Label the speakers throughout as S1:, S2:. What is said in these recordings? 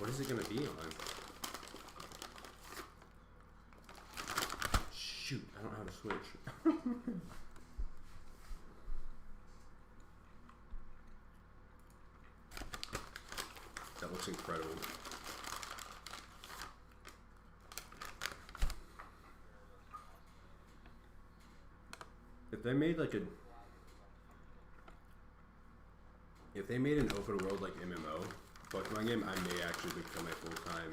S1: What is it gonna be on? Shoot, I don't know how to switch. That looks incredible. If they made like if they made an open world like MMO Pokemon game, I may actually become a full-time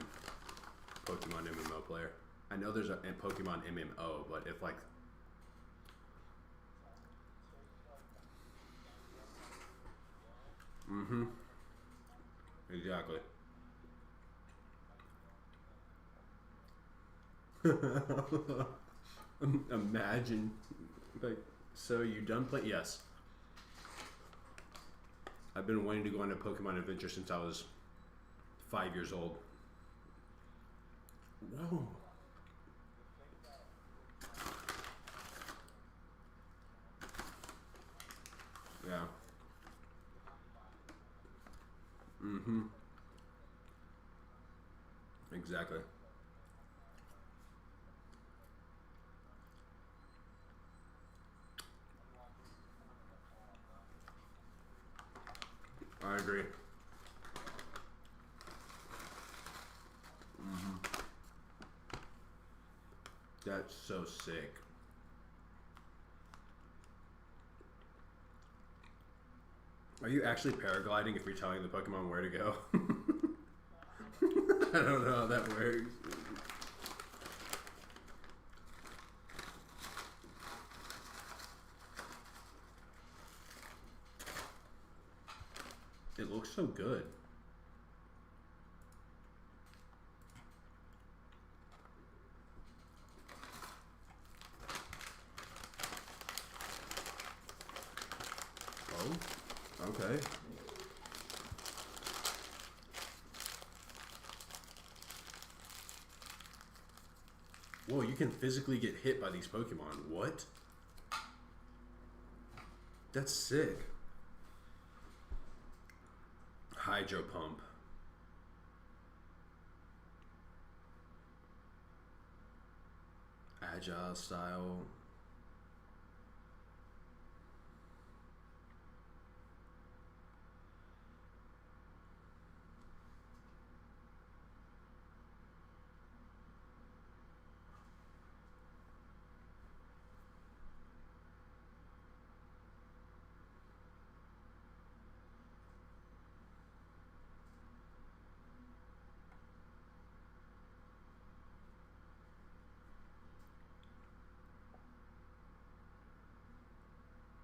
S1: Pokemon MMO player. I know there's a Pokemon MMO, but if like exactly. Imagine, like, so you done play? Yes. I've been wanting to go on a Pokemon adventure since I was 5 years old. Whoa. Yeah. Mm-hmm. Exactly. I agree. That's so sick. Are you actually paragliding if you're telling the Pokemon where to go? I don't know how that works. It looks so good. Oh, okay. Whoa, you can physically get hit by these Pokemon. What? That's sick. Hydro Pump. Agile style.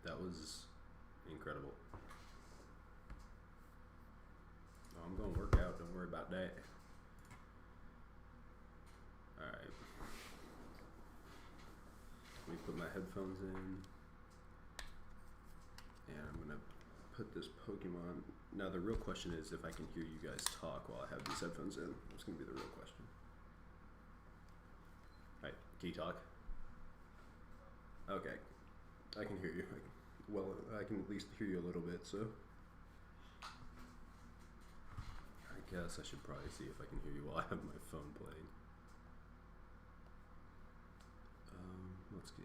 S1: That was incredible. Oh, I'm gonna work out, don't worry about that. Alright. Let me put my headphones in. And I'm gonna put this Pokemon. Now the real question is if I can hear you guys talk while I have these headphones in. That's gonna be the real question. Alright, can you talk? Okay. I can hear you. I can at least hear you a little bit, so. I guess I should probably see if I can hear you while I have my phone playing. Let's see.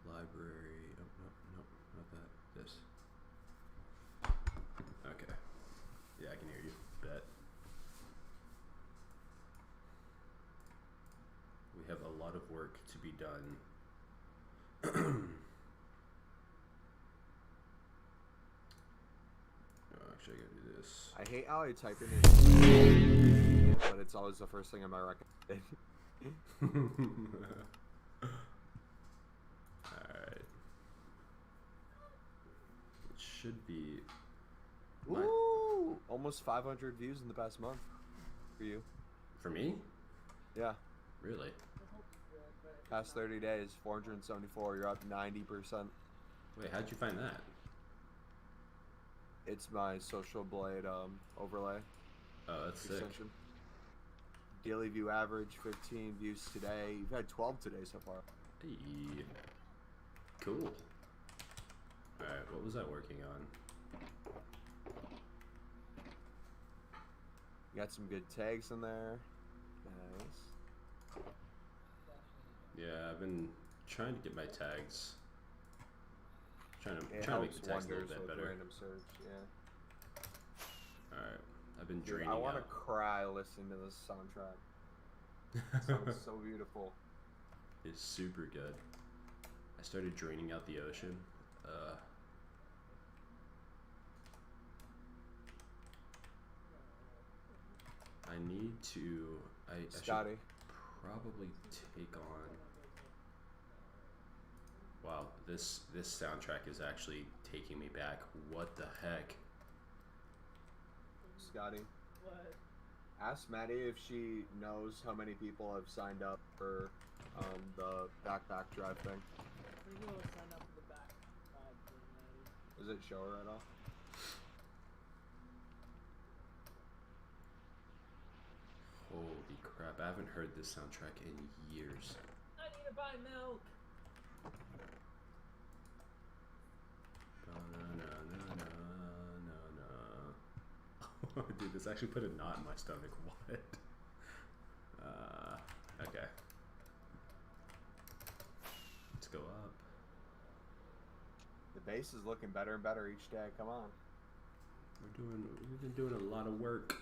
S1: Library. Oh, no, not that. This. Okay. Yeah, I can hear you. Bet. We have a lot of work to be done. Actually, I gotta do this.
S2: I hate how I type in it, but it's always the first thing on my recommendation.
S1: Alright. It should be.
S2: Woo! Almost 500 views in the past month for you.
S1: For me?
S2: Yeah.
S1: Really?
S2: Past 30 days, 474. You're up 90%.
S1: Wait, how'd you find that?
S2: It's my Social Blade overlay.
S1: Oh, that's
S2: extension.
S1: Sick.
S2: Daily view average, 15 views today. You've had 12 today so far.
S1: Hey. Cool. Alright, what was I working on?
S2: You got some good tags in there. Nice.
S1: Yeah, I've been trying to get my tags. Trying to make the
S2: helps
S1: tags a little
S2: wonders
S1: bit
S2: with
S1: better.
S2: random search. Yeah.
S1: All right, I've been
S2: Dude,
S1: draining
S2: I want to
S1: out.
S2: cry listening to this soundtrack. It sounds so beautiful.
S1: It's super good. I started draining out the ocean. I need to. I
S2: Scotty.
S1: should probably take on. Wow, this soundtrack is actually taking me back. What the heck?
S2: Scotty.
S3: What?
S2: Ask Maddie if she knows how many people have signed up for the backpack drive thing.
S3: We will sign up for the back thing, Maddie.
S2: Does it show her at all?
S1: Holy crap, I haven't heard this soundtrack in years.
S3: I need to buy milk.
S1: Dude, this actually put a knot in my stomach. What? Okay. Let's go up.
S2: The base is looking better and better each day. Come on.
S1: We've been doing a lot of work.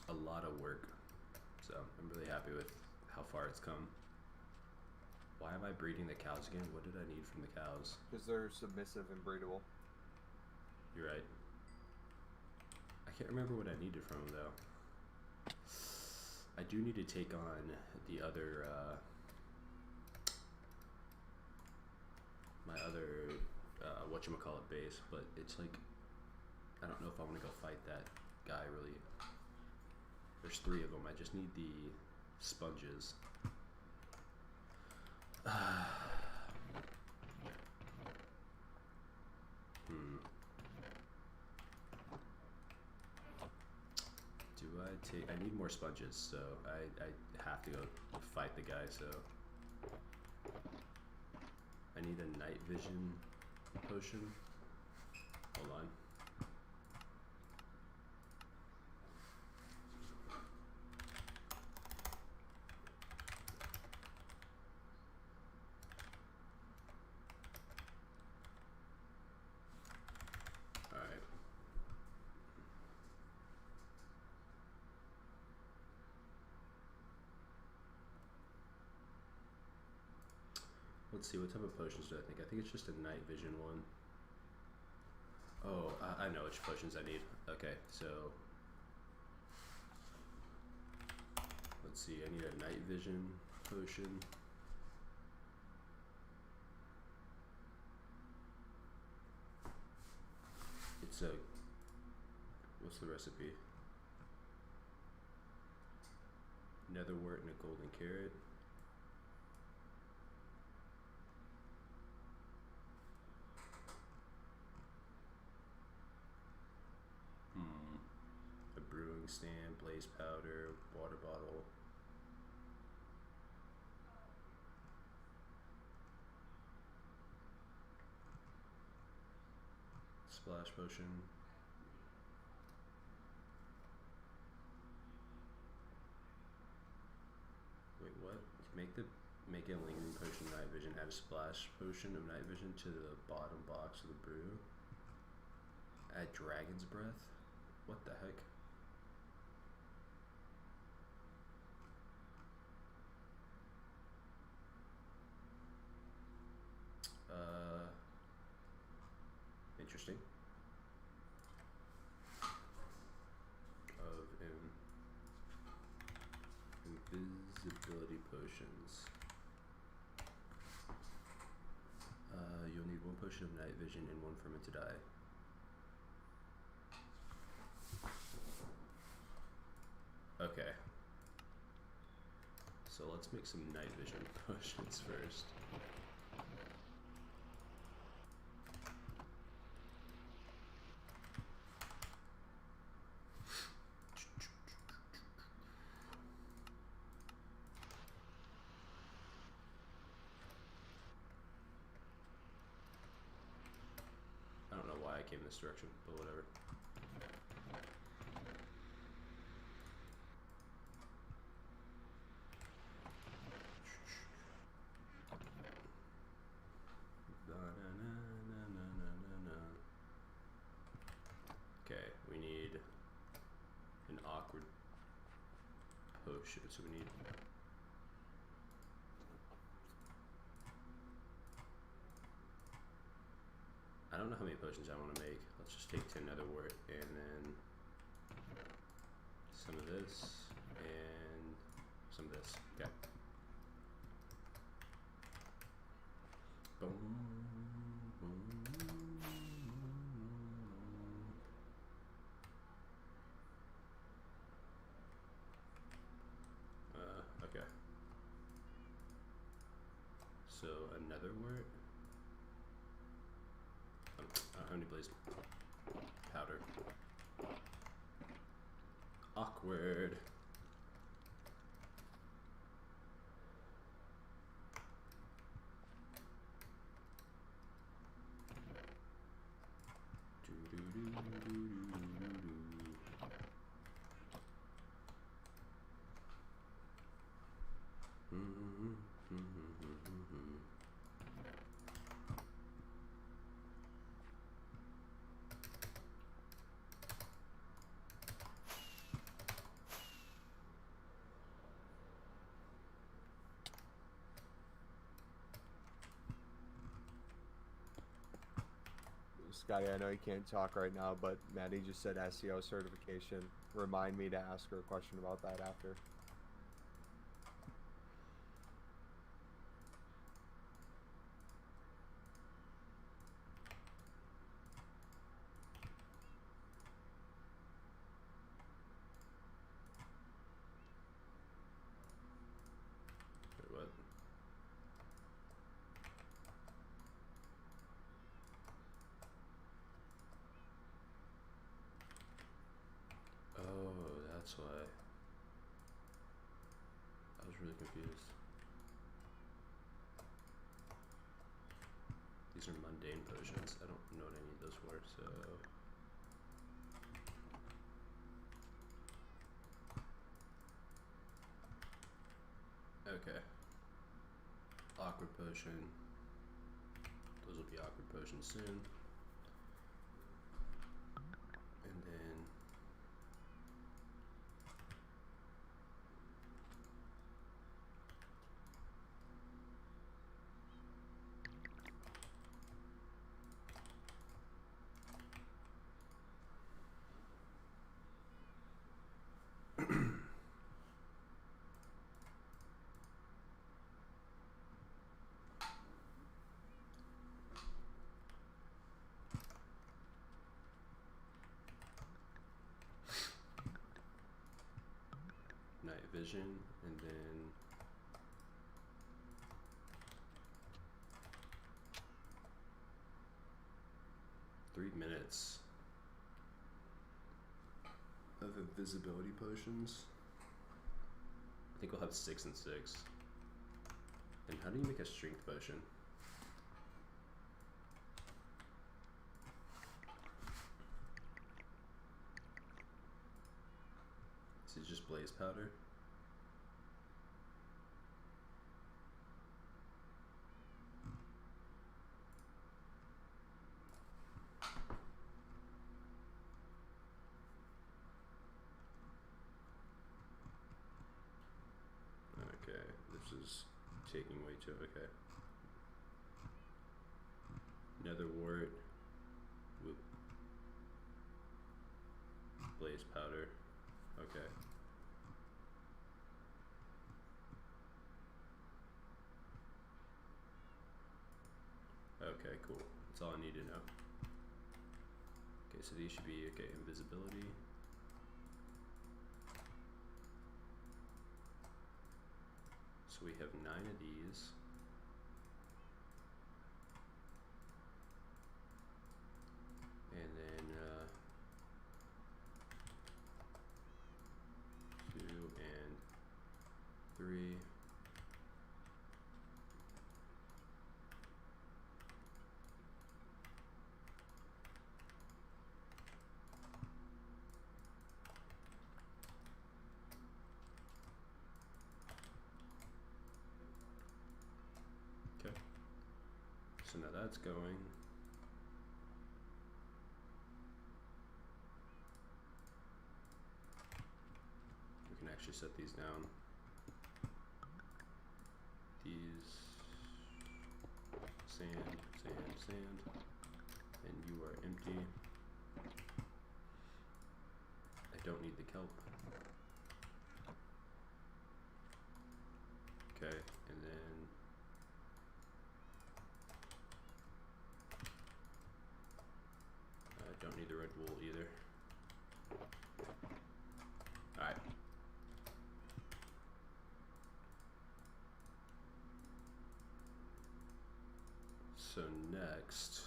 S1: A lot of work. So I'm really happy with how far it's come. Why am I breeding the cows again? What did I need from the cows?
S2: Because they're submissive and breedable.
S1: You're right. I can't remember what I needed from them though. I do need to take on the other, my other, whatchamacallit base, but it's like, I don't know if I want to go fight that guy really. There's 3 of them. I just need the sponges. Do I take? I need more sponges, so I have to go fight the guy. So I need a night vision potion. Hold on. Let's see, what type of potions do I think? I think it's just a night vision one. Oh, I know which potions I need. Okay, so let's see, I need a night vision potion. It's a, what's the recipe? Netherwort and a golden carrot. A brewing stand, blaze powder, water bottle. Splash potion. Wait, what? Make a lingering potion of night vision. Add a splash potion of night vision to the bottom box of the brew. Add dragon's breath. What the heck? Interesting. Of invisibility potions. You'll need 1 potion of night vision and 1 fermented eye. Okay. So let's make some night vision potions first. I don't know why I came this direction, but whatever. shit, so we need. I don't know how many potions I want to make. Let's just take 10 nether wart and then some of this and some of this. Okay. Boom, boom. Okay. So another word. How many blaze powder? Awkward.
S2: Scotty, I know you can't talk right now, but Maddie just said SEO certification. Remind me to ask her a question about that after.
S1: Wait, what? Oh, that's why. I was really confused. These are mundane potions. I don't know what any of those were, so. Okay. Awkward potion. Those will be awkward potions soon. And then. Night vision, and then three minutes of invisibility potions. I think we'll have 6 and 6. And how do you make a strength potion? Is it just blaze powder? Okay, this is taking way too. Okay. Nether wart. Whoop. Blaze powder. Okay. Okay, cool. That's all I need to know. Okay, so these should be, okay, invisibility. So we have 9 of these. And then 2 and 3. Okay. So now that's going. We can actually set these down. These sand, sand, sand, and you are empty. I don't need the kelp. Okay, and then I don't need the red wool either. Alright. So next,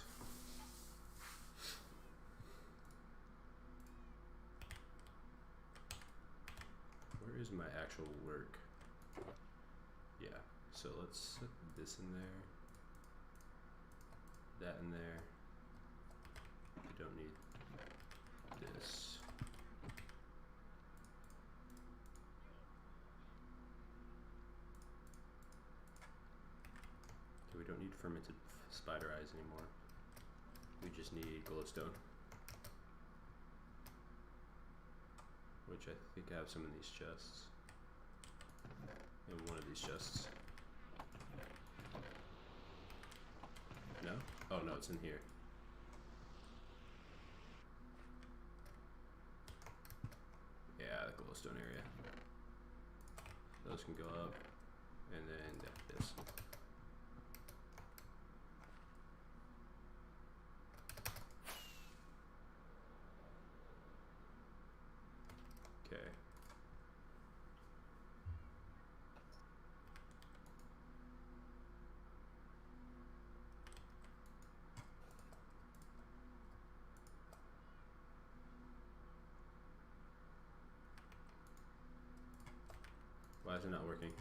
S1: where is my actual work? Yeah, so let's set this in there, that in there. I don't need this. Okay, we don't need fermented spider eyes anymore. We just need glowstone, which I think I have some in these chests. In one of these chests. No? Oh no, it's in here. Yeah, the glowstone area. Those can go up, and then this. Okay. Why is it not working?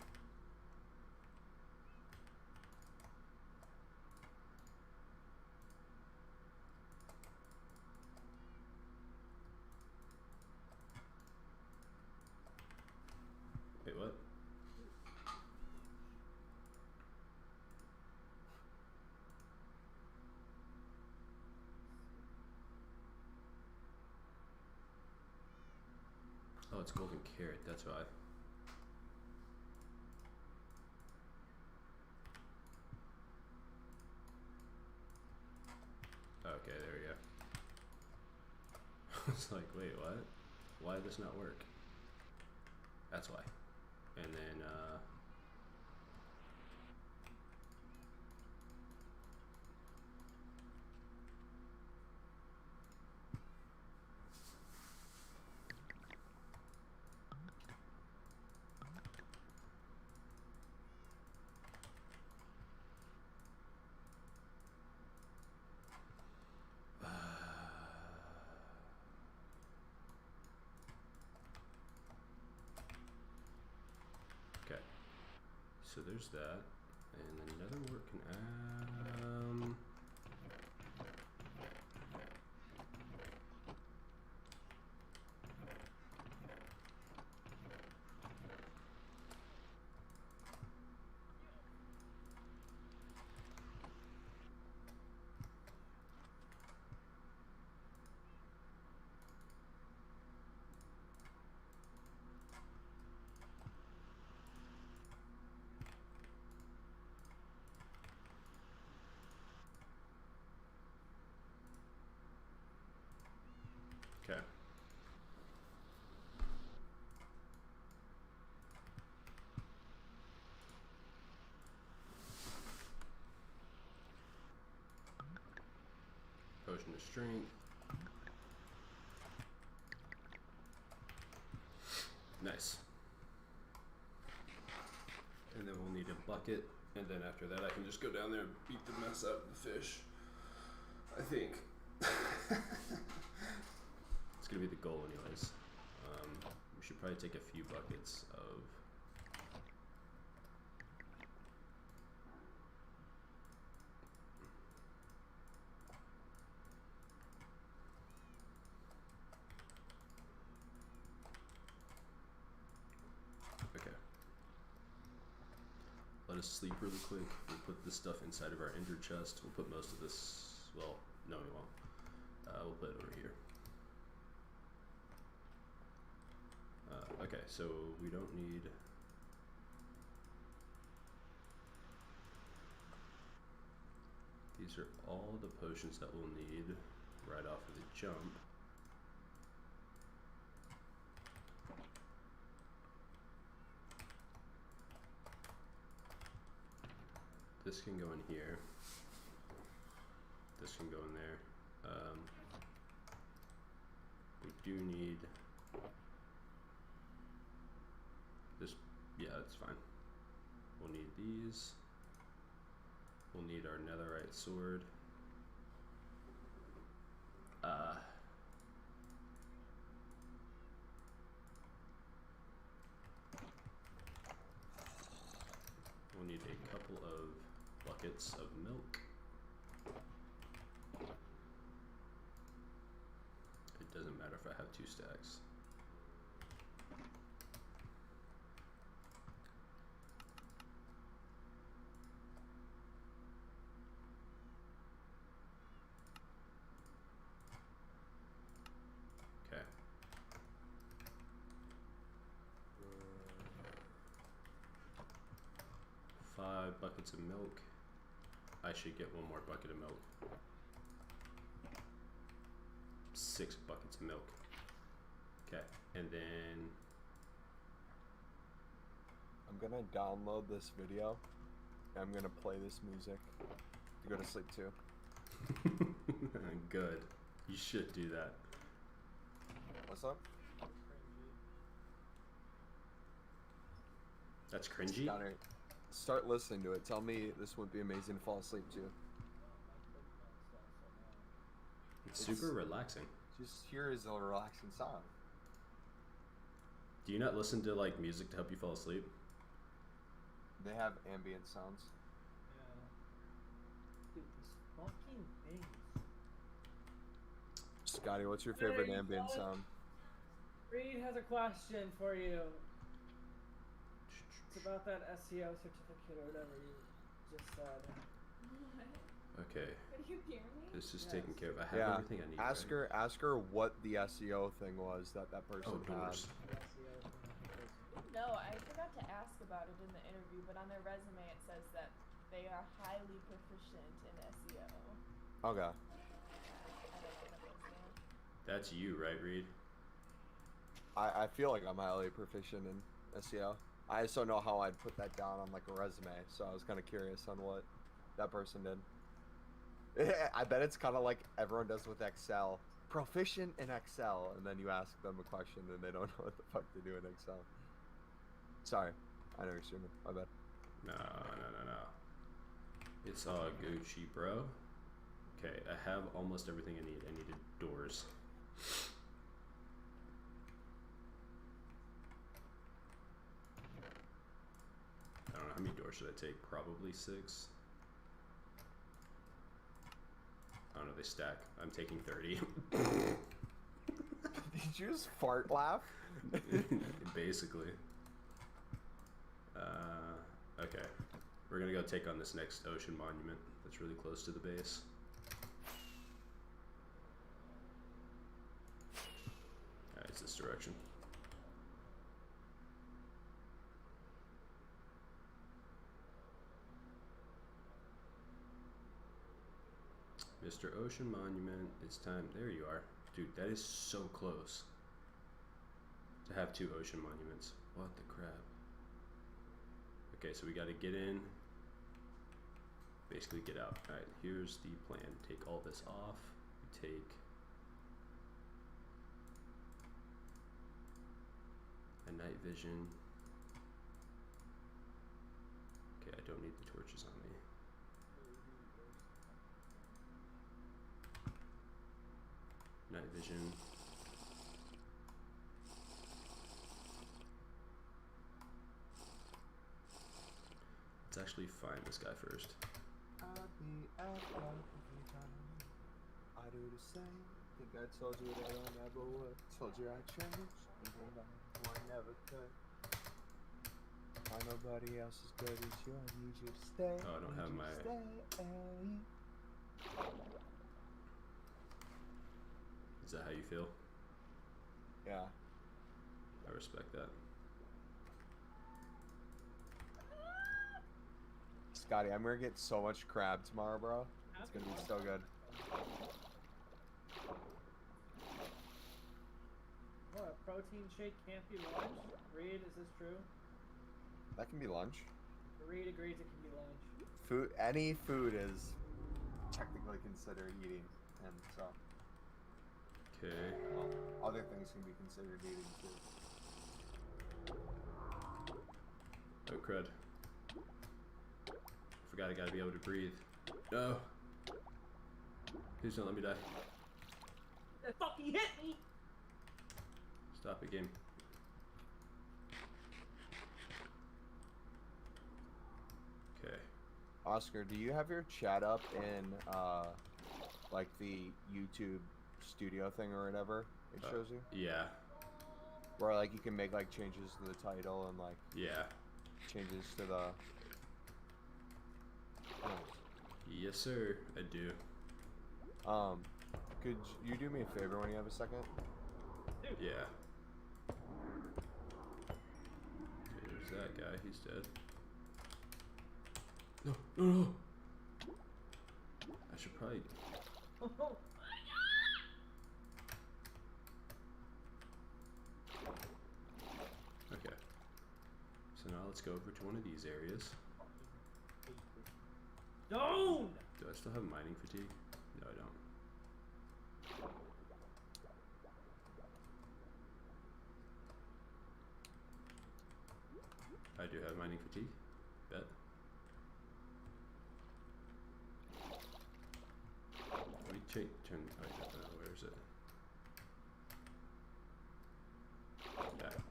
S1: Wait, what? Oh, it's golden carrot, that's why. Okay, there we go. I was like, wait, what? Why did this not work? That's why. And then, okay. So there's that. And then another work can, okay. Potion of strength. Nice. And then we'll need a bucket, and then after that I can just go down there and beat the mess out of the fish. I think. It's gonna be the goal anyways. We should probably take a few buckets of let us sleep really quick. We'll put this stuff inside of our ender chest. We'll put most of this, well, no we won't. We'll put it over here. Okay, so we don't need. These are all the potions that we'll need right off of the jump. This can go in here. This can go in there. We do need this. Yeah, that's fine. We'll need these. We'll need our netherite sword. We'll need a couple of buckets of milk. It doesn't matter if I have 2 stacks. Okay. 5 buckets of milk. I should get 1 more bucket of milk. 6 buckets of milk. Okay, and then
S2: I'm gonna download this video. And I'm gonna play this music to go to sleep to.
S1: good. You should do that.
S2: What's up?
S1: That's cringy.
S2: Connor, start listening to it. Tell me this would be amazing to fall asleep to.
S1: It's super relaxing.
S2: Just here is a relaxing song.
S1: Do you not listen to like music to help you fall asleep?
S2: They have ambient sounds.
S3: Yeah. Dude, these fucking things.
S2: Scotty, what's your
S3: Hey,
S2: favorite ambient
S3: what?
S2: sound?
S3: Reed has a question for you. It's about that SEO certificate or whatever you just said.
S1: Okay,
S4: Could you hear me?
S1: this is
S3: Yes.
S1: taken care of. I have
S2: Yeah.
S1: everything I need.
S2: Ask
S1: right?
S2: her what the SEO thing was that person
S1: Oh,
S2: had.
S1: doors.
S3: SEO thing.
S4: No, I forgot to ask about it in the interview, but on their resume it says that they are highly proficient in SEO.
S2: Okay.
S4: I don't know what that is.
S1: That's you, right, Reed?
S2: I feel like I'm highly proficient in SEO. I just don't know how I'd put that down on like a resume, so I was kind of curious on what that person did. I bet it's kind of like everyone does with Excel. Proficient in Excel, and then you ask them a question and they don't know what the fuck to do in Excel. Sorry, I know you're streaming. My bad.
S1: No. It's all Gucci, bro. Okay, I have almost everything I need. I needed doors. I don't know how many doors should I take. Probably 6. I don't know. They stack. I'm taking 30.
S2: Did you just fart laugh?
S1: Basically. Okay. We're gonna go take on this next ocean monument that's really close to the base. Alright, it's this direction. Mr. Ocean Monument, it's time. There you are. Dude, that is so close to have 2 ocean monuments. What the crap? Okay, so we gotta get in, basically get out. Alright, here's the plan. Take all this off. We take a night vision. Okay, I don't need the torches on me. Night vision. Let's actually find this guy first.
S2: I'll be out every time. I do the same. Think I told you that I never would. Told you I changed, even though I never could. Why nobody else as good as you? I need you to stay.
S1: Oh, I don't have my. Is that how you feel?
S2: Yeah.
S1: I respect that.
S2: Scotty, I'm gonna get so much crab tomorrow, bro. It's gonna be so good.
S3: What, a protein shake can't be lunch? Reed, is this true?
S2: That can be lunch.
S3: Reed agrees it can be lunch.
S2: Food, any food is technically considered eating, and so
S1: Okay.
S2: well, other things can be considered eating too.
S1: Oh crud. Forgot I gotta be able to breathe. No. Please don't let me die.
S3: It fucking hit me!
S1: Stop it, game. Okay.
S2: Oscar, do you have your chat up in like the YouTube studio thing or whatever it shows you?
S1: Yeah.
S2: Where like you can make like changes to the title and like
S1: Yeah.
S2: changes to the
S1: Yes, sir. I do.
S2: could you do me a favor when you have a second?
S3: Dude,
S1: Yeah. Okay, there's that guy. He's dead. No, no, no. I should probably. Okay. So now let's go over to one of these areas.
S3: Don't!
S1: Do I still have mining fatigue? No, I don't. I do have mining fatigue. Bet. Let me turn. Where is it?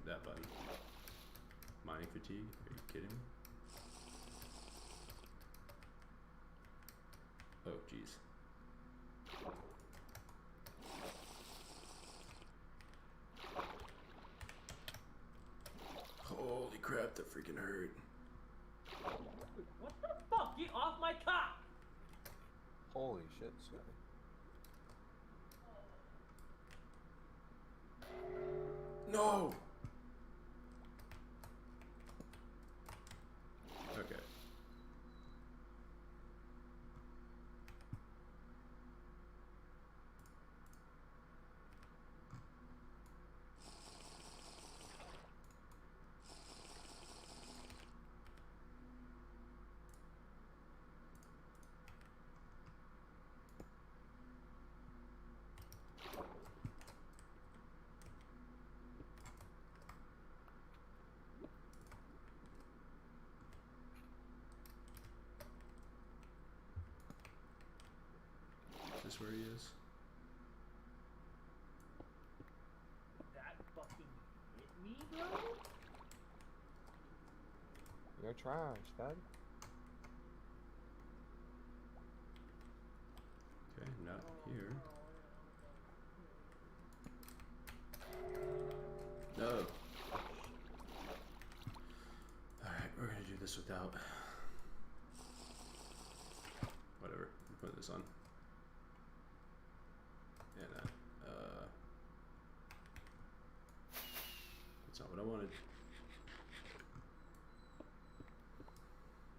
S1: That button. Mining fatigue? Are you kidding me? Oh, jeez. Holy crap, that freaking hurt.
S3: What the fuck? Get off my cock!
S2: Holy shit, Scotty.
S1: No! Okay. Is this where he is?
S3: That fucking hit me, bro?
S2: You're trash, Dad.
S1: Okay, not here. No. Alright, we're gonna do this without. Whatever. Put this on. And that's not what I wanted.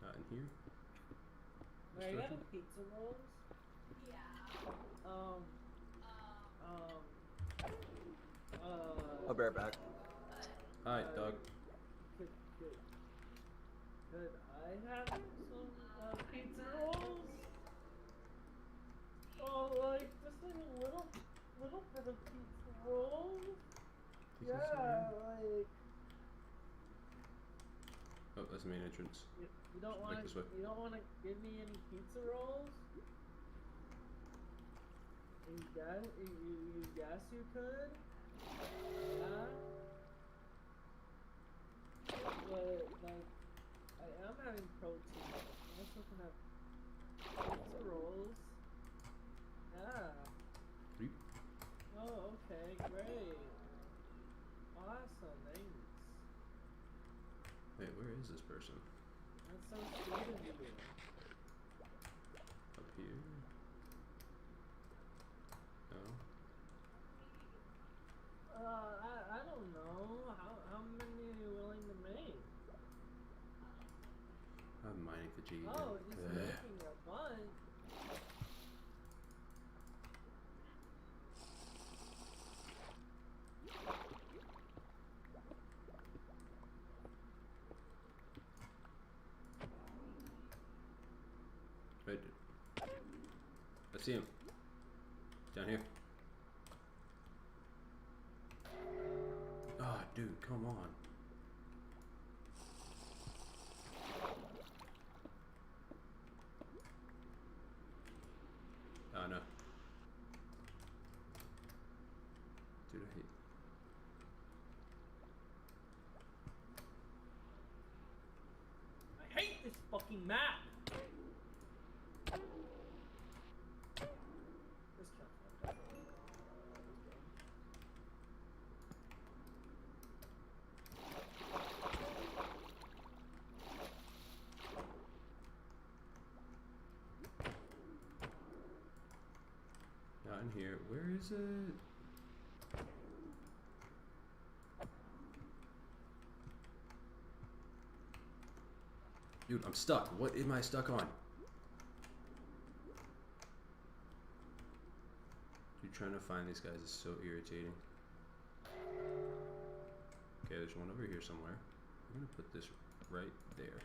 S1: Not in here.
S3: Are you having pizza rolls?
S2: I'll be right back.
S1: Hi, dog.
S3: Could I have some pizza rolls? Oh, like just like a little bit of pizza rolls.
S1: Think that's
S3: Yeah,
S1: alright?
S3: like
S1: Oh, that's the main entrance.
S3: you don't want
S1: this way.
S3: you don't want to give me any pizza rolls? You guess you could? Yeah. But like, I am having protein. I'm also gonna have pizza rolls. Yeah.
S1: Creep.
S3: Oh, okay, great. Awesome, thanks.
S1: Wait, where is this person?
S3: That's so sweet of you.
S1: Up here? No.
S3: I don't know. How many are you willing to make?
S1: I have mining Gee.
S3: Oh, he's
S1: Ugh.
S3: making a bunch.
S1: Right. I see him. Down here. Ah, dude, come on. Oh no. Dude, I hate.
S3: I hate this fucking map. This can't fuck up.
S1: Not in here. Where is it? Dude, I'm stuck. What am I stuck on? Dude, trying to find these guys is so irritating. Okay, there's one over here somewhere. I'm gonna put this right there.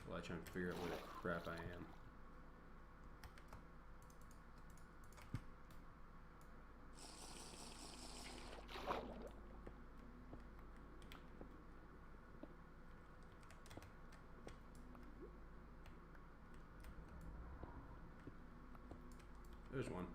S1: While I try and figure out where the crap I am. There's one.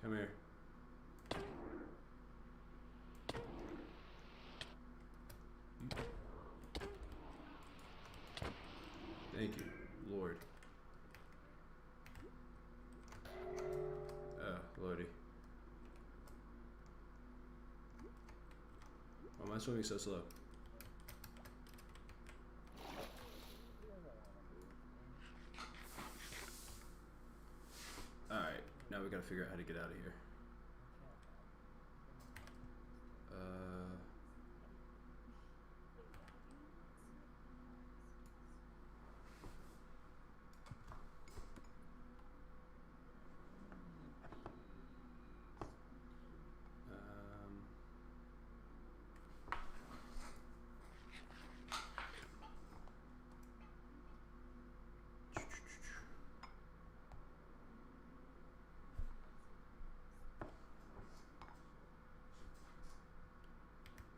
S1: Come here. Thank you, Lord. Lordy. Why am I swimming so slow? Alright, now we gotta figure out how to get out of here.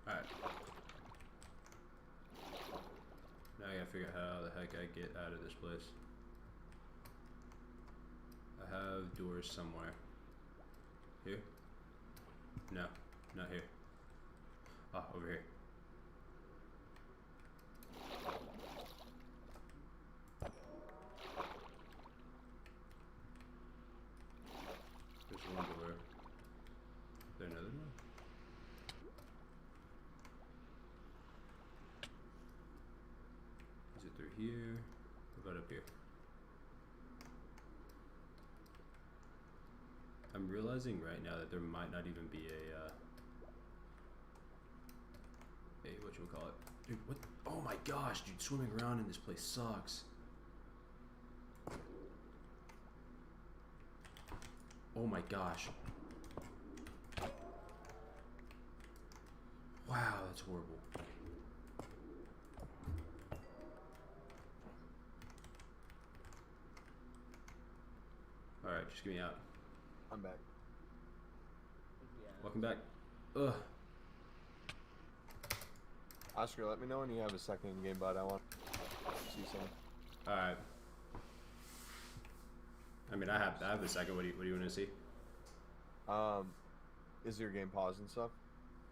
S1: Alright. Now I gotta figure out how the heck I get out of this place. I have doors somewhere. Here? No, not here. Ah, over here. There's one door. Is there another one? Is it through here? What about up here? I'm realizing right now that there might not even be a whatchamacallit. Dude, what? Oh my gosh, dude, swimming around in this place sucks. Oh my gosh. Wow, that's horrible. Alright, just get me out.
S2: I'm back.
S3: Yeah.
S1: Welcome back. Ugh.
S2: Oscar, let me know when you have a second in game, bud. I want to see some.
S1: Alright. I mean, I have a second. What do you want to see?
S2: Is your game paused and stuff?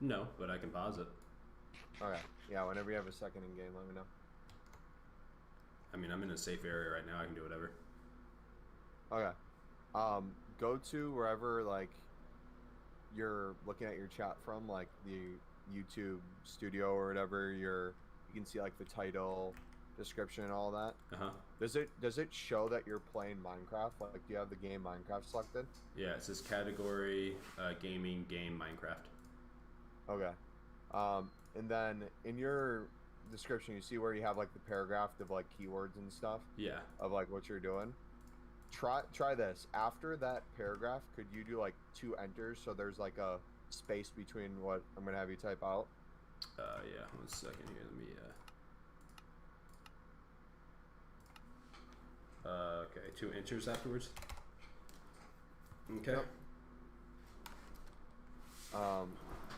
S1: No, but I can pause it.
S2: Okay. Yeah, whenever you have a second in game, let me know.
S1: I mean, I'm in a safe area right now. I can do whatever.
S2: Okay. Go to wherever, like, you're looking at your chat from, like, the YouTube Studio or whatever, you can see like the title, description, and all that.
S1: Uh-huh.
S2: Does it show that you're playing Minecraft? Like, do you have the game Minecraft selected?
S1: Yeah, it says category, gaming, game, Minecraft.
S2: Okay. And then in your description, you see where you have like the paragraph of like keywords and stuff
S1: Yeah.
S2: of like what you're doing. Try this. After that paragraph, could you do like 2 enters so there's like a space between what I'm gonna have you type out?
S1: Yeah, 1 second here, let me, okay, 2 enters afterwards. Okay.
S2: Yep.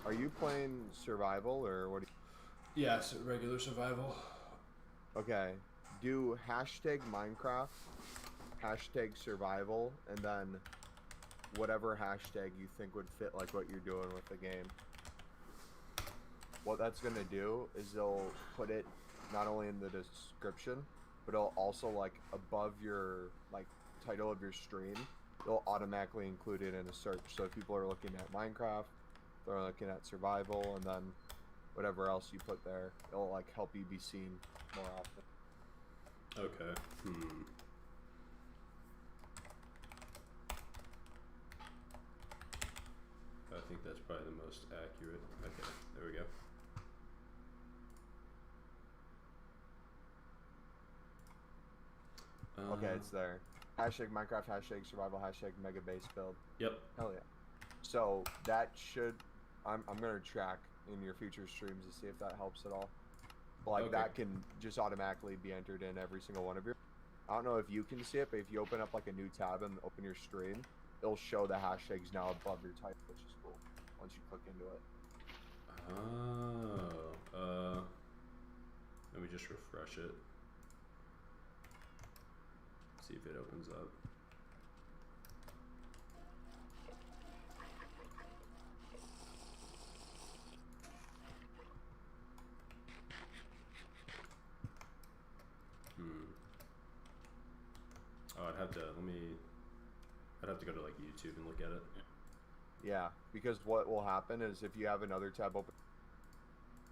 S2: Are you playing survival or what?
S1: Yeah, so regular survival.
S2: Okay. Do hashtag Minecraft, hashtag survival, and then whatever hashtag you think would fit like what you're doing with the game. What that's gonna do is they'll put it not only in the description, but it'll also like above your like title of your stream, it'll automatically include it in a search. So if people are looking at Minecraft, they're looking at survival, and then whatever else you put there, it'll like help you be seen more often.
S1: Okay. I think that's probably the most accurate. Okay, there we go.
S2: Okay, it's there. Hashtag Minecraft, hashtag survival, hashtag mega base build.
S1: Yep.
S2: Hell yeah. So that should, I'm gonna track in your future streams to see if that helps at all. Like
S1: Okay.
S2: that can just automatically be entered in every single one of your. I don't know if you can see it, but if you open up like a new tab and open your stream, it'll show the hashtags now above your title, which is cool. Once you click into it.
S1: Oh. Let me just refresh it. See if it opens up. Oh, I'd have to go to like YouTube and look at it.
S2: Yeah, because what will happen is if you have another tab open,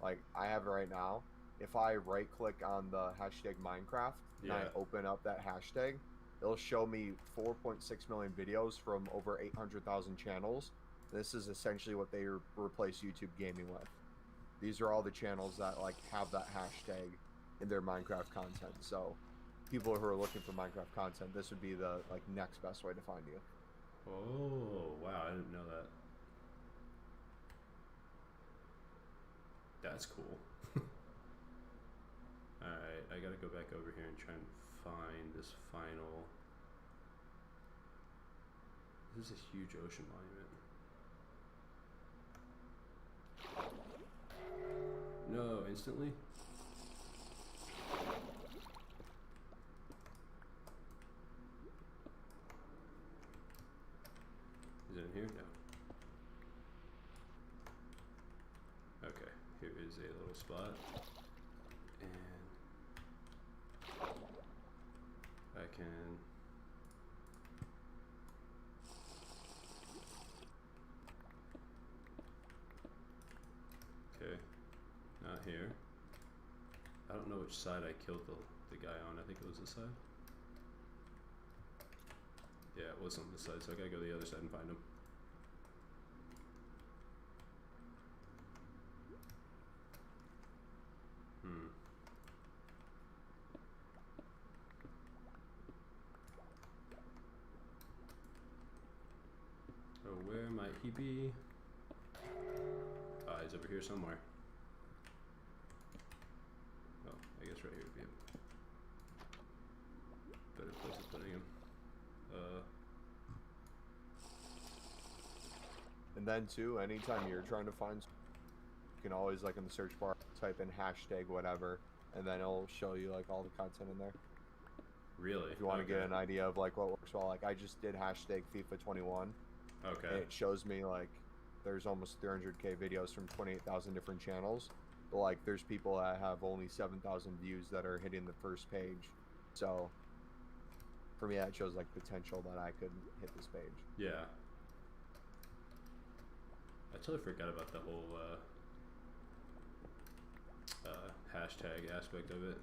S2: like I have it right now, if I right click on the hashtag Minecraft and I
S1: Yeah.
S2: open up that hashtag, it'll show me 4.6 million videos from over 800,000 channels. This is essentially what they replace YouTube gaming with. These are all the channels that like have that hashtag in their Minecraft content. So people who are looking for Minecraft content, this would be the like next best way to find you.
S1: Oh, wow, I didn't know that. That's cool. Alright, I gotta go back over here and try and find this final... This is a huge ocean monument. No, instantly? Is it in here? No. Okay, here is a little spot. And I can... Okay, not here. I don't know which side I killed the guy on. I think it was this side. Yeah, it was on this side, so I gotta go to the other side and find him. Oh, where might he be? He's over here somewhere. Oh, I guess right here would be a better place of putting him.
S2: And then too, anytime you're trying to find, you can always like in the search bar type in hashtag whatever, and then it'll show you like all the content in there.
S1: Really?
S2: If you want to get an idea of like what works well, like I just did hashtag FIFA 21.
S1: Okay.
S2: And it shows me like there's almost 300k videos from 28,000 different channels. But like there's people that have only 7,000 views that are hitting the first page. So for me, that shows like potential that I could hit this page.
S1: Yeah. I totally forgot about the whole hashtag aspect of it.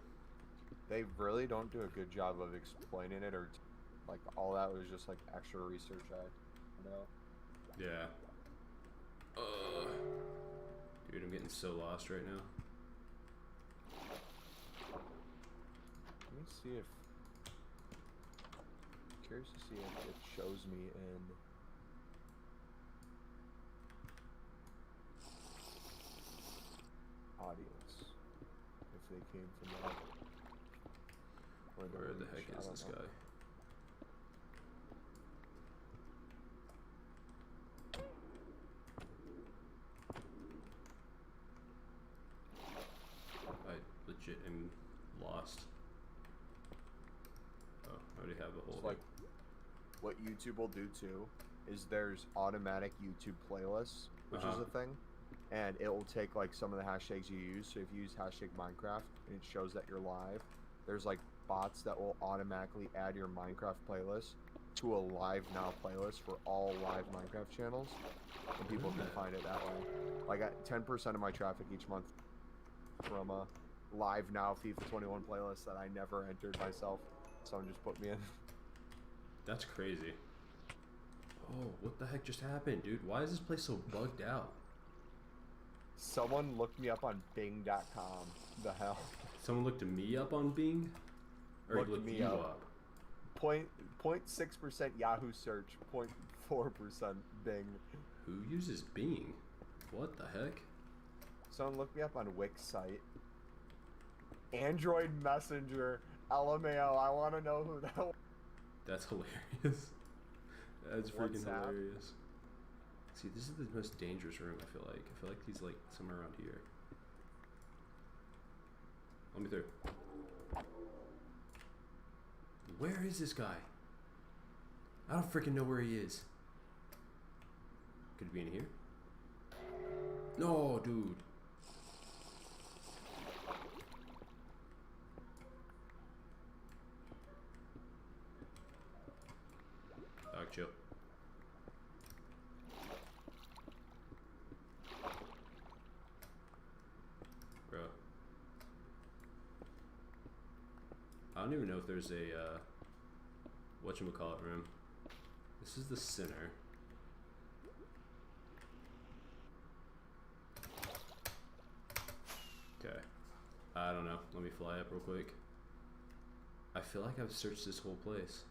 S2: They really don't do a good job of explaining it, or like all that was just like extra research I know.
S1: Yeah. Dude, I'm getting so lost right now.
S2: Let me see if. Curious to see if it shows me in. Audience. If they came from that. Or
S1: Where the heck
S2: reach, I
S1: is
S2: don't
S1: this
S2: know.
S1: guy? I legit am lost. Oh, I already have the whole
S2: It's like what YouTube will do too is there's automatic YouTube playlists, which is a thing, and it will take like some of the hashtags you use. So if you use hashtag Minecraft and it shows that you're live, there's like bots that will automatically add your Minecraft playlist to a live now playlist for all live Minecraft channels, and people can find it that way. Like 10% of my traffic each month from a live now FIFA 21 playlist that I never entered myself. Someone just put me in.
S1: That's crazy. Oh, what the heck just happened, dude? Why is this place so bugged out?
S2: Someone looked me up on Bing.com. The hell?
S1: Someone looked me up on Bing? Or
S2: Looked
S1: looked
S2: me
S1: you
S2: up.
S1: up?
S2: 0.6% Yahoo search, 0.4% Bing.
S1: Who uses Bing? What the heck?
S2: Someone looked me up on Wix site. Android Messenger. LMAO. I want to know who that was.
S1: That's hilarious. That's freaking
S2: WhatsApp.
S1: hilarious. See, this is the most dangerous room, I feel like. I feel like he's like somewhere around here. Let me through. Where is this guy? I don't freaking know where he is. Could he be in here? No, dude. Dog, chill. Bro. I don't even know if there's a, whatchamacallit room. This is the center. Okay. I don't know. Let me fly up real quick. I feel like I've searched this whole place.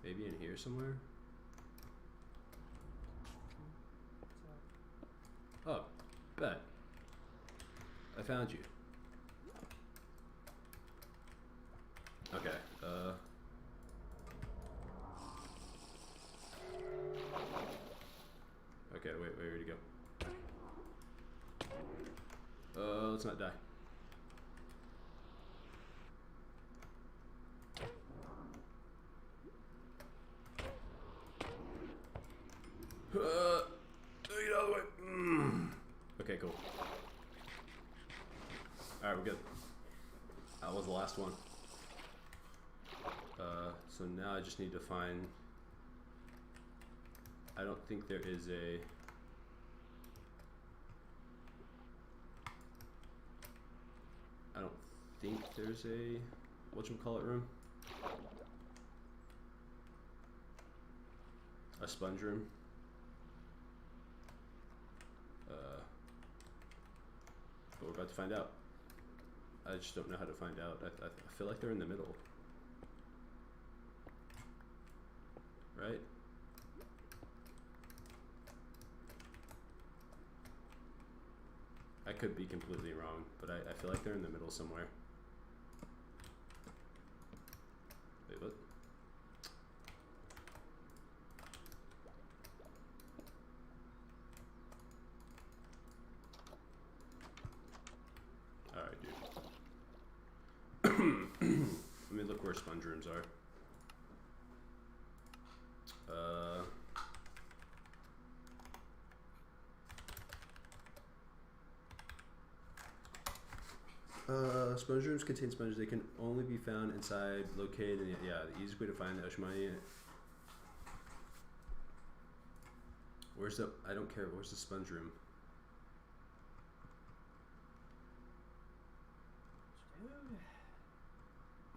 S1: Maybe in here somewhere? Oh, bet. I found you. Okay, okay, wait, where'd he go? Let's not die. Get out of the way. Okay, cool. Alright, we're good. That was the last one. So now I just need to find... I don't think there is a... I don't think there's a... whatchamacallit room? A sponge room. But we're about to find out. I just don't know how to find out. I feel like they're in the middle. Right? I could be completely wrong, but I feel like they're in the middle somewhere. Wait, what? Alright, dude. Let me look where sponge rooms are. Sponge rooms contain sponges. They can only be found inside, located in, yeah, the easiest way to find the ocean money in it. Where's the, I don't care, where's the sponge room?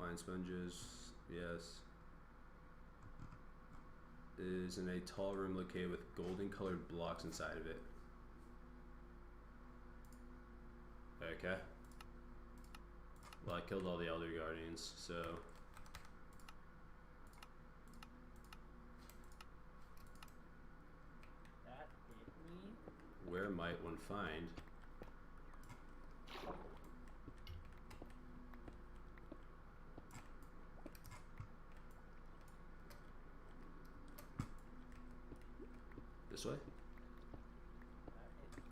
S1: Fine sponges, yes. Is in a tall room located with golden colored blocks inside of it. Okay. Well, I killed all the Elder Guardians, so.
S3: That hit me.
S1: Where might one find? This way?
S3: That hit me.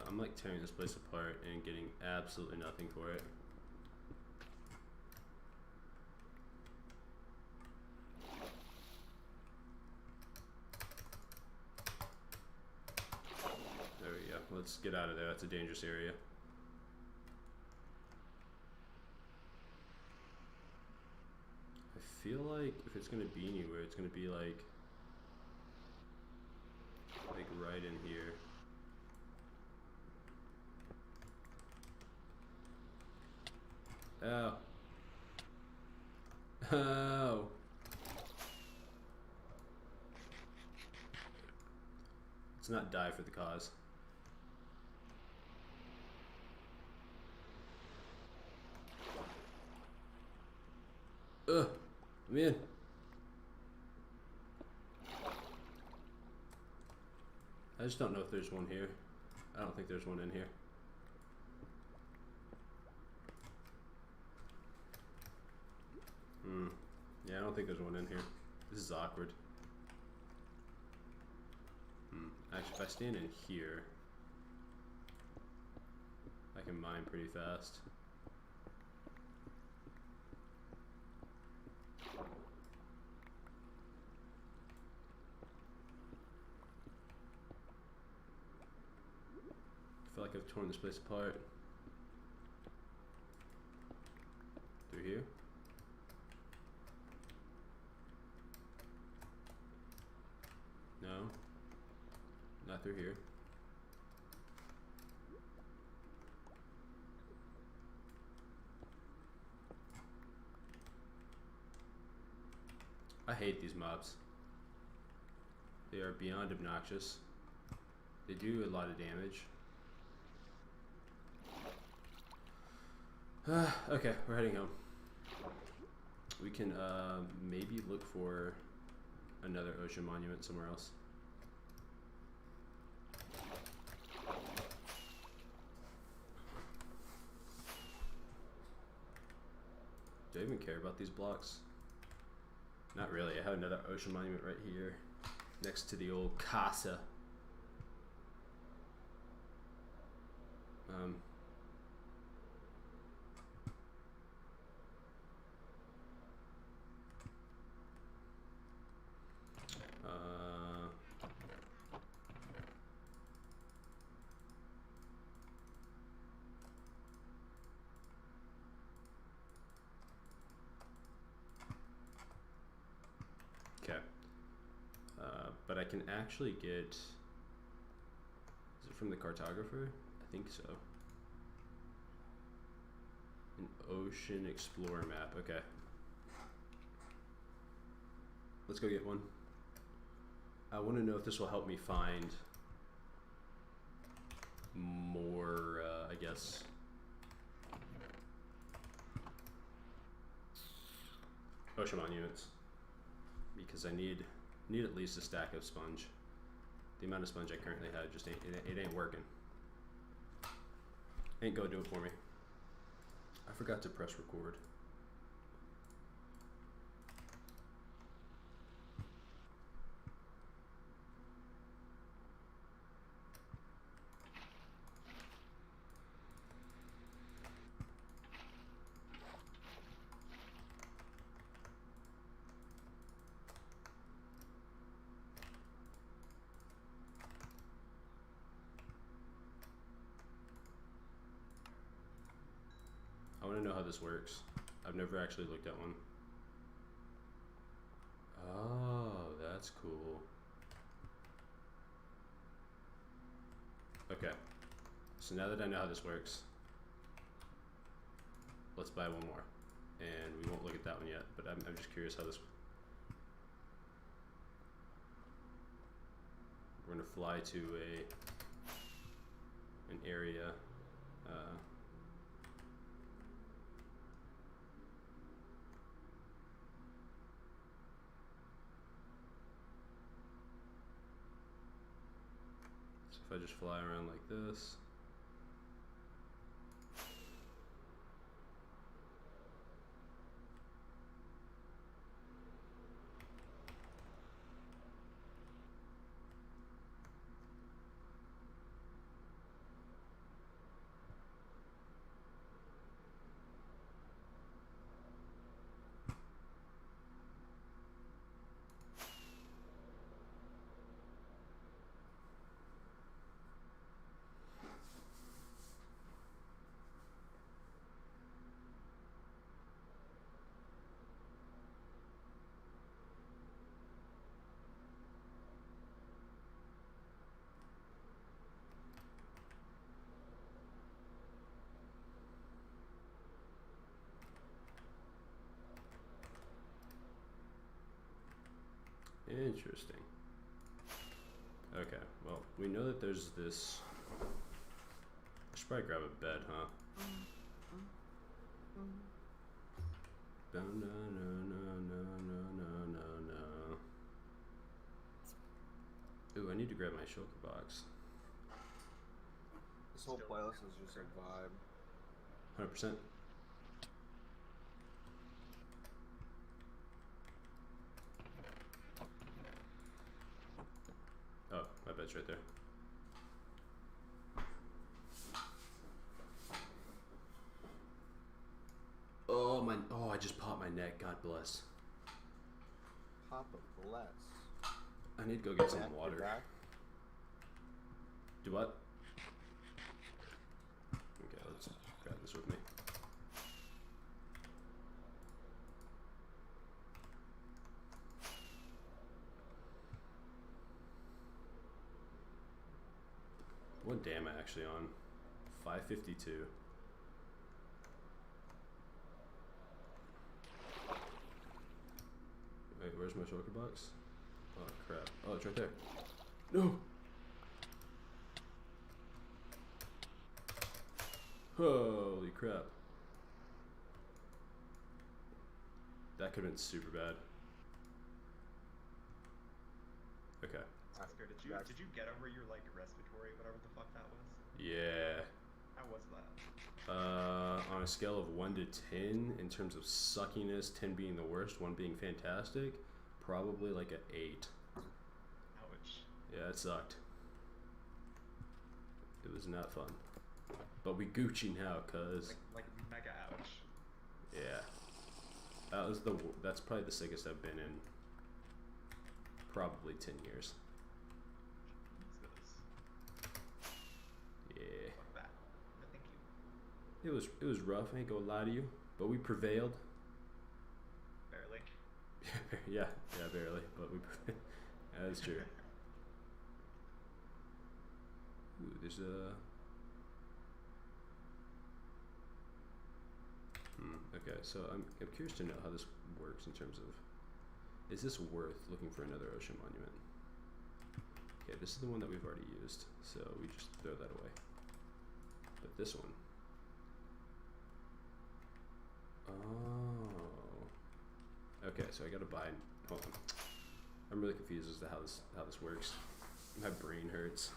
S1: I'm like tearing this place apart and getting absolutely nothing for it. There we go. Let's get out of there. That's a dangerous area. I feel like if it's gonna be anywhere, it's gonna be like right in here. Oh. Oh. Let's not die for the cause. Ugh. I'm in. I just don't know if there's one here. I don't think there's one in here. Yeah, I don't think there's one in here. This is awkward. Actually, if I stand in here, I can mine pretty fast. I feel like I've torn this place apart. Through here? No. Not through here. I hate these mobs. They are beyond obnoxious. They do a lot of damage. Okay, we're heading home. We can maybe look for another ocean monument somewhere else. Do I even care about these blocks? Not really. I have another ocean monument right here next to the old casa. Okay. But I can actually get, is it from the cartographer? I think so. An ocean explorer map, okay. Let's go get one. I want to know if this will help me find more, I guess, ocean monuments, because I need at least a stack of sponge. The amount of sponge I currently have just it ain't working. Ain't gonna do it for me. I forgot to press record. I want to know how this works. I've never actually looked at one. Oh, that's cool. Okay. So now that I know how this works, let's buy one more. And we won't look at that one yet, but I'm just curious how this... We're gonna fly to an area. So if I just fly around like this. Interesting. Okay, well, we know that there's this... I should probably grab a bed, huh? No, no, no, no, no, no, no, no. Ooh, I need to grab my shulker box.
S2: This whole playlist is just a vibe.
S1: 100%. Oh, my bed's right there. Oh, my... Oh, I just popped my neck. God bless.
S2: Papa bless.
S1: I need to go get some
S2: Back to
S1: water.
S2: back.
S1: Do what? Okay, let's grab this with me. What day am I actually on? 5:52. Wait, where's my shulker box? Oh crap. Oh, it's right there. No! Holy crap. That could have been super bad. Okay.
S5: Oscar, did you get over your like respiratory, whatever the fuck that was?
S1: Yeah.
S5: How was that?
S1: On a scale of 1 to 10, in terms of suckiness, 10 being the worst, 1 being fantastic, probably like an 8.
S5: Ouch.
S1: Yeah, it sucked. It was not fun. But we Gucci now, cuz.
S5: Like mega ouch.
S1: Yeah. That's probably the sickest I've been in probably 10 years.
S5: Jesus.
S1: Yeah.
S5: Fuck that. No, thank you.
S1: It was rough, I ain't gonna lie to you. But we prevailed.
S5: Barely.
S1: yeah, barely, but we that's true. Ooh, there's a okay, so I'm curious to know how this works in terms of, is this worth looking for another ocean monument? Okay, this is the one that we've already used, so we just throw that away. But this one, oh, okay, so I gotta buy. Hold on, I'm really confused as to how this works. My brain hurts.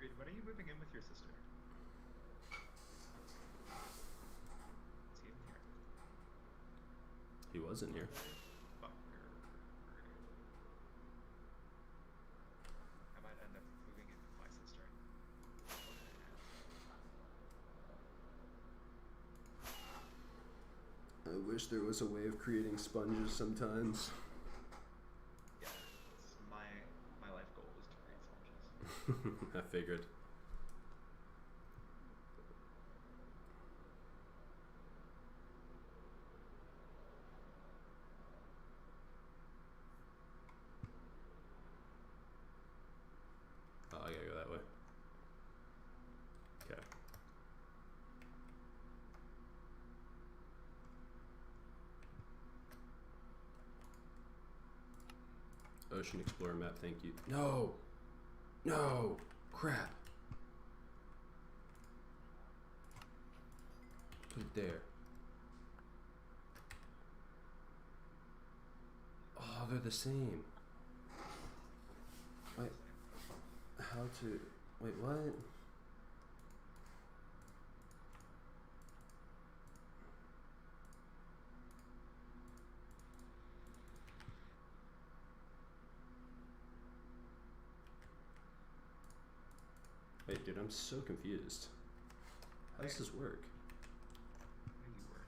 S5: Reed, when are you moving in with your sister? Is he in here?
S1: He wasn't here.
S5: Fucker. I might end up moving in with my sister.
S1: I wish there was a way of creating sponges sometimes.
S5: Yeah, it's my life goal is to create sponges.
S1: I figured. Ocean Explorer map, thank you. No! No! Crap! Put it there. Oh, they're the same. Wait. How to... Wait, what? Wait, dude, I'm so confused. How does this work?
S5: How do you work?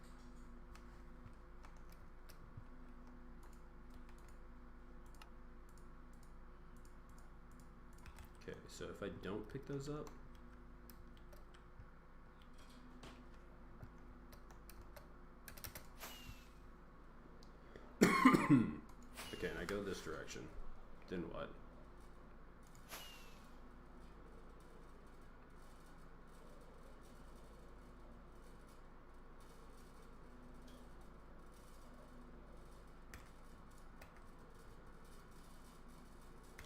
S1: Okay, so if I don't pick those up... Okay, and I go this direction. Then what?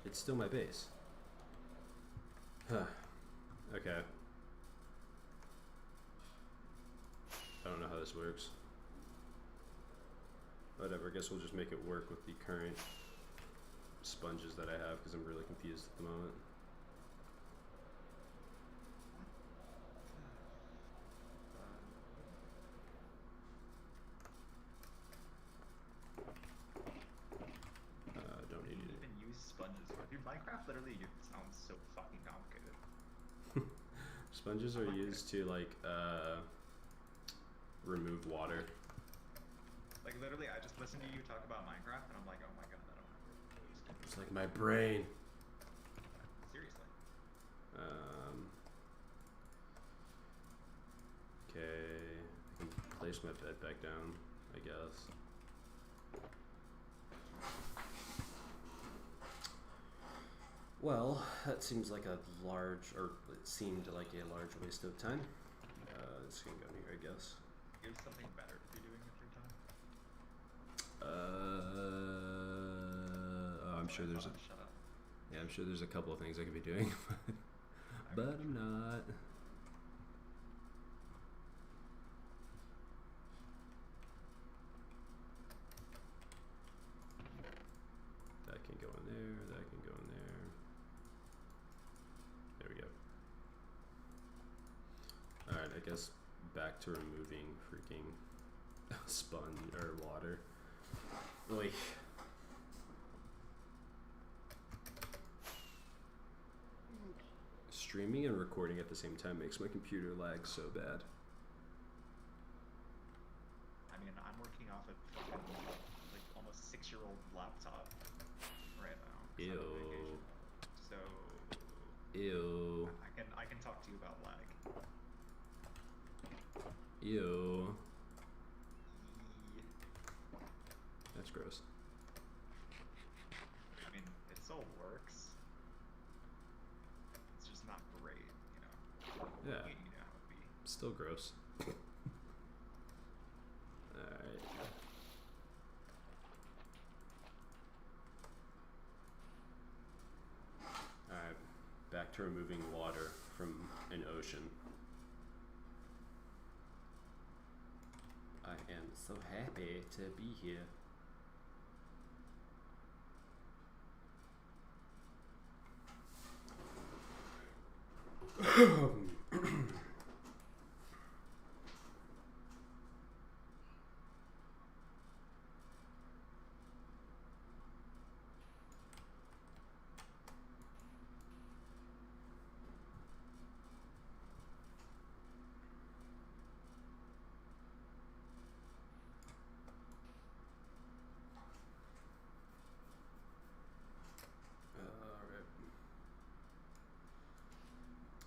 S1: It's still my base. Huh. Okay. I don't know how this works. Whatever, I guess we'll just make it work with the current sponges that I have because I'm really confused at the moment. Don't need
S5: You
S1: it.
S5: even use sponges. Dude, Minecraft literally sounds so fucking complicated.
S1: Sponges are used to like remove water.
S5: Like literally, I just listened to you talk about Minecraft, and I'm like, oh my god, I don't have to.
S1: It's like my brain.
S5: Seriously.
S1: Okay, I can place my bed back down, I guess. Well, that seems like a large, or it seemed like a large waste of time. It's gonna go in here, I guess.
S5: You have something better to be doing with your time.
S1: I'm sure there's a,
S5: Shut up.
S1: yeah, I'm sure there's a couple of things I could be doing, but I'm not. That can go in there, that can go in there. There we go. Alright, I guess back to removing freaking sponge or water. Oy. Streaming and recording at the same time makes my computer lag so bad.
S5: I mean, I'm working off a fucking, like, almost 6-year-old laptop right now. 'Cause I'm on
S1: Ew.
S5: vacation. So
S1: Ew.
S5: I can talk to you about lag.
S1: Ew. That's gross.
S5: I mean, it still works. It's just not great, you know.
S1: Yeah.
S5: You know how it be.
S1: Still gross. Alright. Alright. Back to removing water from an ocean. I am so happy to be here. Alright.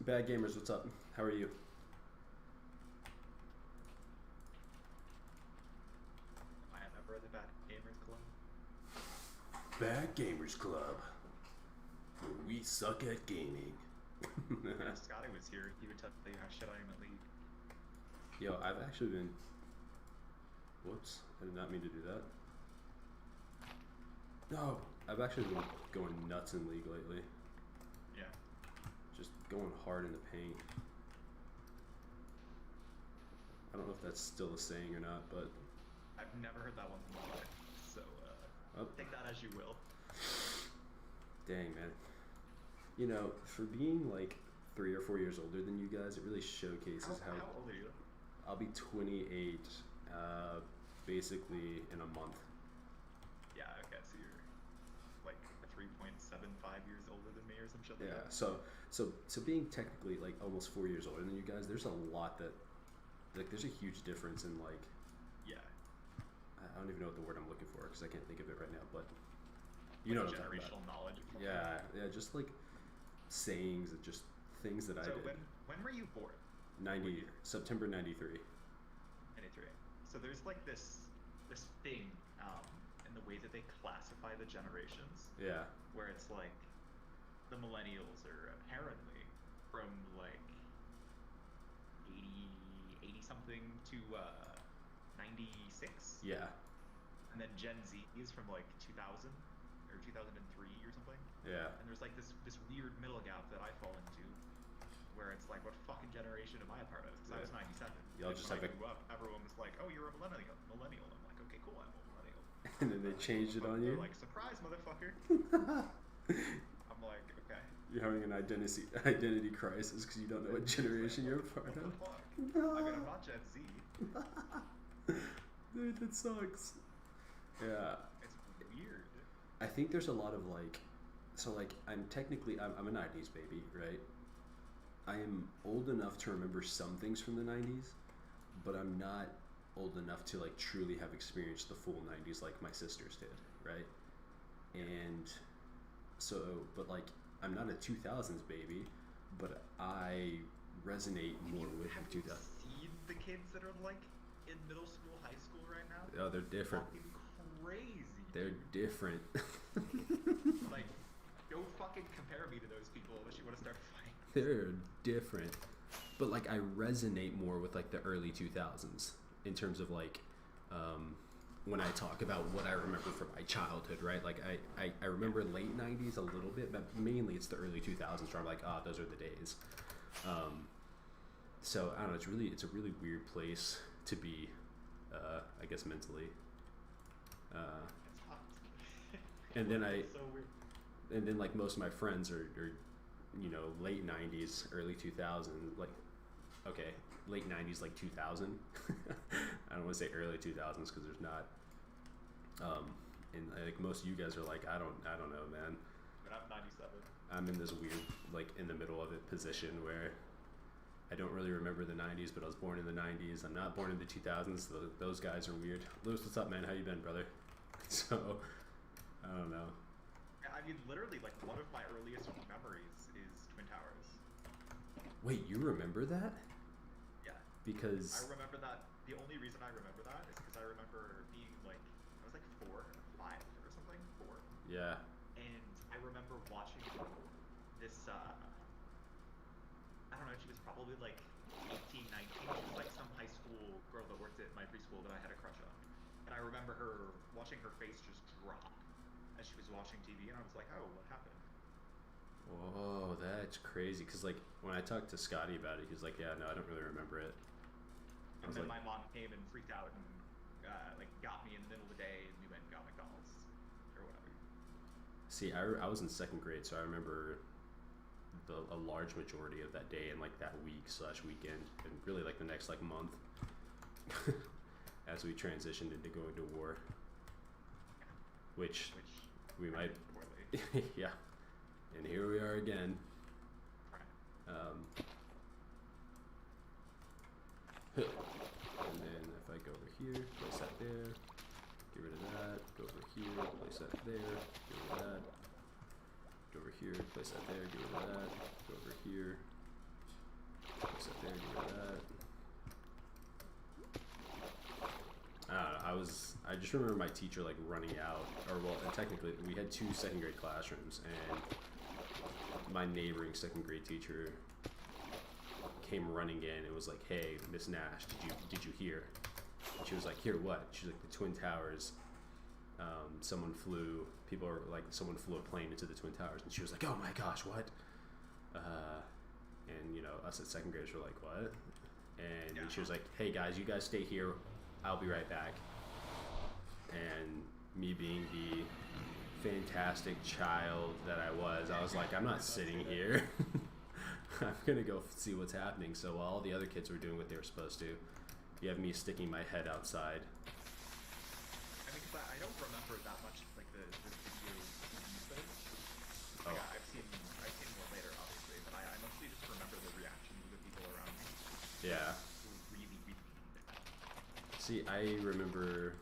S1: Bad Gamers, what's up? How are you?
S5: I am a member of the Bad Gamers Club.
S1: Bad Gamers Club, where we suck at gaming.
S5: If Scotty was here, he would tell you how shit I am at League.
S1: Yo, I've actually been... Whoops, I did not mean to do that. No, I've actually been going nuts in League lately.
S5: Yeah.
S1: Just going hard in the paint. I don't know if that's still a saying or not, but
S5: I've never heard that one in my life, so
S1: Oh.
S5: take that as you will.
S1: dang, man. You know, for being like 3 or 4 years older than you guys, it really showcases
S5: How old are you?
S1: I'll be 28, basically in a month.
S5: Yeah, okay, so you're like 3.75 years older than me or some shit like
S1: Yeah.
S5: that.
S1: So being technically like almost 4 years older than you guys, there's a lot that, like, there's a huge difference in like,
S5: Yeah.
S1: I don't even know what the word I'm looking for because I can't think of it right now, but you
S5: Like
S1: know what I'm talking
S5: generational
S1: about.
S5: knowledge.
S1: Yeah, just like sayings and just things that I
S5: So
S1: did.
S5: when were you born?
S1: 90 September 93.
S5: 93. So there's like this thing in the way that they classify the generations,
S1: Yeah.
S5: where it's like the millennials are apparently from like 80 something to 96,
S1: Yeah.
S5: and then Gen Z is from like 2000 or 2003 or something.
S1: Yeah.
S5: And there's like this weird middle gap that I fall into, where it's like, what fucking generation am I a part of? Because I was 97.
S1: Y'all
S5: And
S1: just
S5: when
S1: have
S5: I
S1: a-
S5: grew up, everyone was like, oh, you're a millennial. I'm like, okay, cool, I'm a millennial.
S1: And then they changed it
S5: But
S1: on
S5: they're
S1: you.
S5: like, surprise, motherfucker. I'm like, okay.
S1: You're having an identity crisis because you don't know what generation you're a part
S5: What the
S1: of.
S5: fuck?
S1: No.
S5: I mean, I'm not Gen Z.
S1: Dude, that sucks. Yeah.
S5: It's weird.
S1: I think there's a lot of like, so like I'm a 90s baby, right? I am old enough to remember some things from the 90s, but I'm not old enough to like truly have experienced the full 90s like my sisters did, right? And so, but like I'm not a 2000s baby, but I resonate more with
S5: Have
S1: the
S5: you
S1: 2000s.
S5: seen the kids that are like in middle school, high school right now?
S1: Oh, they're different.
S5: Fucking crazy.
S1: They're different.
S5: Like, don't fucking compare me to those people unless you want to start fighting.
S1: They're different. But like I resonate more with like the early 2000s in terms of like when I talk about what I remember from my childhood, right? Like I remember late 90s a little bit, but mainly it's the early 2000s where I'm like, ah, those are the days. So I don't know, it's a really weird place to be, I guess mentally.
S5: It's hot.
S1: And then
S5: It's so weird.
S1: and then like most of my friends are you know, late 90s, early 2000, like, okay, late 90s, like 2000. I don't want to say early 2000s because there's not, and like most of you guys are like, I don't know, man.
S5: But I'm 97.
S1: I'm in this weird, like in the middle of it position where I don't really remember the 90s, but I was born in the 90s. I'm not born in the 2000s. So those guys are weird. Lewis, what's up, man? How you been, brother? So, I don't know.
S5: I mean, literally, like, one of my earliest memories is Twin Towers.
S1: Wait, you remember that?
S5: Yeah.
S1: Because
S5: I remember that. The only reason I remember that is because I remember being like, I was like 4 or 5 or something, 4.
S1: yeah,
S5: And I remember watching this, I don't know, she was probably like 18, 19. She was like some high school girl that worked at my preschool that I had a crush on. And I remember her watching her face just drop as she was watching TV, and I was like, oh, what happened?
S1: whoa, that's crazy. Because like when I talked to Scotty about it, he was like, yeah, no, I don't really remember it. I
S5: And
S1: was
S5: then
S1: like,
S5: my mom came and freaked out and like got me in the middle of the day, and we went and got McDonald's or whatever.
S1: see, I was in 2nd grade, so I remember a large majority of that day and like that week/weekend, and really like the next like month as we transitioned into going to war, which
S5: Which
S1: we might,
S5: poorly.
S1: yeah, and here we are again. And then if I go over here, place that there, get rid of that, go over here, place that there, get rid of that, go over here, place that there, get rid of that, go over here, place that there, get rid of that. I don't know, I just remember my teacher like running out, or well, technically we had 2 2nd grade classrooms, and my neighboring 2nd grade teacher came running in and was like, hey, Miss Nash, did you hear? And she was like, hear what? She's like, the Twin Towers someone flew a plane into the Twin Towers, and she was like, oh my gosh, what? And you know, us at second graders were like, what? And
S5: Yeah.
S1: she was like, hey guys, you guys stay here, I'll be right back. And me being the fantastic child that I was like, I'm not sitting here. I'm gonna go see what's happening. So while all the other kids were doing what they were supposed to, you have me sticking my head outside.
S5: I mean, 'cause I don't remember that much like the video footage.
S1: Oh.
S5: Like, I've seen more later, obviously, but I mostly just remember the reactions of the people around me.
S1: Yeah.
S5: Who were really, really mean.
S1: See, I remember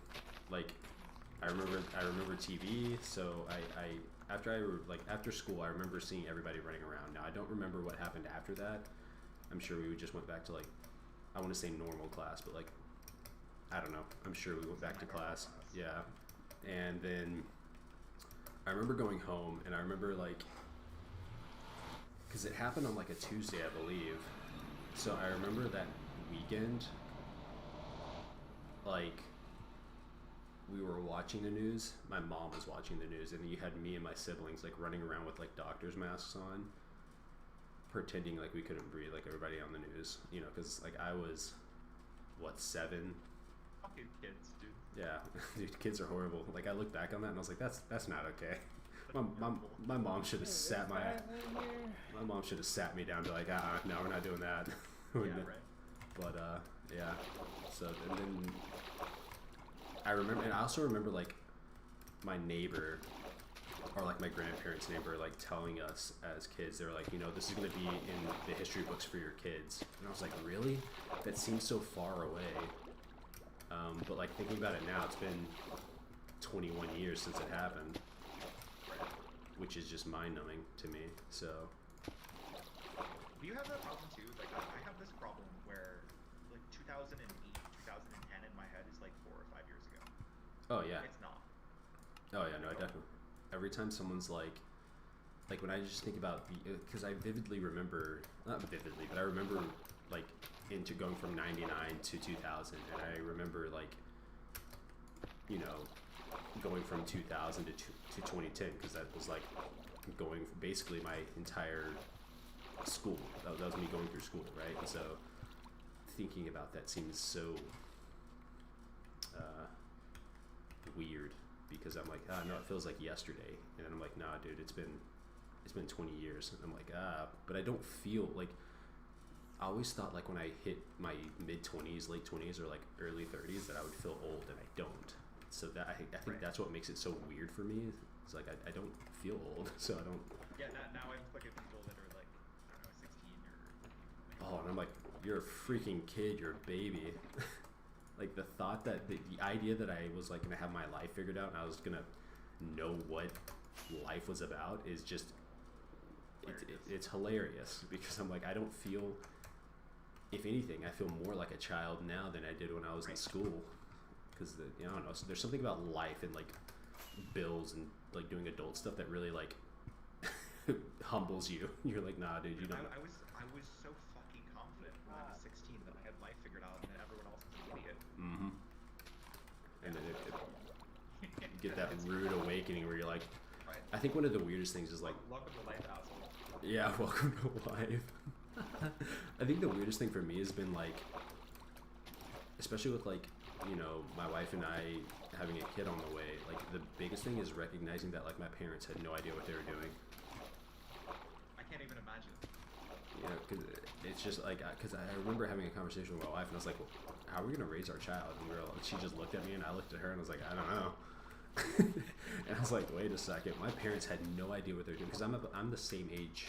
S1: TV. So after school, I remember seeing everybody running around. Now I don't remember what happened after that. I'm sure we just went back to like, I want to say normal class, but like, I don't know. I'm sure we went back to class. Yeah. And then I remember going home, and I remember like, because it happened on like a Tuesday, I believe. So I remember that weekend, like, we were watching the news. My mom was watching the news, and you had me and my siblings like running around with like doctor's masks on, pretending like we couldn't breathe, like everybody on the news, you know, because like I was, what, 7?
S5: Fucking kids, dude.
S1: Yeah, dude, kids are horrible. Like I look back on that and I was like, that's not okay.
S5: That's
S1: My
S5: horrible.
S1: mom should have sat my mom should have sat me down to like, no, we're not doing that.
S5: Yeah, right.
S1: But yeah. So and then I remember, and I also remember like my neighbor, or like my grandparents' neighbor, like telling us as kids, they were like, you know, this is going to be in the history books for your kids. And I was like, really? That seems so far away. But like thinking about it now, it's been 21 years since it happened, which is just mind-numbing to me. So
S5: Do you have that problem too? Like, I have this problem where, like, 2008, 2010 in my head is like 4 or 5 years ago.
S1: oh yeah,
S5: It's not.
S1: oh yeah, no, I definitely. Every time someone's like when I just think about the, because I vividly remember, not vividly, but I remember like into going from 99 to 2000, and I remember like, you know, going from 2000 to 2010, because that was like going basically my entire school. That was me going through school, right? And so thinking about that seems so weird, because I'm like, no, it feels like yesterday, and then I'm like, nah, dude, it's been 20 years, and I'm like, but I don't feel like, I always thought like when I hit my mid-20s, late 20s, or like early 30s, that I would feel old, and I don't. So that I think
S5: Right.
S1: that's what makes it so weird for me. It's like I don't feel old, so I don't.
S5: Yeah, now I'm looking at people that are like, I don't know, 16 or.
S1: Oh, and I'm like, you're a freaking kid, you're a baby. Like the thought that the idea that I was like gonna have my life figured out and I was gonna know what life was about is just it's hilarious, because I'm like, I don't feel, if anything, I feel more like a child now than I did when I was in school, because I don't know, so there's something about life and like bills and like doing adult stuff that really like humbles you. You're like, nah, dude, you don't.
S5: I was so fucking confident when I was 16 that I had life figured out, and then everyone else was an idiot.
S1: Mm-hmm. And then you get that rude awakening where you're like,
S5: Right.
S1: I think one of the weirdest things is like,
S5: Welcome to life, asshole.
S1: yeah, welcome to life. I think the weirdest thing for me has been like, especially with like, you know, my wife and I having a kid on the way, like the biggest thing is recognizing that like my parents had no idea what they were doing.
S5: I can't even imagine.
S1: You know, because it's just like, because I remember having a conversation with my wife, and I was like, well, how are we gonna raise our child? And she just looked at me, and I looked at her, and I was like, I don't know. And I was like, wait a second, my parents had no idea what they're doing, because I'm the same age.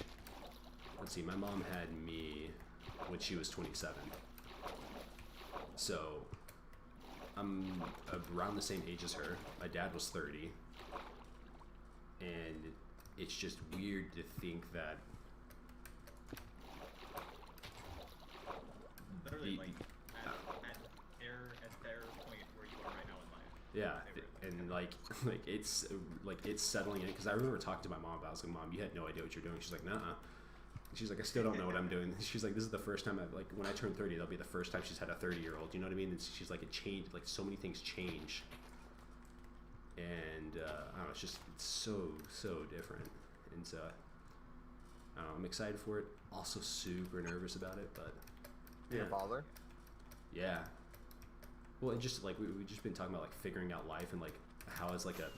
S1: Let's see, my mom had me when she was 27, so I'm around the same age as her. My dad was 30, and it's just weird to think that
S5: Literally,
S1: the-
S5: like, at their point where you are right now in life.
S1: yeah,
S5: They were
S1: and like it's settling in, because I remember talking to my mom about it. I was like, Mom, you had no idea what you're doing. She's like, nuh-uh. She's like, I still don't know what I'm doing. She's like, this is the first time I've, like, when I turn 30, that'll be the first time she's had a 30-year-old. You know what I mean? And she's like, it changed, like so many things change. and I don't know, it's so different, and so I don't know, I'm excited for it. Also super nervous about it, but
S2: Being a father.
S1: yeah. Well, it just like we just been talking about like figuring out life and like how as like a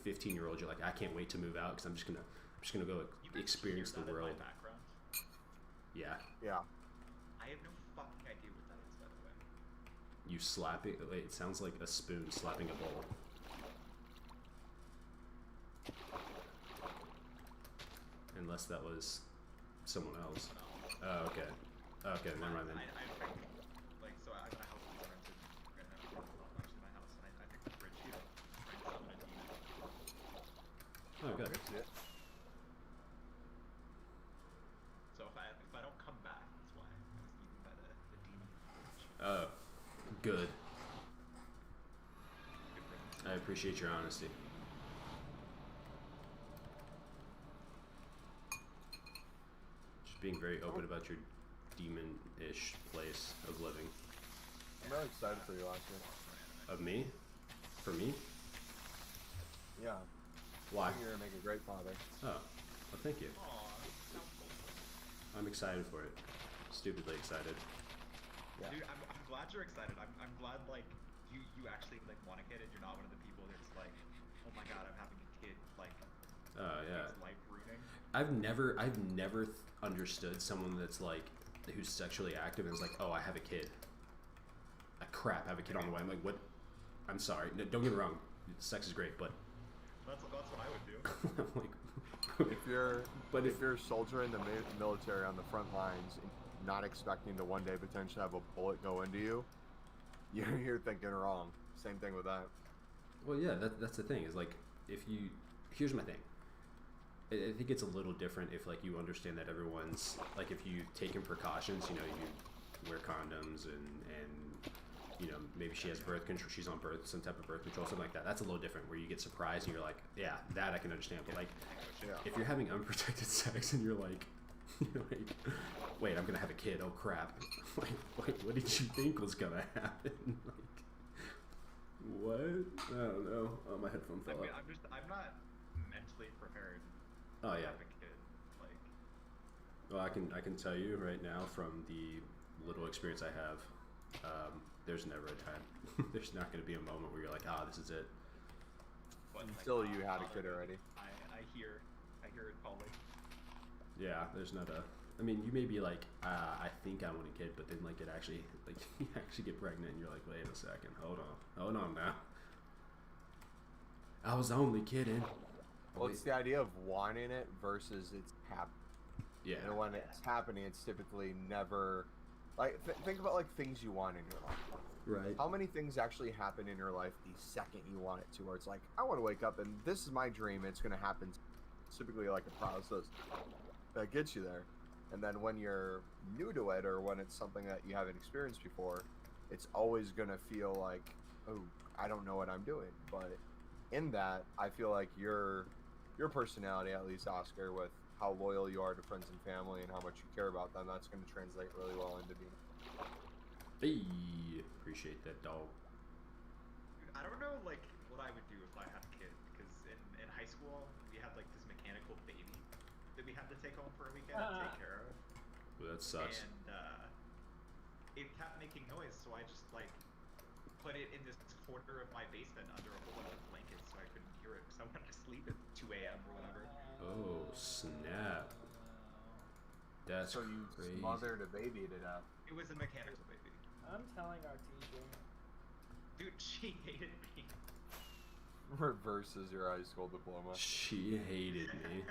S1: 15-year-old you're like I can't wait to move out because I'm just gonna go
S5: You guys
S1: experience the
S5: hear that in my
S1: world.
S5: background?
S1: Yeah,
S2: Yeah.
S5: I have no fucking idea what that is, by the way.
S1: you slapping. Wait, it sounds like a spoon slapping a bowl. Unless that was someone else. Oh, okay. Okay, never mind then.
S5: I think, like, so I got a house that's rented right now. Well, not actually my house, and I think the fridge here trying to summon a demon.
S1: Oh, good.
S2: Good shit.
S5: So if I don't come back, that's why I was eaten by the demon fridge.
S1: Oh, good.
S5: Good riddance.
S1: I appreciate your honesty. Just being very open about your demon-ish place of living.
S2: I'm really excited for you, Oscar.
S1: Of me? For me?
S2: Yeah.
S1: Why?
S2: I think you're gonna make a great father.
S1: Oh, well, thank you.
S5: Aw, sounds cool.
S1: I'm excited for it. Stupidly excited.
S2: Yeah.
S5: Dude, I'm glad you're excited. I'm glad like you actually like want a kid and you're not one of the people that's like, oh my god, I'm having a kid, like
S1: Oh yeah.
S5: it's life ruining.
S1: I've never understood someone that's like who's sexually active and is like, oh, I have a kid. Crap, I have a kid on the way. I'm like, what? I'm sorry. No, don't get me wrong. Sex is great, but
S5: That's what I would do.
S1: I'm like,
S2: If you're
S1: But
S2: if you're a soldier in the military on the front lines, not expecting to one day potentially have a bullet go into you, you're thinking wrong. Same thing with that.
S1: well, yeah, that's the thing. Is like, if you, here's my thing. I think it's a little different if like you understand that everyone's like if you taken precautions, you know, you wear condoms and you know maybe she has birth control, she's on some type of birth control, something like that. That's a little different where you get surprised and you're like, yeah, that I can understand. But like,
S2: Yeah.
S1: if you're having unprotected sex and you're like, wait, I'm gonna have a kid. Oh crap! Like, what did you think was gonna happen? Like, what? I don't know. Oh, my headphone
S5: I
S1: fell
S5: mean,
S1: out.
S5: I'm not mentally prepared
S1: Oh
S5: to
S1: yeah.
S5: have a kid. Like,
S1: Well, I can tell you right now from the little experience I have, there's never a time. There's not going to be a moment where you're like, ah, this is it.
S5: but,
S2: Until
S5: like,
S2: you had a
S5: father-
S2: kid already.
S5: I hear it calling.
S1: Yeah, there's not a. I mean, you may be like, I think I want a kid, but then like it actually, like you actually get pregnant, and you're like, wait a second, hold on now. I was only kidding.
S2: Well, it's the idea of wanting it versus it's happening.
S1: Yeah.
S2: And when it's happening, it's typically never like think about like things you want in your life.
S1: Right.
S2: How many things actually happen in your life the second you want it to? Where it's like, I want to wake up and this is my dream. It's going to happen. It's typically like a process that gets you there. And then when you're new to it or when it's something that you haven't experienced before, it's always going to feel like, oh, I don't know what I'm doing. But in that, I feel like your personality, at least Oscar, with how loyal you are to friends and family and how much you care about them, that's going to translate really well into being.
S1: Hey, appreciate that, dog.
S5: Dude, I don't know like what I would do if I had a kid because in high school we had like this mechanical baby that we had to take home for a weekend and take care of.
S1: Well, that sucks.
S5: And it kept making noise, so I just like put it in this corner of my basement under a whole bunch of blankets so I couldn't hear it because I wanted to sleep at 2 a.m. or whatever.
S1: Oh snap! That's
S2: So you
S1: crazy.
S2: smothered a baby to death.
S5: It was a mechanical baby.
S3: I'm telling our teacher.
S5: Dude, she hated me.
S2: Reverses your high school diploma.
S1: She hated me.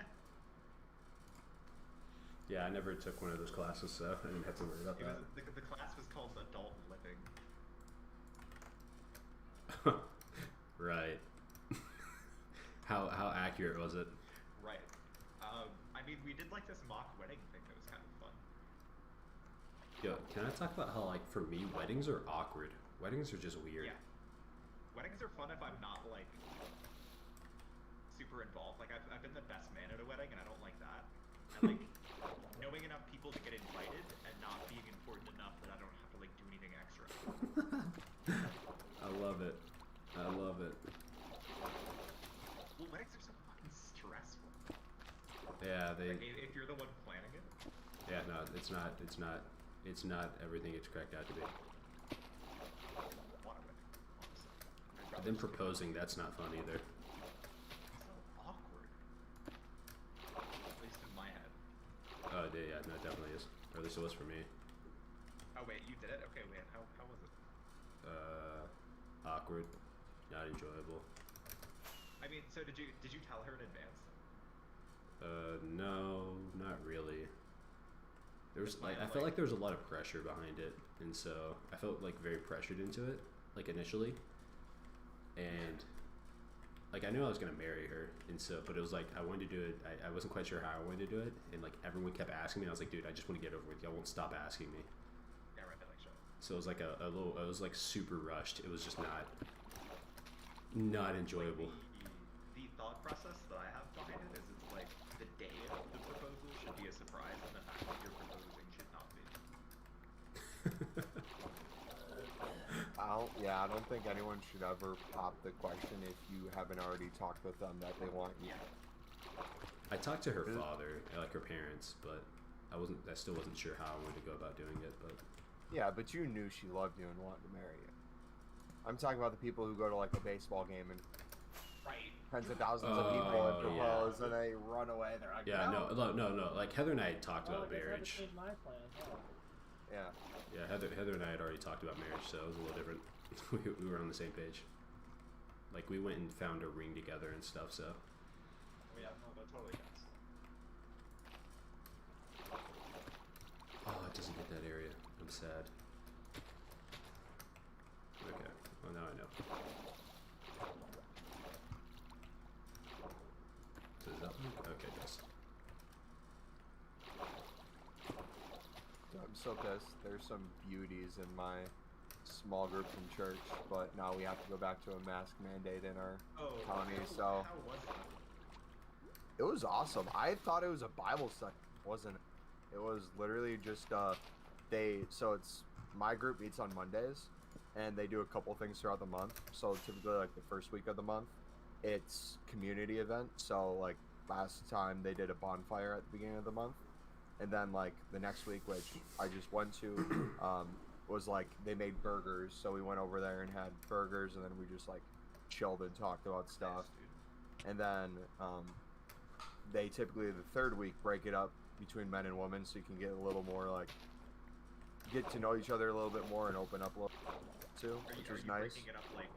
S1: Yeah, I never took one of those classes, so I didn't have to worry about
S5: It was,
S1: that.
S5: the class was called Adult Living.
S1: Right. How accurate was it?
S5: Right. I mean, we did like this mock wedding thing that was kind of fun.
S1: Yo, can I talk about how like for me weddings are awkward. Weddings are just weird.
S5: Yeah. Weddings are fun if I'm not like super involved. Like I've been the best man at a wedding and I don't like that. I like knowing enough people to get invited and not being important enough that I don't have to like do anything extra.
S1: I love it. I love it. Yeah, they.
S5: Like, if you're the one planning it.
S1: Yeah, no, it's not. It's not. It's not everything it's cracked out to be.
S5: Want to win, honestly. I'd
S1: But
S5: rather
S1: then
S5: just do it.
S1: proposing, that's not fun either.
S5: So awkward. At least in my head.
S1: Oh, yeah, no, it definitely is. Or at least it was for me.
S5: Oh wait, you did it? Okay, wait. How was it?
S1: Awkward, not enjoyable.
S5: I mean, so did you tell her in advance?
S1: No, not really. There was
S5: It's
S1: like I
S5: kinda
S1: felt
S5: like-
S1: like there was a lot of pressure behind it, and so I felt like very pressured into it, like initially, and like I knew I was gonna marry her, and so but it was like I wanted to do it. I wasn't quite sure how I wanted to do it, and like everyone kept asking me. I was like, dude, I just want to get over with. Y'all won't stop asking me.
S5: Yeah, right. Like, shut up.
S1: So it was like a little. It was like super rushed. It was just not enjoyable.
S5: Like the thought process that I have behind it is it's like the day of the proposal should be a surprise, and the fact that you're proposing should not be.
S2: I don't think anyone should ever pop the question if you haven't already talked with them that they want you.
S5: Yeah.
S1: I talked to her
S2: Really?
S1: father, like her parents, but I still wasn't sure how I wanted to go about doing it, but
S2: Yeah, but you knew she loved you and wanted to marry you. I'm talking about the people who go to like a baseball game and
S5: Right.
S2: tens of thousands of
S1: Oh,
S2: people and
S1: yeah.
S2: propose and they run away. They're like,
S1: yeah, no. Like Heather and I had talked
S3: Oh,
S1: about
S3: I guess I haven't
S1: marriage.
S3: changed my plans. Huh?
S2: Yeah.
S1: Yeah, Heather and I had already talked about marriage, so it was a little different. we were on the same page. Like we went and found a ring together and stuff. So
S5: Oh, yeah, no, that totally counts.
S1: oh, it doesn't get that area. I'm sad. Okay, well now I know. So is that one? Okay, yes.
S2: I'm so pissed. There's some beauties in my small group from church, but now we have to go back to a mask mandate in our
S5: Oh,
S2: county.
S5: how
S2: So
S5: was that?
S2: it was awesome. I thought it was a Bible study. It wasn't. It was literally just it's my group meets on Mondays, and they do a couple things throughout the month. So typically, like the first week of the month, it's community event. So like last time they did a bonfire at the beginning of the month, and then like the next week, which I just went to, was like they made burgers. So we went over there and had burgers, and then we just like chilled and talked about stuff.
S5: Nice, dude.
S2: And then they typically the third week break it up between men and women, so you can get a little more like get to know each other a little bit more and open up a little too, which
S5: Are
S2: is
S5: you
S2: nice.
S5: breaking it up like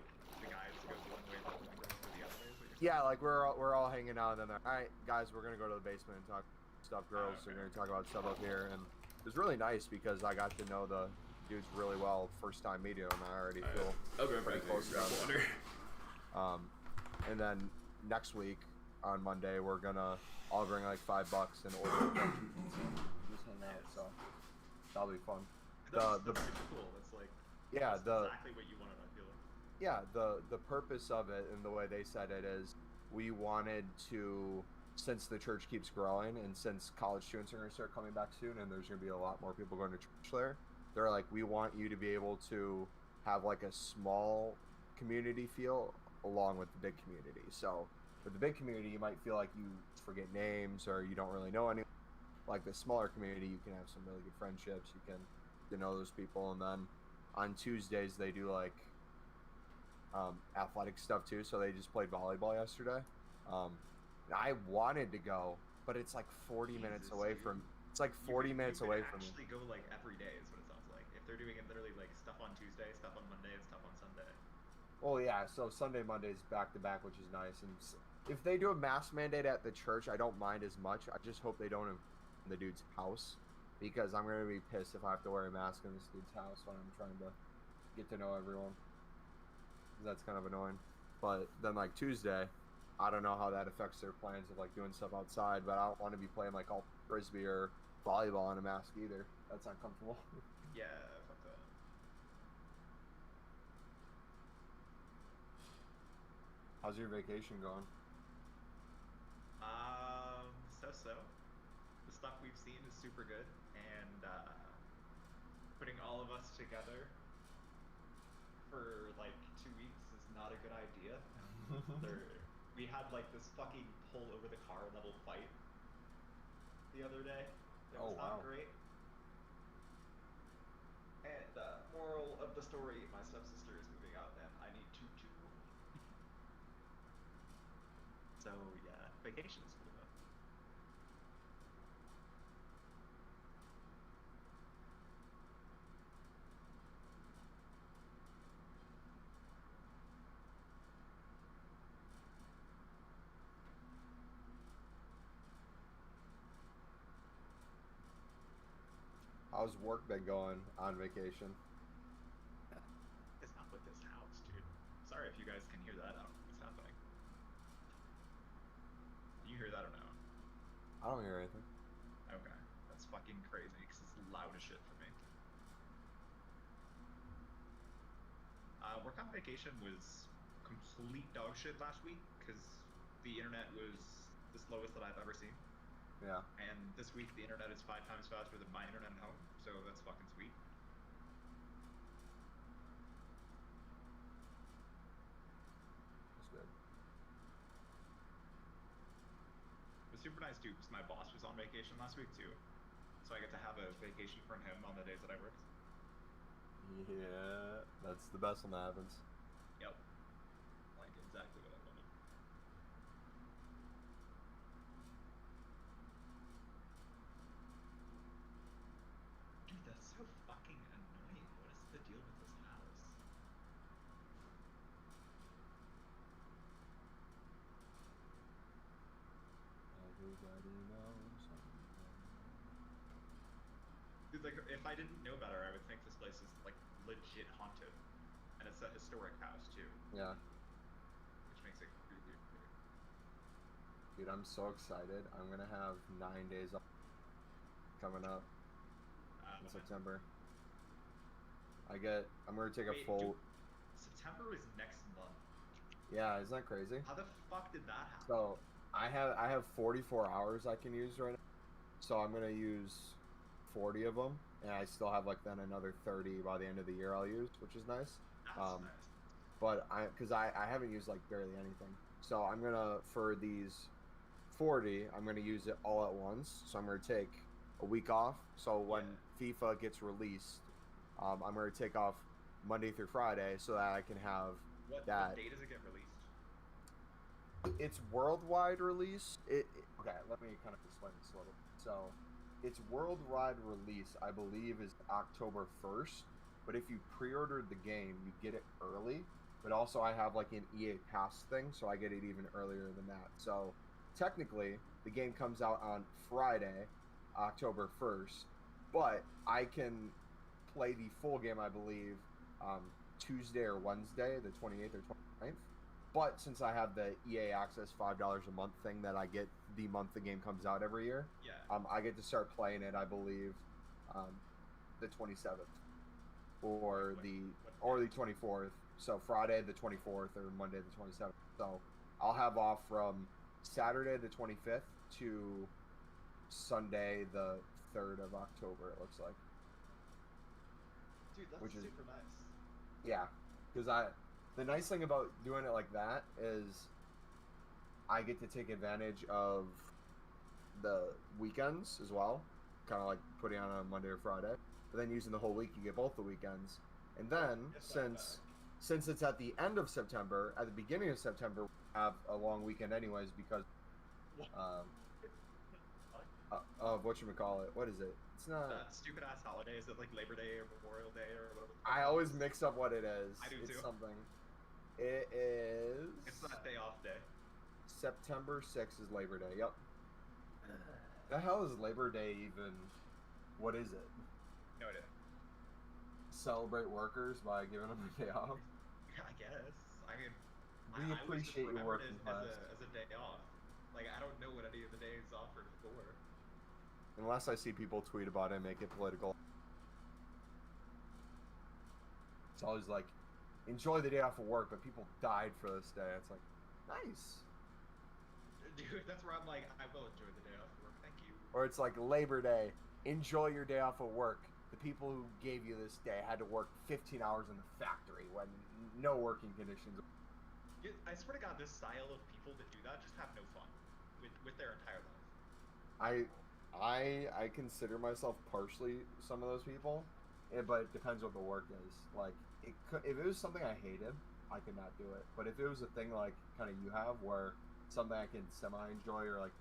S5: the guys go one way, the girls go the other way? Is what you're
S2: Yeah, like we're all hanging out, and then they're, all right, guys, we're gonna go to the basement and talk stuff. Girls are
S5: okay.
S2: gonna talk about stuff up here, and it was really nice because I got to know the dudes really well first time meeting them. I already feel
S1: I'll be
S2: pretty
S1: right
S2: close
S1: back.
S2: to them. And then next week on Monday we're gonna all bring like $5 and order just hang out. So that'll be fun.
S5: That's
S2: The
S5: super cool. It's like
S2: yeah
S5: that's
S2: the
S5: exactly what you wanted. I feel like.
S2: yeah the purpose of it and the way they said it is we wanted to, since the church keeps growing and since college students are going to start coming back soon and there's going to be a lot more people going to church there, they're like, we want you to be able to have like a small community feel along with the big community. So with the big community you might feel like you forget names or you don't really know any. Like the smaller community you can have some really good friendships, you can get to know those people. And then on Tuesdays they do like athletic stuff too, so they just played volleyball yesterday. And I wanted to go, but it's like 40 minutes
S5: Jesus,
S2: away
S5: so
S2: from it's like 40 minutes away from me.
S5: Actually, go like every day is what it sounds like. If they're doing it literally like stuff on Tuesday, stuff on Monday, and stuff on Sunday.
S2: Well, yeah, so Sunday, Mondays back to back, which is nice. And if they do a mask mandate at the church, I don't mind as much. I just hope they don't in the dude's house, because I'm gonna be pissed if I have to wear a mask in this dude's house when I'm trying to get to know everyone. That's kind of annoying. But then like Tuesday, I don't know how that affects their plans of like doing stuff outside, but I don't want to be playing like all frisbee or volleyball in a mask either. That's uncomfortable.
S5: Yeah, fuck that.
S2: How's your vacation going?
S5: So. The stuff we've seen is super good, and putting all of us together for like 2 weeks is not a good idea. We had like this fucking pull over the car level fight the other day. It
S2: Oh,
S5: was not
S2: wow.
S5: great. And moral of the story: my stepsister is moving out, and I need to. So yeah, vacation is cool though.
S2: How's work been going on vacation?
S5: It's not with this house, dude. Sorry if you guys can hear that. I don't know what's happening. Do you hear that or no?
S2: I don't hear anything.
S5: Okay, that's fucking crazy because it's loud as shit for me. Work on vacation was complete dog shit last week because the internet was the slowest that I've ever seen.
S2: Yeah.
S5: And this week the internet is 5 times faster than my internet at home, so that's fucking sweet.
S2: That's good.
S5: It was super nice too because my boss was on vacation last week too, so I get to have a vacation from him on the days that I worked.
S2: Yeah, that's the best when that happens.
S5: Yep, like exactly what I wanted. Dude, that's so fucking annoying. What is the deal with this house?
S2: Everybody knows.
S5: Dude, like, if I didn't know better, I would think this place is like legit haunted, and it's a historic house too,
S2: Yeah.
S5: which makes it really weird.
S2: Dude, I'm so excited. I'm gonna have 9 days off coming up in September. I'm gonna take a
S5: Wait,
S2: full.
S5: dude, September is next month.
S2: Yeah, isn't that crazy?
S5: How the fuck did that happen?
S2: So I have 44 hours I can use right now. So I'm gonna use 40 of them, and I still have like then another 30 by the end of the year I'll use, which is nice.
S5: That's nice.
S2: But I haven't used like barely anything. So I'm gonna, for these 40, I'm gonna use it all at once. So I'm gonna take a week off. So when FIFA gets released, I'm gonna take off Monday through Friday so that I can have
S5: What
S2: that.
S5: date does it get released?
S2: It's worldwide release. Okay, let me kind of explain this a little. So, its worldwide release, I believe, is October 1st. But if you pre-ordered the game, you get it early. But also, I have like an EA Pass thing, so I get it even earlier than that. So, technically, the game comes out on Friday, October 1st. But I can play the full game, I believe, Tuesday or Wednesday, the 28th or 29th. But since I have the EA Access $5 a month thing that I get the month the game comes out every year, I get to start playing it, I believe, the 27th or the 24th. So Friday the 24th or Monday the 27th. So I'll have off from Saturday the 25th to Sunday the 3rd of October, it looks like.
S5: Dude, that's
S2: Which is
S5: super nice.
S2: Yeah, because the nice thing about doing it like that is I get to take advantage of the weekends as well, kind of like putting on a Monday or Friday. But then using the whole week, you get both the weekends. And then since it's at the end of September, at the beginning of September, we have a long weekend anyways because of whatchamacallit. What is it? It's not
S5: stupid ass holiday. Is it like Labor Day or Memorial Day or whatever?
S2: I always mix up what it is.
S5: I do
S2: it's
S5: too.
S2: Something. It is.
S5: It's that day off day.
S2: September 6th is Labor Day. Yep. The hell is Labor Day even? What is it?
S5: No idea.
S2: Celebrate workers by giving them a day off.
S5: I guess. I mean,
S2: We
S5: I always just
S2: appreciate your
S5: remembered
S2: working
S5: it
S2: class.
S5: as a day off. Like, I don't know what any of the days offered for.
S2: Unless I see people tweet about it and make it political. It's always like, enjoy the day off of work, but people died for this day. It's like, nice.
S5: Dude, that's where I'm like, I will enjoy the day off of work. Thank you.
S2: Or it's like Labor Day. Enjoy your day off of work. The people who gave you this day had to work 15 hours in the factory when no working conditions.
S5: I swear to God, this style of people that do that just have no fun with their entire life.
S2: I consider myself partially some of those people, but it depends what the work is. Like, if it was something I hated, I could not do it. But if it was a thing like kind of you have, where something I can semi enjoy or like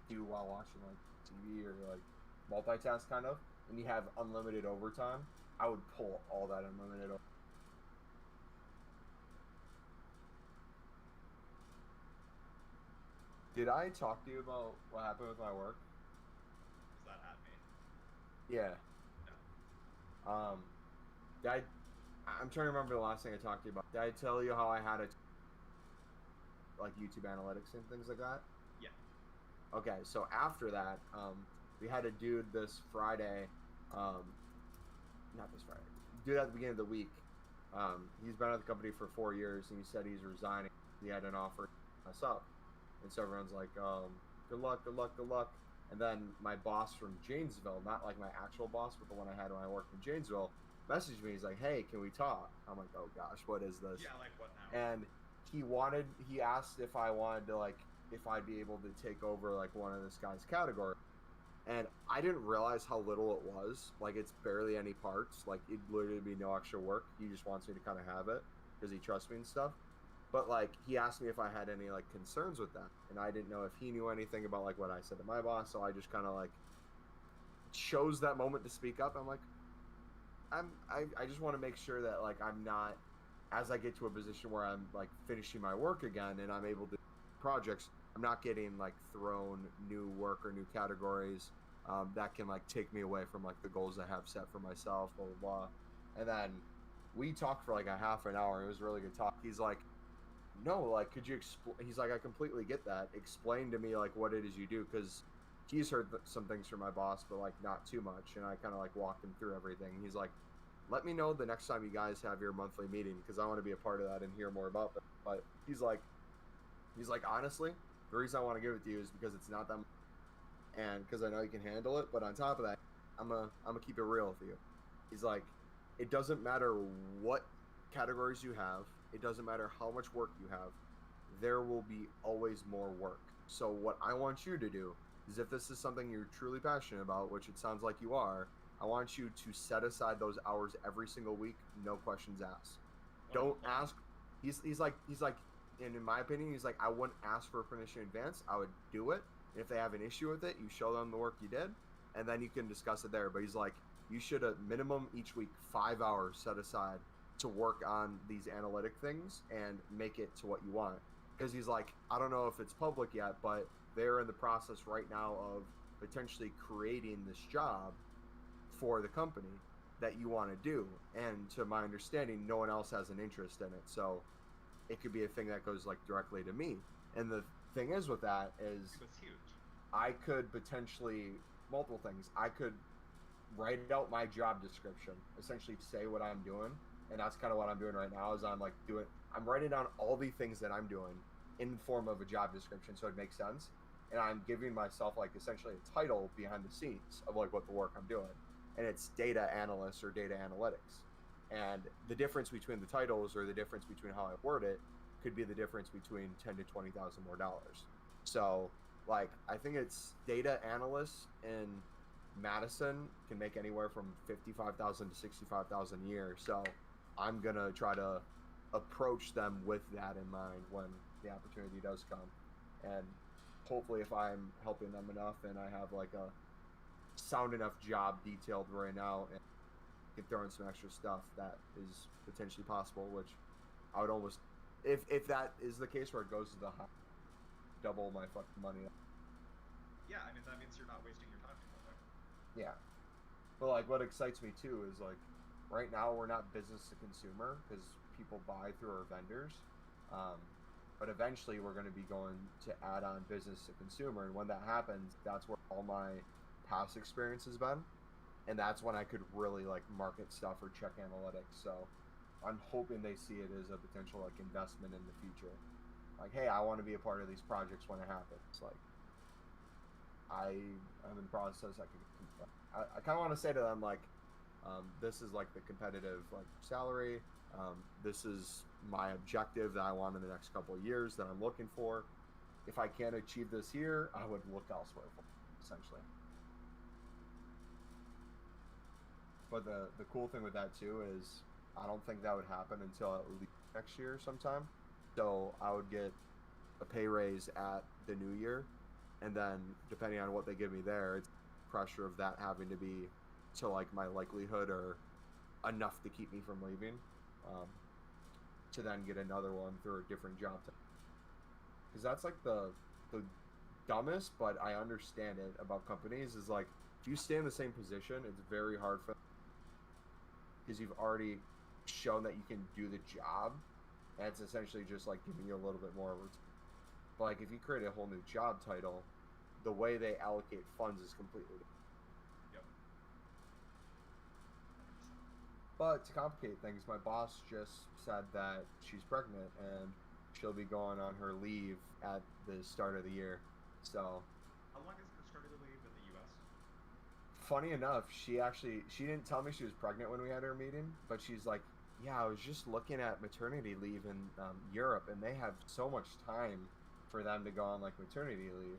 S2: do while watching like TV or like multitask kind of, and you have unlimited overtime, I would pull all that unlimited. Did I talk to you about what happened with my work?
S5: Was that at me?
S2: Yeah.
S5: No.
S2: I'm trying to remember the last thing I talked to you about. Did I tell you how I had like YouTube analytics and things like that?
S5: Yeah.
S2: Okay, so after that, we had a dude this Friday, not this Friday, dude at the beginning of the week. He's been at the company for 4 years, and he said he's resigning. He had an offer to us up, and so everyone's like, good luck, good luck, good luck. And then my boss from Janesville, not like my actual boss, but the one I had when I worked in Janesville, messaged me. He's like, hey, can we talk? I'm like, oh gosh, what is this?
S5: Yeah, like what now?
S2: And he asked if I wanted to, like, if I'd be able to take over like one of this guy's category. And I didn't realize how little it was. Like, it's barely any parts. Like, it'd literally be no extra work. He just wants me to kind of have it because he trusts me and stuff. But like, he asked me if I had any like concerns with that, and I didn't know if he knew anything about like what I said to my boss. So I just kind of like chose that moment to speak up. I'm like, I just want to make sure that like I'm not, as I get to a position where I'm like finishing my work again and I'm able to do projects, I'm not getting like thrown new work or new categories that can like take me away from like the goals I have set for myself, blah blah blah. And then we talked for like a half an hour. It was a really good talk. He's like, no, like, could you explain? He's like, I completely get that. Explain to me like what it is you do, because he's heard some things from my boss, but like not too much. And I kind of like walked him through everything. He's like, let me know the next time you guys have your monthly meeting, because I want to be a part of that and hear more about it. But he's like honestly, the reason I want to give it to you is because it's not that much, and because I know you can handle it. But on top of that, I'm gonna keep it real with you. He's like, it doesn't matter what categories you have. It doesn't matter how much work you have. There will be always more work. So what I want you to do is, if this is something you're truly passionate about, which it sounds like you are, I want you to set aside those hours every single week, no questions asked. Don't ask. He's like, and in my opinion, he's like, I wouldn't ask for permission in advance. I would do it. And if they have an issue with it, you show them the work you did, and then you can discuss it there. But he's like, you should at minimum each week 5 hours set aside to work on these analytic things and make it to what you want. Because he's like, I don't know if it's public yet, but they're in the process right now of potentially creating this job for the company that you want to do. And to my understanding, no one else has an interest in it. So it could be a thing that goes like directly to me. And the thing is with that is,
S5: It was huge.
S2: I could potentially, multiple things. I could write out my job description, essentially say what I'm doing. And that's kind of what I'm doing right now, is I'm writing down all the things that I'm doing in the form of a job description, so it makes sense. And I'm giving myself like essentially a title behind the scenes of like what the work I'm doing. And it's data analyst or data analytics. And the difference between the titles, or the difference between how I word it, could be the difference between $10,000 to $20,000 more. So like, I think it's data analysts in Madison can make anywhere from $55,000 to $65,000 a year. So I'm gonna try to approach them with that in mind when the opportunity does come, and hopefully if I'm helping them enough and I have like a sound enough job detailed right now and can throw in some extra stuff, that is potentially possible, which I would almost, if that is the case where it goes to the high, double my fucking money.
S5: Yeah, I mean, that means you're not wasting your time together.
S2: Yeah. But like, what excites me too is like, right now we're not business to consumer because people buy through our vendors, but eventually we're going to be going to add on business to consumer, and when that happens, that's where all my past experience has been, and that's when I could really like market stuff or check analytics. So I'm hoping they see it as a potential like investment in the future. Like, hey, I want to be a part of these projects when it happens. Like, I'm in the process. I kind of want to say to them like, this is like the competitive like salary. This is my objective that I want in the next couple of years that I'm looking for. If I can't achieve this here, I would look elsewhere for it, essentially. But the cool thing with that too is I don't think that would happen until at least next year sometime. So I would get a pay raise at the new year, and then depending on what they give me there, it's pressure of that having to be to like my likelihood or enough to keep me from leaving, to then get another one through a different job. Because that's like the dumbest, but I understand it about companies is like if you stay in the same position, it's very hard for because you've already shown that you can do the job, and it's essentially just like giving you a little bit more. But like if you create a whole new job title, the way they allocate funds is completely different.
S5: Yep.
S2: But to complicate things, my boss just said that she's pregnant and she'll be going on her leave at the start of the year. So
S5: How long is the start of the leave in the U.S.?
S2: funny enough, she didn't tell me she was pregnant when we had our meeting, but she's like, yeah, I was just looking at maternity leave in Europe, and they have so much time for them to go on like maternity leave.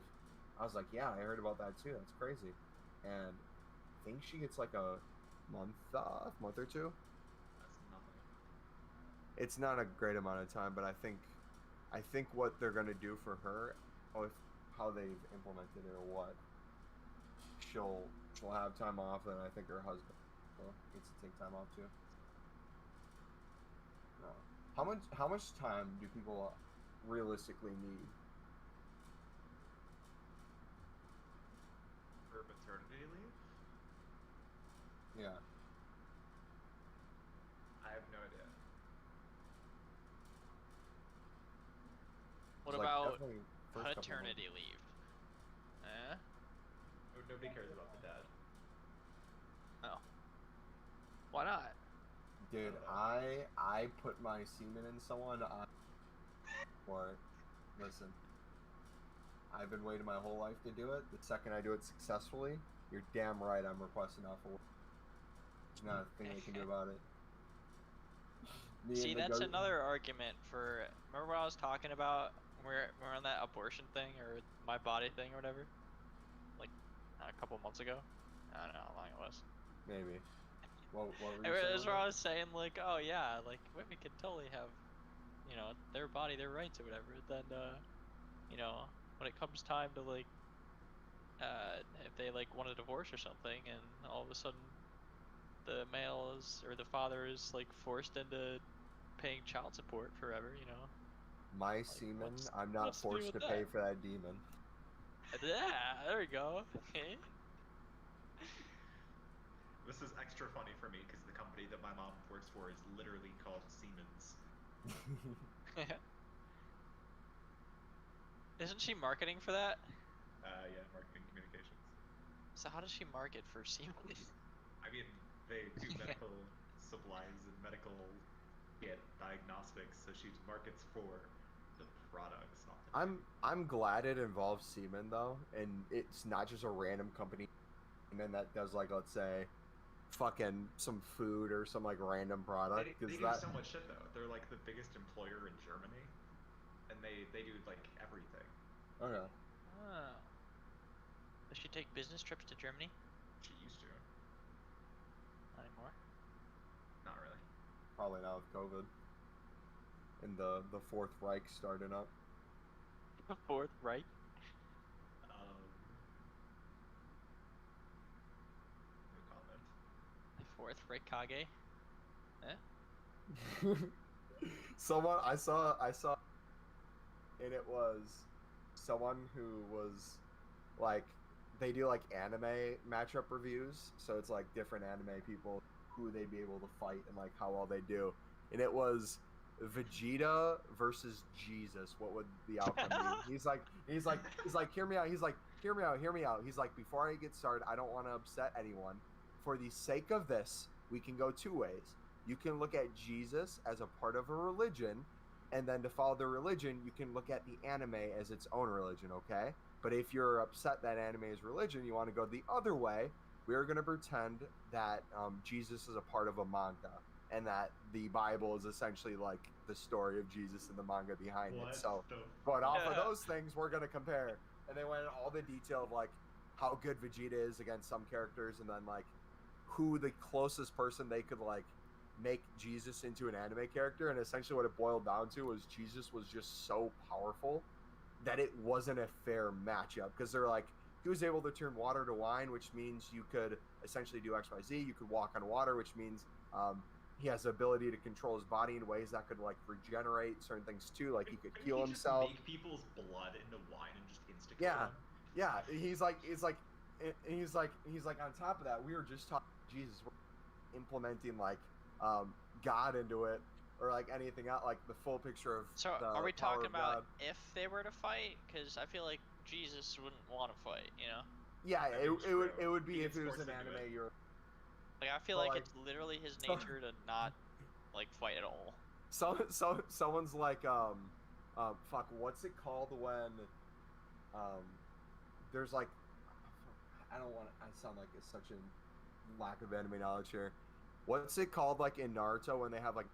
S2: I was like, yeah, I heard about that too. That's crazy. And I think she gets like a month or two.
S5: That's nothing.
S2: It's not a great amount of time, but I think what they're gonna do for her, or how they've implemented it or what, she'll have time off, and I think her husband gets to take time off too. How much time do people realistically need?
S5: For maternity leave?
S2: Yeah.
S5: I have no idea.
S6: What
S2: It's like
S6: about
S2: definitely first couple
S6: paternity
S2: months.
S6: leave? Eh?
S5: Nobody cares about the dad.
S6: Oh. Why not?
S2: Dude, I put my semen in someone for it. Listen, I've been waiting my whole life to do it. The second I do it successfully, you're damn right I'm requesting off of work. There's not a thing they can do about it.
S6: See, that's another argument for. Remember what I was talking about? We're on that abortion thing or my body thing or whatever. Like a couple months ago. I don't know how long it was.
S2: Maybe. What were you
S6: It was
S2: saying?
S6: where I was saying like, oh yeah, like women can totally have, you know, their body, their rights or whatever. Then, you know, when it comes time to like, if they like want a divorce or something, and all of a sudden, the male is or the father is like forced into paying child support forever, you know.
S2: My semen, I'm not
S6: what's to do
S2: forced to
S6: with
S2: pay
S6: that?
S2: for that demon.
S6: Yeah, there we go. Okay.
S5: This is extra funny for me because the company that my mom works for is literally called Siemens.
S6: Isn't she marketing for that?
S5: Yeah, marketing communications.
S6: So how does she market for Siemens?
S5: I mean, they do medical supplies and medical kit diagnostics, so she markets for the products, not the
S2: I'm glad it involves semen though, and it's not just a random company semen that does like, let's say, fucking some food or some like random product.
S5: They do so much shit though. They're like the biggest employer in Germany, and they do like everything.
S2: Okay.
S6: Oh. Does she take business trips to Germany?
S5: She used to.
S6: Not anymore.
S5: Not really.
S2: Probably not with COVID. And the Fourth Reich starting up.
S6: The Fourth Reich.
S5: No comment.
S6: The Fourth Reich Kage. Eh?
S2: Someone I saw, and it was someone who was like, they do like anime matchup reviews, so it's like different anime people who they'd be able to fight and like how well they do, and it was Vegeta versus Jesus. What would the outcome be? He's like, hear me out. He's like, hear me out. He's like, before I get started, I don't want to upset anyone. For the sake of this, we can go two ways. You can look at Jesus as a part of a religion, and then to follow the religion, you can look at the anime as its own religion, okay? But if you're upset that anime is religion, you want to go the other way, we're going to pretend that Jesus is a part of a manga, and that the Bible is essentially like the story of Jesus and the manga behind it. So, but off of those things, we're going to compare. And they went into all the detail of like how good Vegeta is against some characters, and then like who the closest person they could like make Jesus into an anime character, and essentially what it boiled down to was Jesus was just so powerful that it wasn't a fair matchup, because they're like, he was able to turn water to wine, which means you could essentially do XYZ. You could walk on water, which means he has the ability to control his body in ways that could like regenerate certain things too, like he could
S5: Couldn't
S2: heal
S5: he
S2: himself.
S5: Just make people's blood into wine and just insta kill
S2: Yeah,
S5: them?
S2: yeah. He's like on top of that, we were just talking Jesus, we're implementing like God into it, or like anything out, like the full picture of
S6: So
S2: the
S6: are we
S2: power
S6: talking
S2: of
S6: about
S2: God.
S6: if they were to fight? Because I feel like Jesus wouldn't want to fight, you know?
S2: Yeah,
S5: That'd be
S2: it would
S5: true.
S2: be
S5: He
S2: if
S5: gets
S2: it was
S5: forced
S2: an
S5: into
S2: anime.
S5: it.
S2: You're
S6: Like I feel
S2: But,
S6: like
S2: like,
S6: it's literally his
S2: so-
S6: nature to not like fight at all.
S2: someone's like fuck, what's it called when there's like, I don't want to, I sound like it's such a lack of anime knowledge here. What's it called like in Naruto when they have like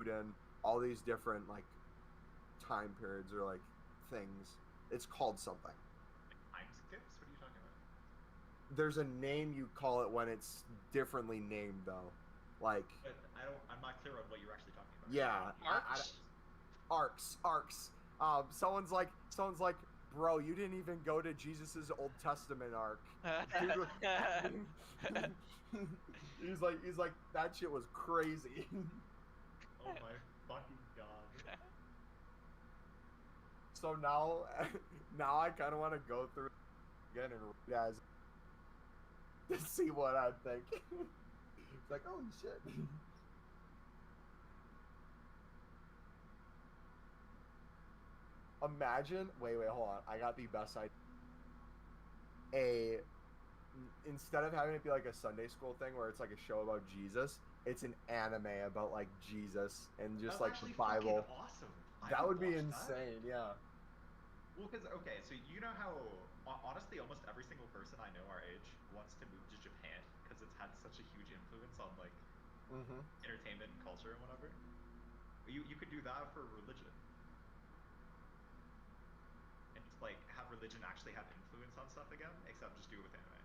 S2: and all these different like time periods or like things? It's called something.
S5: Time skips? What are you talking about?
S2: There's a name you call it when it's differently named though. Like
S5: But I'm not clear on what you're actually talking about.
S2: yeah, arcs. Someone's like, bro, you didn't even go to Jesus's Old Testament arc. he's like, that shit was crazy.
S5: Oh my fucking god.
S2: So now I kind of want to go through it again and read as to see what I think. It's like, holy shit. Imagine, wait, hold on. I got the best idea. Instead of having it be like a Sunday school thing where it's like a show about Jesus, it's an anime about like Jesus and just
S5: That's
S2: like
S5: actually
S2: the Bible.
S5: fucking awesome.
S2: That would be
S5: watch that.
S2: insane, yeah.
S5: Well, because okay, so you know how honestly, almost every single person I know our age wants to move to Japan because it's had such a huge influence on like
S2: Mm-hmm.
S5: entertainment and culture and whatever. You could do that for religion, and just like have religion actually have influence on stuff again, except just do it with anime.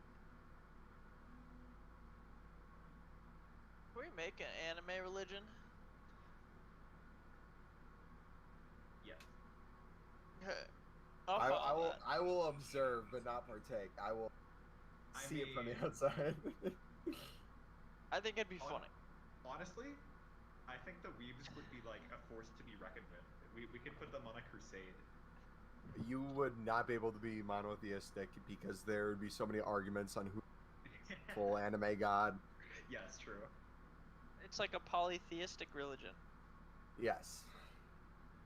S6: Can we make an anime religion?
S5: Yes.
S6: I'll
S2: I
S6: follow
S2: will
S6: that.
S2: I will observe but not partake. I will
S5: I
S2: see it from the
S5: mean-
S2: outside.
S6: I think it'd be
S5: Hon-
S6: funny.
S5: Honestly, I think the weebs would be like a force to be reckoned with. We could put them on a crusade.
S2: You would not be able to be monotheistic because there would be so many arguments on who full anime god.
S5: Yes, true.
S6: It's like a polytheistic religion,
S2: Yes.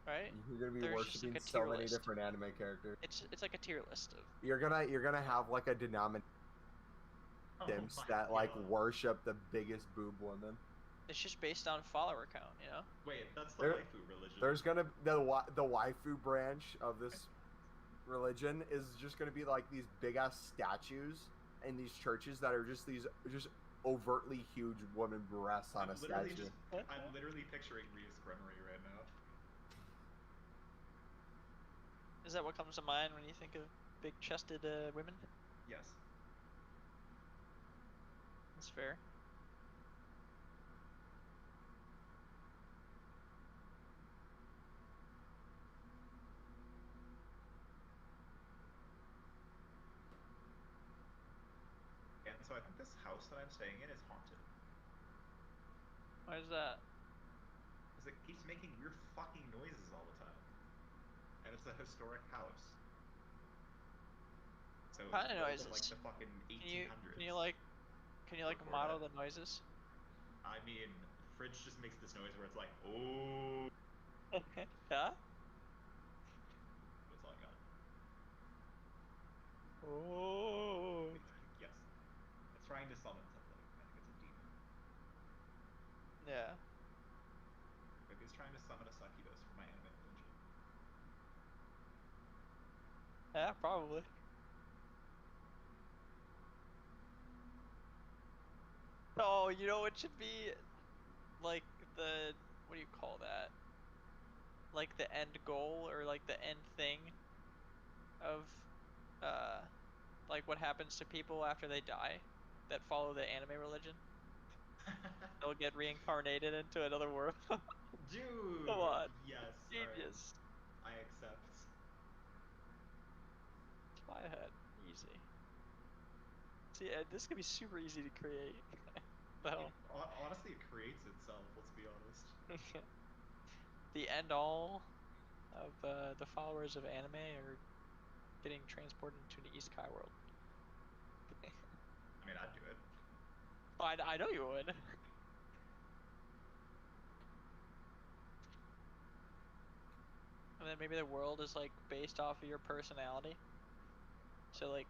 S6: right?
S2: You're gonna be
S6: There's just, like,
S2: worshiping
S6: a
S2: so
S6: tier
S2: many
S6: list.
S2: different anime characters.
S6: It's like a tier list of.
S2: You're gonna have like a denomination
S5: Oh my
S2: that like
S5: God.
S2: worship the biggest boob women.
S6: It's just based on follower count, you know.
S5: Wait, that's the
S2: There-
S5: waifu religion.
S2: There's gonna the waifu branch of this religion is just gonna be like these big ass statues in these churches that are just these just overtly huge woman breasts on a statue.
S5: I'm literally picturing Rias Gremory right now.
S6: Is that what comes to mind when you think of big-chested women?
S5: Yes.
S6: That's fair.
S5: And so I think this house that I'm staying in is haunted.
S6: Why is that?
S5: Because it keeps making weird fucking noises all the time. And it's a historic house. So
S6: What kind of
S5: it's built in, like
S6: noises?
S5: the fucking 1800s.
S6: Can you like
S5: Record
S6: model
S5: it.
S6: the noises?
S5: I mean, Fridge just makes this noise where it's like, oh.
S6: Yeah.
S5: That's all I got.
S6: Oh.
S5: Yes. It's trying to summon something. I think it's a demon.
S6: Yeah.
S5: Maybe it's trying to summon a succubus for my anime dungeon.
S6: Yeah, probably. Oh, you know what should be like the what do you call that? Like the end goal or like the end thing of like what happens to people after they die? that follow the anime religion. They'll get reincarnated into another world.
S5: Dude.
S6: Come on.
S5: Yes.
S6: Genius.
S5: Alright. I accept.
S6: Fly ahead. Easy. See, this could be super easy to create. The hell?
S5: Honestly, it creates itself. Let's be honest.
S6: The end all of the followers of anime are getting transported into the Isekai world.
S5: I mean, I'd do it.
S6: I know you would. And then maybe the world is like based off of your personality. So like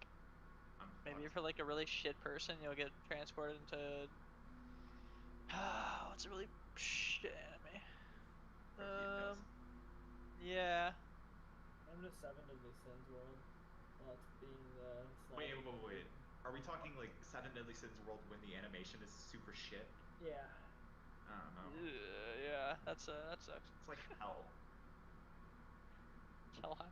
S5: I'm
S6: maybe
S5: fucked.
S6: if you're like a really shit person, you'll get transported into what's a really shit anime?
S5: Prometheus.
S6: Yeah.
S3: I'm just 7 Deadly Sins world. Well, it's being the.
S5: Wait. Are we talking like Seven Deadly Sins world when the animation is super shit?
S3: Yeah.
S5: I don't know.
S6: Yeah, that sucks.
S5: It's like hell.
S6: Helheim.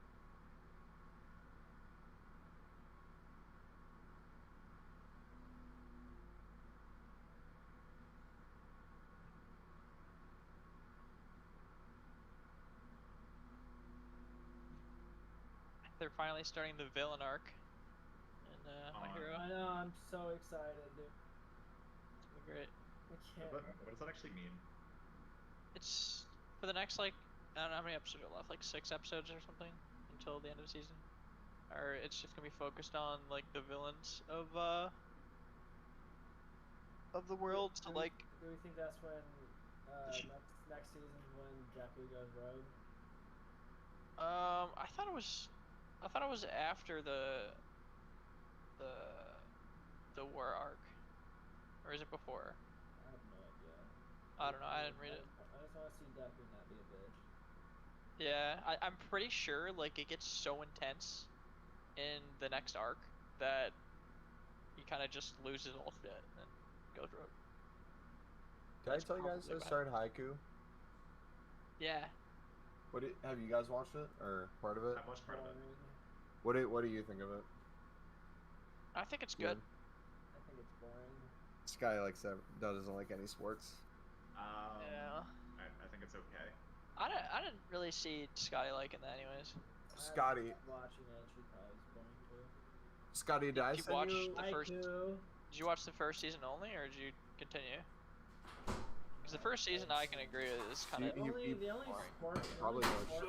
S6: They're finally starting the villain arc in My Hero.
S3: I know. I'm so excited, dude.
S6: It's gonna be great.
S3: I can't.
S5: What does that actually mean?
S6: It's for the next like I don't know how many episodes are left, like 6 episodes or something until the end of the season. Or it's just gonna be focused on like the villains of the world. So like
S3: Do we think that's when next season's when Jakku goes rogue?
S6: I thought it was after the war arc, or is it before?
S3: I have no idea.
S6: I don't know. I didn't read it.
S3: I just want to see Jakku not be a bitch.
S6: Yeah, I'm pretty sure like it gets so intense in the next arc that he kind of just loses all shit and goes rogue.
S2: Did I tell you guys I started Haiku?
S6: Yeah.
S2: Have you guys watched it or part of it?
S5: I've watched part of it.
S2: What do you think of it?
S6: I think it's good.
S3: I think it's boring.
S2: This guy doesn't like any sports.
S6: Yeah.
S5: I think it's okay.
S6: I didn't really see Scotty liking that anyways.
S2: Scotty,
S3: Watching it, she probably was boring too.
S2: Scotty, did I
S6: you
S2: send
S6: watch
S2: you?
S6: the first?
S3: Haiku.
S6: Did you watch the first season only, or did you continue? Because the first season, I can agree with, is kind of
S3: The only
S6: boring.
S3: sport.
S2: Probably
S3: the
S2: watched-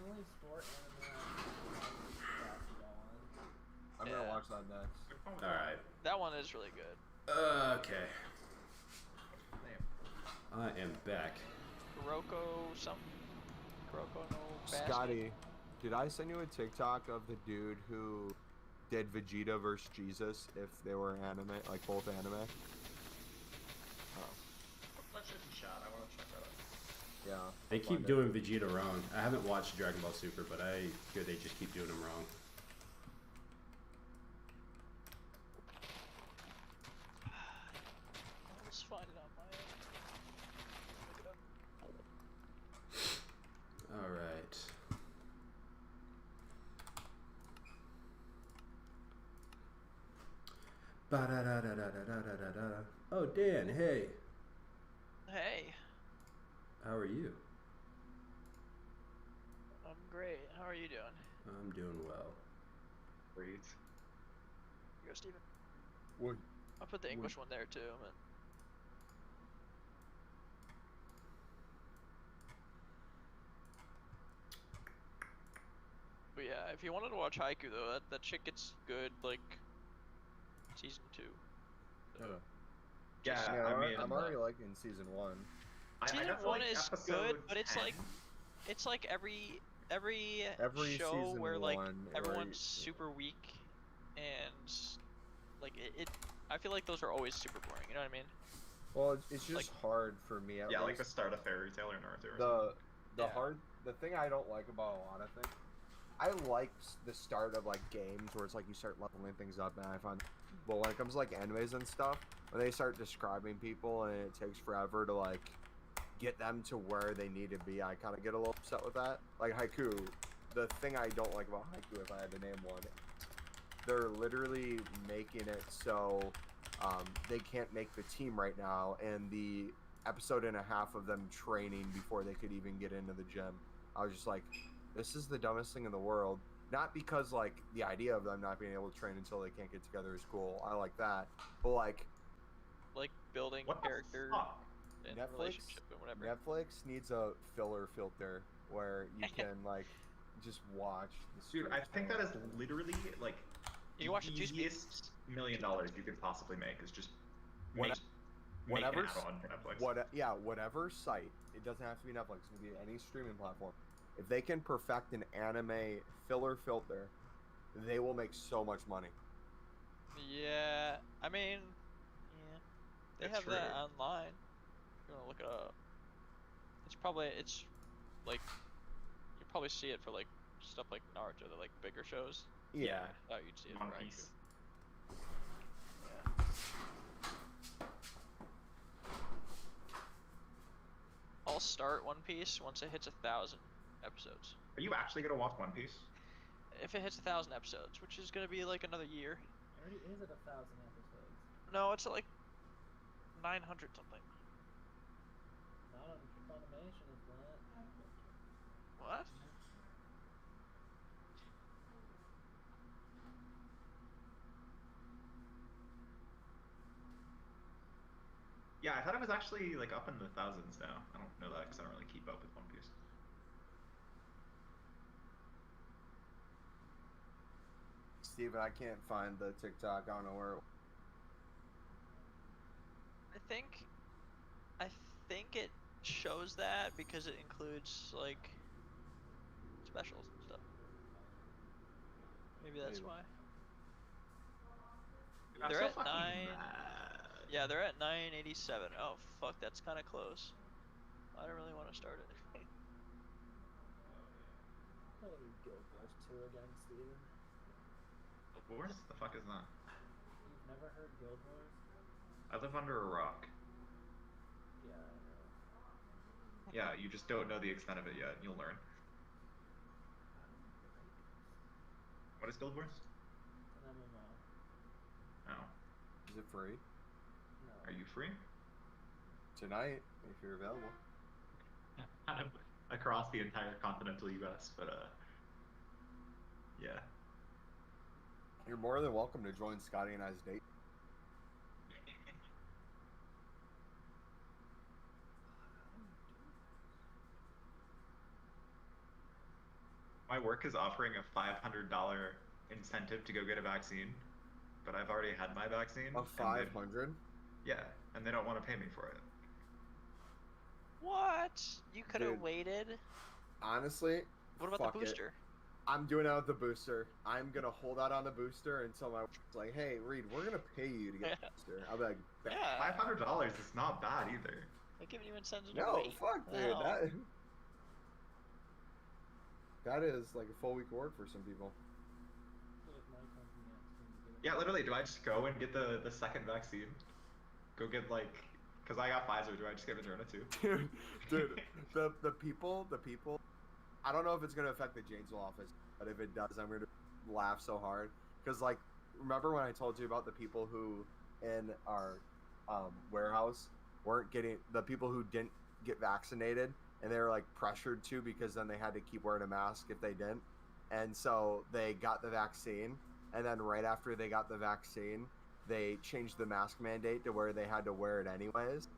S3: only sport anime basketball on.
S2: I'm gonna
S6: Yeah.
S2: watch that next.
S1: All right.
S6: That one is really good.
S1: Okay. I am back.
S6: Kuroko something. Kuroko no Basket.
S2: Scotty, did I send you a TikTok of the dude who did Vegeta versus Jesus if they were anime, like both anime?
S5: Let's just shot. I want to check that out.
S2: Yeah.
S1: They
S2: I'll
S1: keep
S2: find
S1: doing Vegeta wrong. I haven't watched Dragon Ball Super, but I hear they just keep doing him wrong.
S6: I'll just find it on my end. Look it up.
S1: All right. Ba-da-da-da-da-da-da-da-da. Oh, Dan, hey.
S6: Hey,
S1: How are you?
S6: I'm great. How are you doing?
S1: I'm doing well.
S5: Great.
S6: You go, Steven.
S2: What?
S6: I'll put the English one there too. But... But yeah, if you wanted to watch Haiku though, that shit gets good like season 2. So,
S5: Yeah,
S2: Yeah,
S5: I mean,
S2: I'm already liking season 1.
S5: I
S6: season
S5: got to,
S6: 1
S5: like,
S6: is
S5: episode
S6: good, but it's
S5: 10.
S6: like every
S2: Every
S6: show
S2: season
S6: where like
S2: one,
S6: everyone's super weak and like it I feel like those are always super boring, you know what I mean?
S2: Well, it's just
S6: Like-
S2: hard for me. At
S5: Yeah, like
S2: least.
S5: the start of Fairy Tail or Naruto or something.
S2: The thing I don't like about a lot of things, I like the start of like games where it's like you start leveling things up, and I find, but when it comes to like animes and stuff, when they start describing people and it takes forever to like get them to where they need to be, I kind of get a little upset with that. Like Haiku, the thing I don't like about Haiku, if I had to name one, they're literally making it so they can't make the team right now, and the episode and a half of them training before they could even get into the gym, I was just like, this is the dumbest thing in the world. Not because like the idea of them not being able to train until they can't get together is cool. I like that, but like
S6: building
S5: What the
S6: character
S5: fuck?
S6: and
S2: Netflix,
S6: relationship and whatever.
S2: Netflix needs a filler filter where you can like just watch. The
S5: Dude, I think that is
S2: show.
S5: literally like
S6: You watch
S5: the
S6: the juice
S5: easiest $1 million you could possibly make is just
S2: What-
S5: make
S2: whatever
S5: an add-on for Netflix.
S2: Whatever site. It doesn't have to be Netflix. It can be any streaming platform. If they can perfect an anime filler filter, they will make so much money.
S6: Yeah, I mean, yeah, they
S5: It's
S6: have that
S5: true.
S6: online. If you wanna look it up, it's like you probably see it for like stuff like Naruto, the like bigger shows.
S2: Yeah.
S6: Oh, you'd see it
S5: One
S6: for
S5: Piece.
S6: Yeah. I'll start One Piece once it hits 1,000 episodes.
S5: Are you actually gonna watch One Piece?
S6: If it hits 1,000 episodes, which is gonna be like another year.
S3: It already is at 1,000 episodes.
S6: No, it's at like 900 something.
S3: Not on Funimation, it's not.
S6: What?
S5: Yeah, I thought it was actually like up in the thousands now. I don't know that because I don't really keep up with One Piece.
S2: Steven, I can't find the TikTok. I don't know where.
S6: I think it shows that because it includes like specials and stuff. Maybe that's
S2: Maybe.
S6: why.
S5: Dude, I'm
S6: They're
S5: so
S6: at
S5: fucking
S6: 9.
S5: mad.
S6: Yeah, they're at 987. Oh fuck, that's kind of close. I don't really want to start it.
S3: Play Guild Wars 2 again, Steven.
S5: Where the fuck is that?
S3: You've never heard Guild Wars?
S5: I live under a rock.
S3: Yeah, I know.
S5: Yeah, you just don't know the extent of it yet. You'll learn. What is Guild Wars?
S3: It's an MMO.
S5: Oh.
S2: Is it free?
S3: No.
S5: Are you free?
S2: Tonight, if you're available.
S5: Kind of across the entire continental US, but yeah.
S2: You're more than welcome to join Scotty and I's date.
S5: My work is offering a $500 incentive to go get a vaccine, but I've already had my vaccine.
S2: A
S5: and they-
S2: 500?
S5: Yeah, and they don't want to pay me for it.
S6: What? You could have
S2: Dude.
S6: waited.
S2: Honestly,
S6: What about
S2: fuck
S6: the
S2: it.
S6: booster?
S2: I'm doing out with the booster. I'm gonna hold out on the booster until my wife's like, hey, Reed, we're gonna pay you to get the booster. I'll be like, bet.
S6: Yeah,
S5: $500 is not bad either.
S6: they're giving you incentives to
S2: No,
S6: wait.
S2: fuck, dude.
S6: Hell.
S2: That is like a full week of work for some people.
S3: If my company asks me to do it.
S5: Yeah, literally, do I just go and get the second vaccine? Go get like, cause I got Pfizer, do I just get Moderna too?
S2: Dude, the people, I don't know if it's gonna affect the Janesville office, but if it does, I'm gonna laugh so hard. Cause like, remember when I told you about the people who in our warehouse weren't getting, the people who didn't get vaccinated, and they were like pressured to because then they had to keep wearing a mask if they didn't, and so they got the vaccine, and then right after they got the vaccine, they changed the mask mandate to where they had to wear it anyways,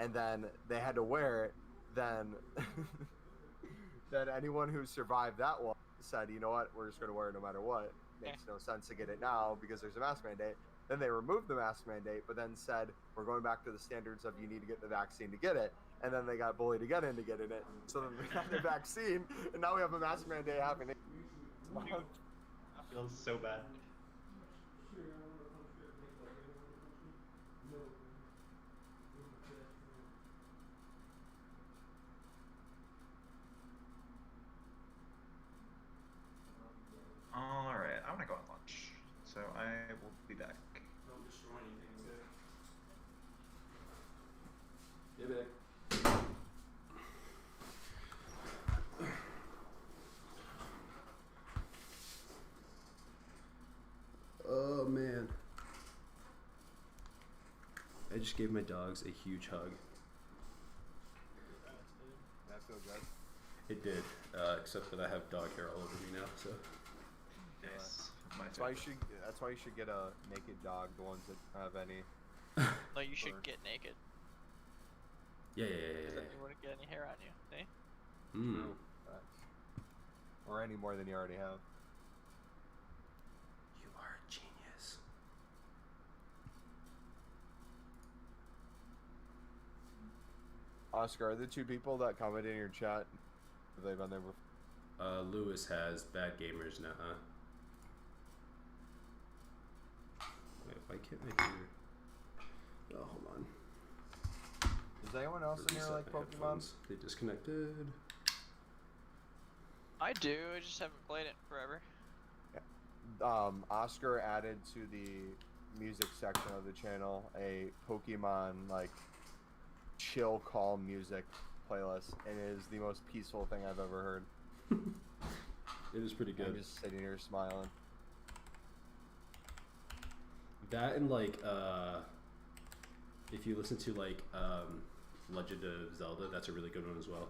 S2: and then they had to wear it. Then then anyone who survived that one said, you know what, we're just going to wear it no matter what. Makes no sense to get it now because there's a mask mandate. Then they removed the mask mandate, but then said, we're going back to the standards of you need to get the vaccine to get it. And then they got bullied again into getting it. So then they got the vaccine, and now we have a mask mandate happening.
S5: That feels so bad. Alright, I'm gonna go on lunch. So I will be back.
S1: Don't destroy anything, okay? Get back. Oh man. I just gave my dogs a huge hug.
S2: That feel good.
S1: It did, except that I have dog hair all over me now. So
S5: Nice.
S2: That's why you should. That's why you should get a naked dog. The ones that have any.
S6: No, you should
S2: Or-
S6: get naked.
S1: yeah.
S6: 'Cause then you wouldn't get any hair on you. Eh?
S1: Mm.
S2: Or any more than you already have.
S1: You are a genius.
S2: Oscar, are the two people that commented in your chat? Have they been there before?
S1: Lewis has bad gamers now. Wait, why can't I hear? Oh, hold on.
S2: Does anyone else in here
S1: Reset
S2: like
S1: my
S2: Pokemon?
S1: headphones. They disconnected.
S6: I do. I just haven't played it in forever.
S2: Oscar added to the music section of the channel a Pokemon like chill calm music playlist, and it is the most peaceful thing I've ever heard.
S1: It is pretty
S2: I'm
S1: good.
S2: just sitting here smiling.
S1: That and like if you listen to like Legend of Zelda, that's a really good one as well.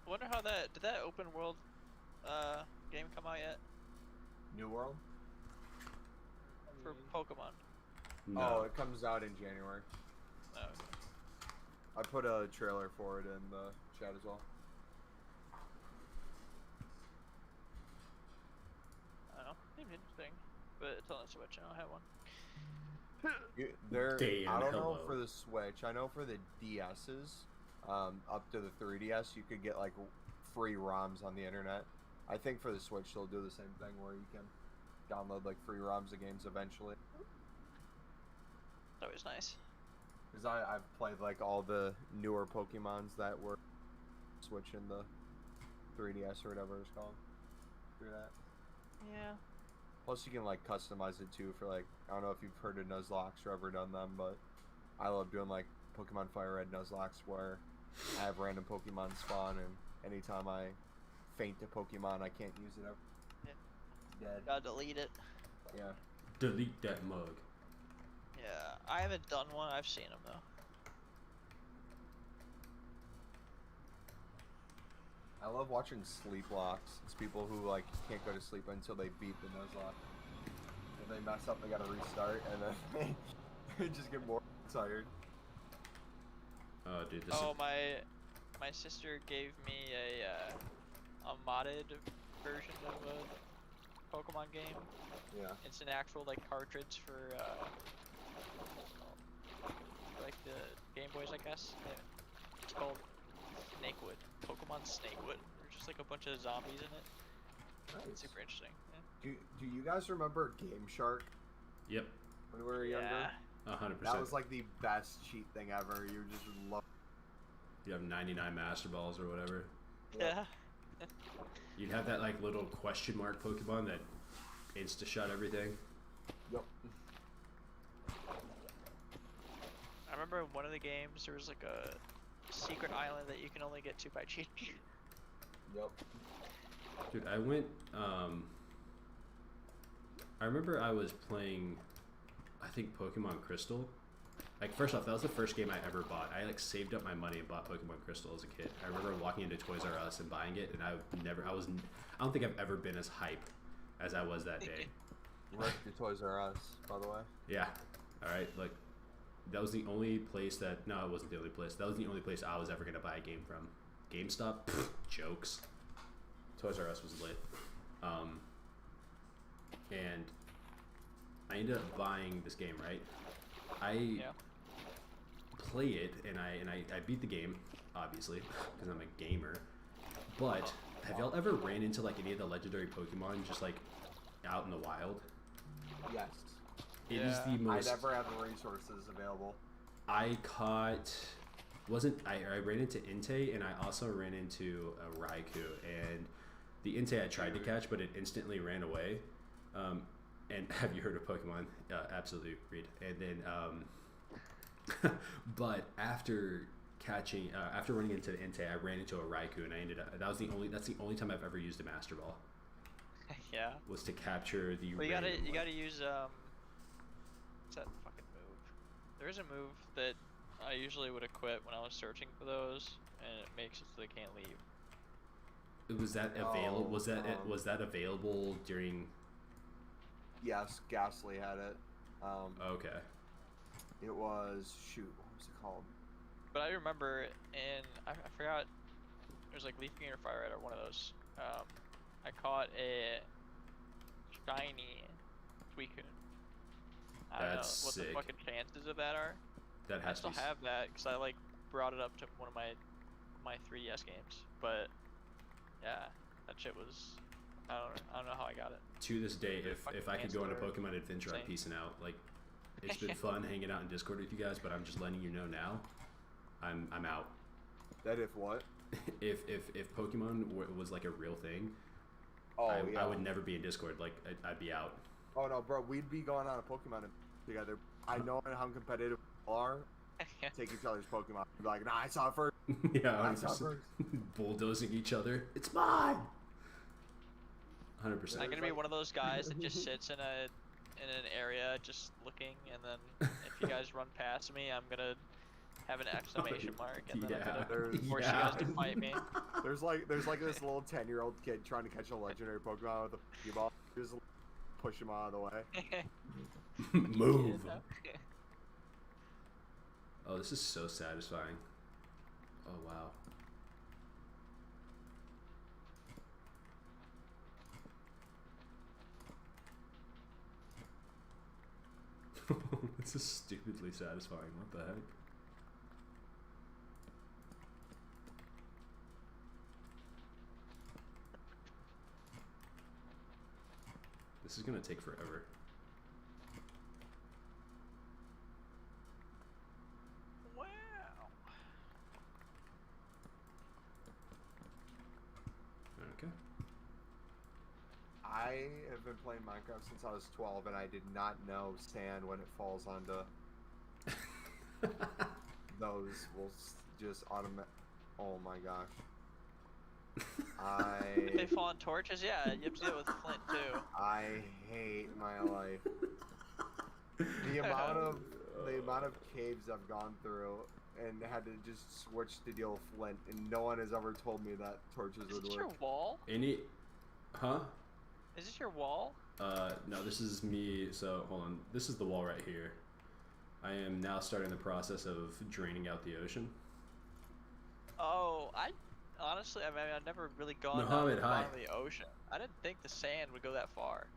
S6: I wonder how did that open world game come out yet
S2: New World?
S6: for Pokemon?
S1: No.
S2: Oh, it comes out in January.
S6: Oh, okay.
S2: I put a trailer for it in the chat as well.
S6: I don't know. Seems interesting, but it's on the Switch. I don't have one.
S2: They're,
S1: Dan,
S2: I don't know
S1: hello.
S2: for the Switch. I know for the DSs, up to the 3DS, you could get like free ROMs on the internet. I think for the Switch, they'll do the same thing where you can download like free ROMs of games eventually.
S6: It's always nice.
S2: Because I've played like all the newer Pokemons that were Switch in the 3DS or whatever it's called. Through that.
S6: Yeah.
S2: Plus, you can like customize it too for like, I don't know if you've heard of Nuzlocke or ever done them, but I love doing like Pokemon Fire Red Nuzlocke where I have random Pokemon spawn, and anytime I faint a Pokemon, I can't use it ever.
S6: Yeah.
S2: Dead.
S6: Gotta delete it.
S2: Yeah.
S1: Delete that mug.
S6: Yeah. I haven't done one. I've seen them though.
S2: I love watching sleep locks. It's people who like can't go to sleep until they beat the Nuzlocke. If they mess up, they gotta restart, and then they just get more tired.
S1: Oh, dude, this
S6: Oh,
S1: is
S6: my sister gave me a modded version of a Pokemon game.
S2: Yeah.
S6: It's an actual like cartridge for like the Game Boys, I guess. Yeah. It's called Snakewood. Pokemon Snakewood. There's just like a bunch of zombies in it. It's super interesting.
S2: Do you guys remember Game Shark
S1: Yep,
S2: when we were
S6: Yeah.
S2: younger?
S1: 100%.
S2: That was like the best cheat thing ever. You just love.
S1: You have 99 Master Balls or whatever.
S6: Yeah.
S1: You'd have that like little question mark Pokemon that insta shot everything.
S2: Yep.
S6: I remember in one of the games there was like a secret island that you can only get to by cheating.
S2: Yep.
S1: Dude, I went. I remember I was playing, I think Pokemon Crystal. Like, first off, that was the first game I ever bought. I like saved up my money and bought Pokemon Crystal as a kid. I remember walking into Toys R Us and buying it, and I don't think I've ever been as hype as I was that day.
S2: Right to Toys R Us, by the way.
S1: Yeah. All right. Like, that was the only place that. No, it wasn't the only place. That was the only place I was ever gonna buy a game from. GameStop, pfft, jokes. Toys R Us was lit. And I ended up buying this game. Right. I
S6: Yeah.
S1: play it, and I beat the game, obviously, because I'm a gamer. But have y'all ever ran into like any of the legendary Pokemon just like out in the wild?
S2: Yes.
S1: It is
S6: Yeah.
S1: the
S2: I
S1: most.
S2: never had the resources available.
S1: I ran into Entei, and I also ran into a Raikou, and the Entei I tried to catch, but it instantly ran away. And have you heard of Pokemon? Absolutely, Reed. And then, but after running into the Entei, I ran into a Raikou, and that's the only time I've ever used a Master Ball.
S6: Yeah.
S1: was to capture the.
S6: Well, you
S1: random, like-
S6: gotta use what's that fucking move? There is a move that I usually would equip when I was searching for those, and it makes it so they can't leave.
S1: Was that available?
S2: Oh,
S1: Was that available during?
S2: Yes, Ghastly had it.
S1: Okay.
S2: It was shoot. What was it called?
S6: But I remember, and I forgot. There's like Leaf Gainer Fire Red or one of those. I caught a shiny Suicune. I don't know
S1: That's
S6: what
S1: sick.
S6: the fucking chances of that are.
S1: That
S6: I
S1: has
S6: still
S1: to be.
S6: have that because I like brought it up to one of my 3DS games. But yeah, that shit was. I don't know how I got it.
S1: To this day,
S6: Fucking
S1: if I could go on a
S6: ancillary.
S1: Pokemon adventure, I'm
S6: Insane.
S1: peacing out. Like, it's been fun hanging out in Discord with you guys, but I'm just letting you know now, I'm out.
S2: That if what?
S1: If Pokemon was like a real thing,
S2: Oh
S1: I would never be in Discord. Like, I'd be out.
S2: Oh no, bro, we'd be going on a Pokemon together. I know how competitive we are. Take each other's Pokemon. Be like, nah, I saw it first.
S1: Yeah,
S2: I saw it
S1: 100%.
S2: first.
S1: Bulldozing each other. It's mine. 100%.
S6: I'm
S2: There's
S6: gonna be
S2: like-
S6: one of those guys that just sits in an area just looking, and then if you guys run past me, I'm gonna have an exclamation mark, and then I'm
S2: There's-
S6: gonna force you guys to fight me.
S2: There's like this little 10-year-old kid trying to catch a legendary Pokemon with a Pokeball. Just push him out of the way.
S1: Move. Oh, this is so satisfying. Oh wow. This is stupidly satisfying. What the heck? This is gonna take forever.
S6: Wow.
S1: Okay.
S2: I have been playing Minecraft since I was 12, and I did not know sand when it falls onto those will just automatic. Oh my gosh.
S6: If they fall on torches, yeah, you have to deal with flint too.
S2: I hate my life. The amount of caves I've gone through and had to just switch to deal with flint, and no one has ever told me that torches
S6: Is
S2: would
S6: this
S2: work.
S6: your wall?
S1: Huh?
S6: Is this your wall?
S1: No, this is me. So, hold on. This is the wall right here. I am now starting the process of draining out the ocean.
S6: Oh, honestly, I mean, I've never really gone down to
S1: Muhammad,
S6: the
S1: hi.
S6: bottom of the ocean. I didn't think the sand would go that far.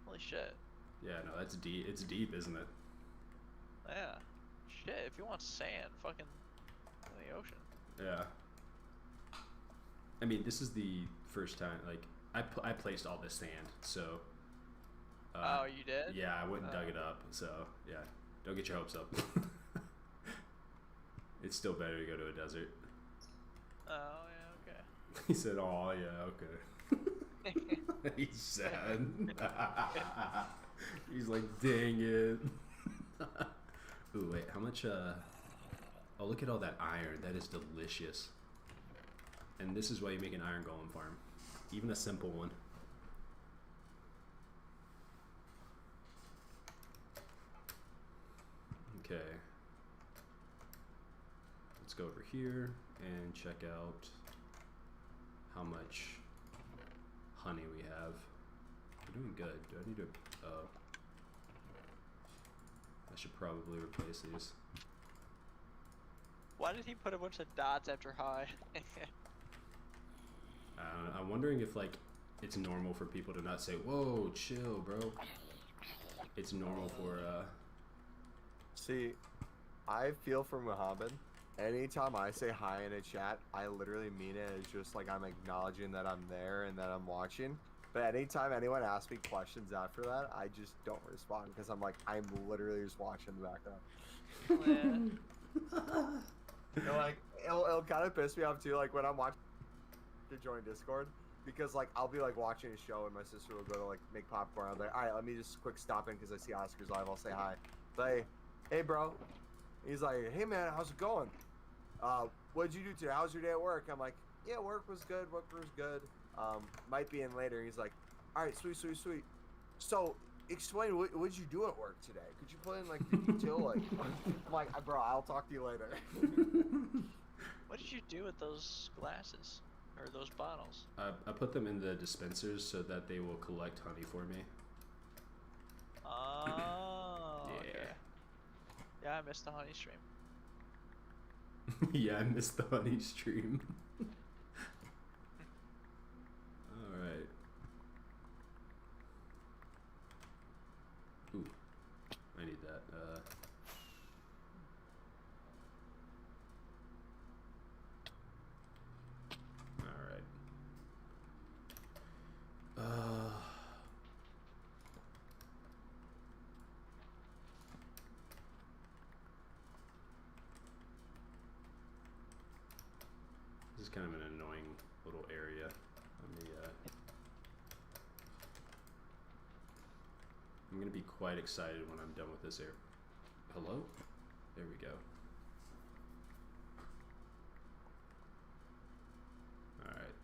S6: Holy shit.
S1: Yeah, no, that's deep. It's deep, isn't it?
S6: Yeah. Shit, if you want sand, fucking in the ocean.
S1: Yeah. I mean, this is the first time, like, I placed all this sand, so.
S6: Oh, you did?
S1: Yeah, I went and dug
S6: Oh.
S1: it up, so, yeah. Don't get your hopes up. It's still better to go to a desert.
S6: Oh, yeah, okay.
S1: He said, oh, yeah, okay. He's sad. He's like, dang it. Ooh, wait, how much, oh, look at all that iron. That is delicious. And this is why you make an iron golem farm. Even a simple one. Okay. Let's go over here and check out how much honey we have. We're doing good. Do I need to, oh. I should probably replace these.
S6: Why did he put a bunch of dots after high?
S1: I'm wondering if, like, it's normal for people to not say, whoa, chill, bro. It's normal for,
S2: See, I feel for Muhammad. Anytime I say hi in a chat, I literally mean it as just like I'm acknowledging that I'm there and that I'm watching. But anytime anyone asks me questions after that, I just don't respond because I'm like, I'm literally just watching the background. You know, like, it'll kind of piss me off too, like when I'm watching to join Discord, because like I'll be like watching a show and my sister will go to like make popcorn. I'll be like, all right, let me just quick stop in because I see Oscar's live. I'll say hi. Say, hey, bro. He's like, hey man, how's it going? What'd you do today? How's your day at work? I'm like, yeah, work was good. Work was good. Might be in later. He's like, All right, sweet. So, explain what did you do at work today? Could you play in like the detail? Like, I'm like, bro, I'll talk to you later.
S6: What did you do with those glasses or those bottles?
S1: I put them in the dispensers so that they will collect honey for me.
S6: Oh.
S1: Yeah.
S6: Okay. Yeah, I missed the honey stream.
S1: Yeah, I missed the honey stream. Alright. Ooh. I need that. Alright. This is kind of an annoying little area. Let me, I'm gonna be quite excited when I'm done with this area. Hello? There we go. Alright.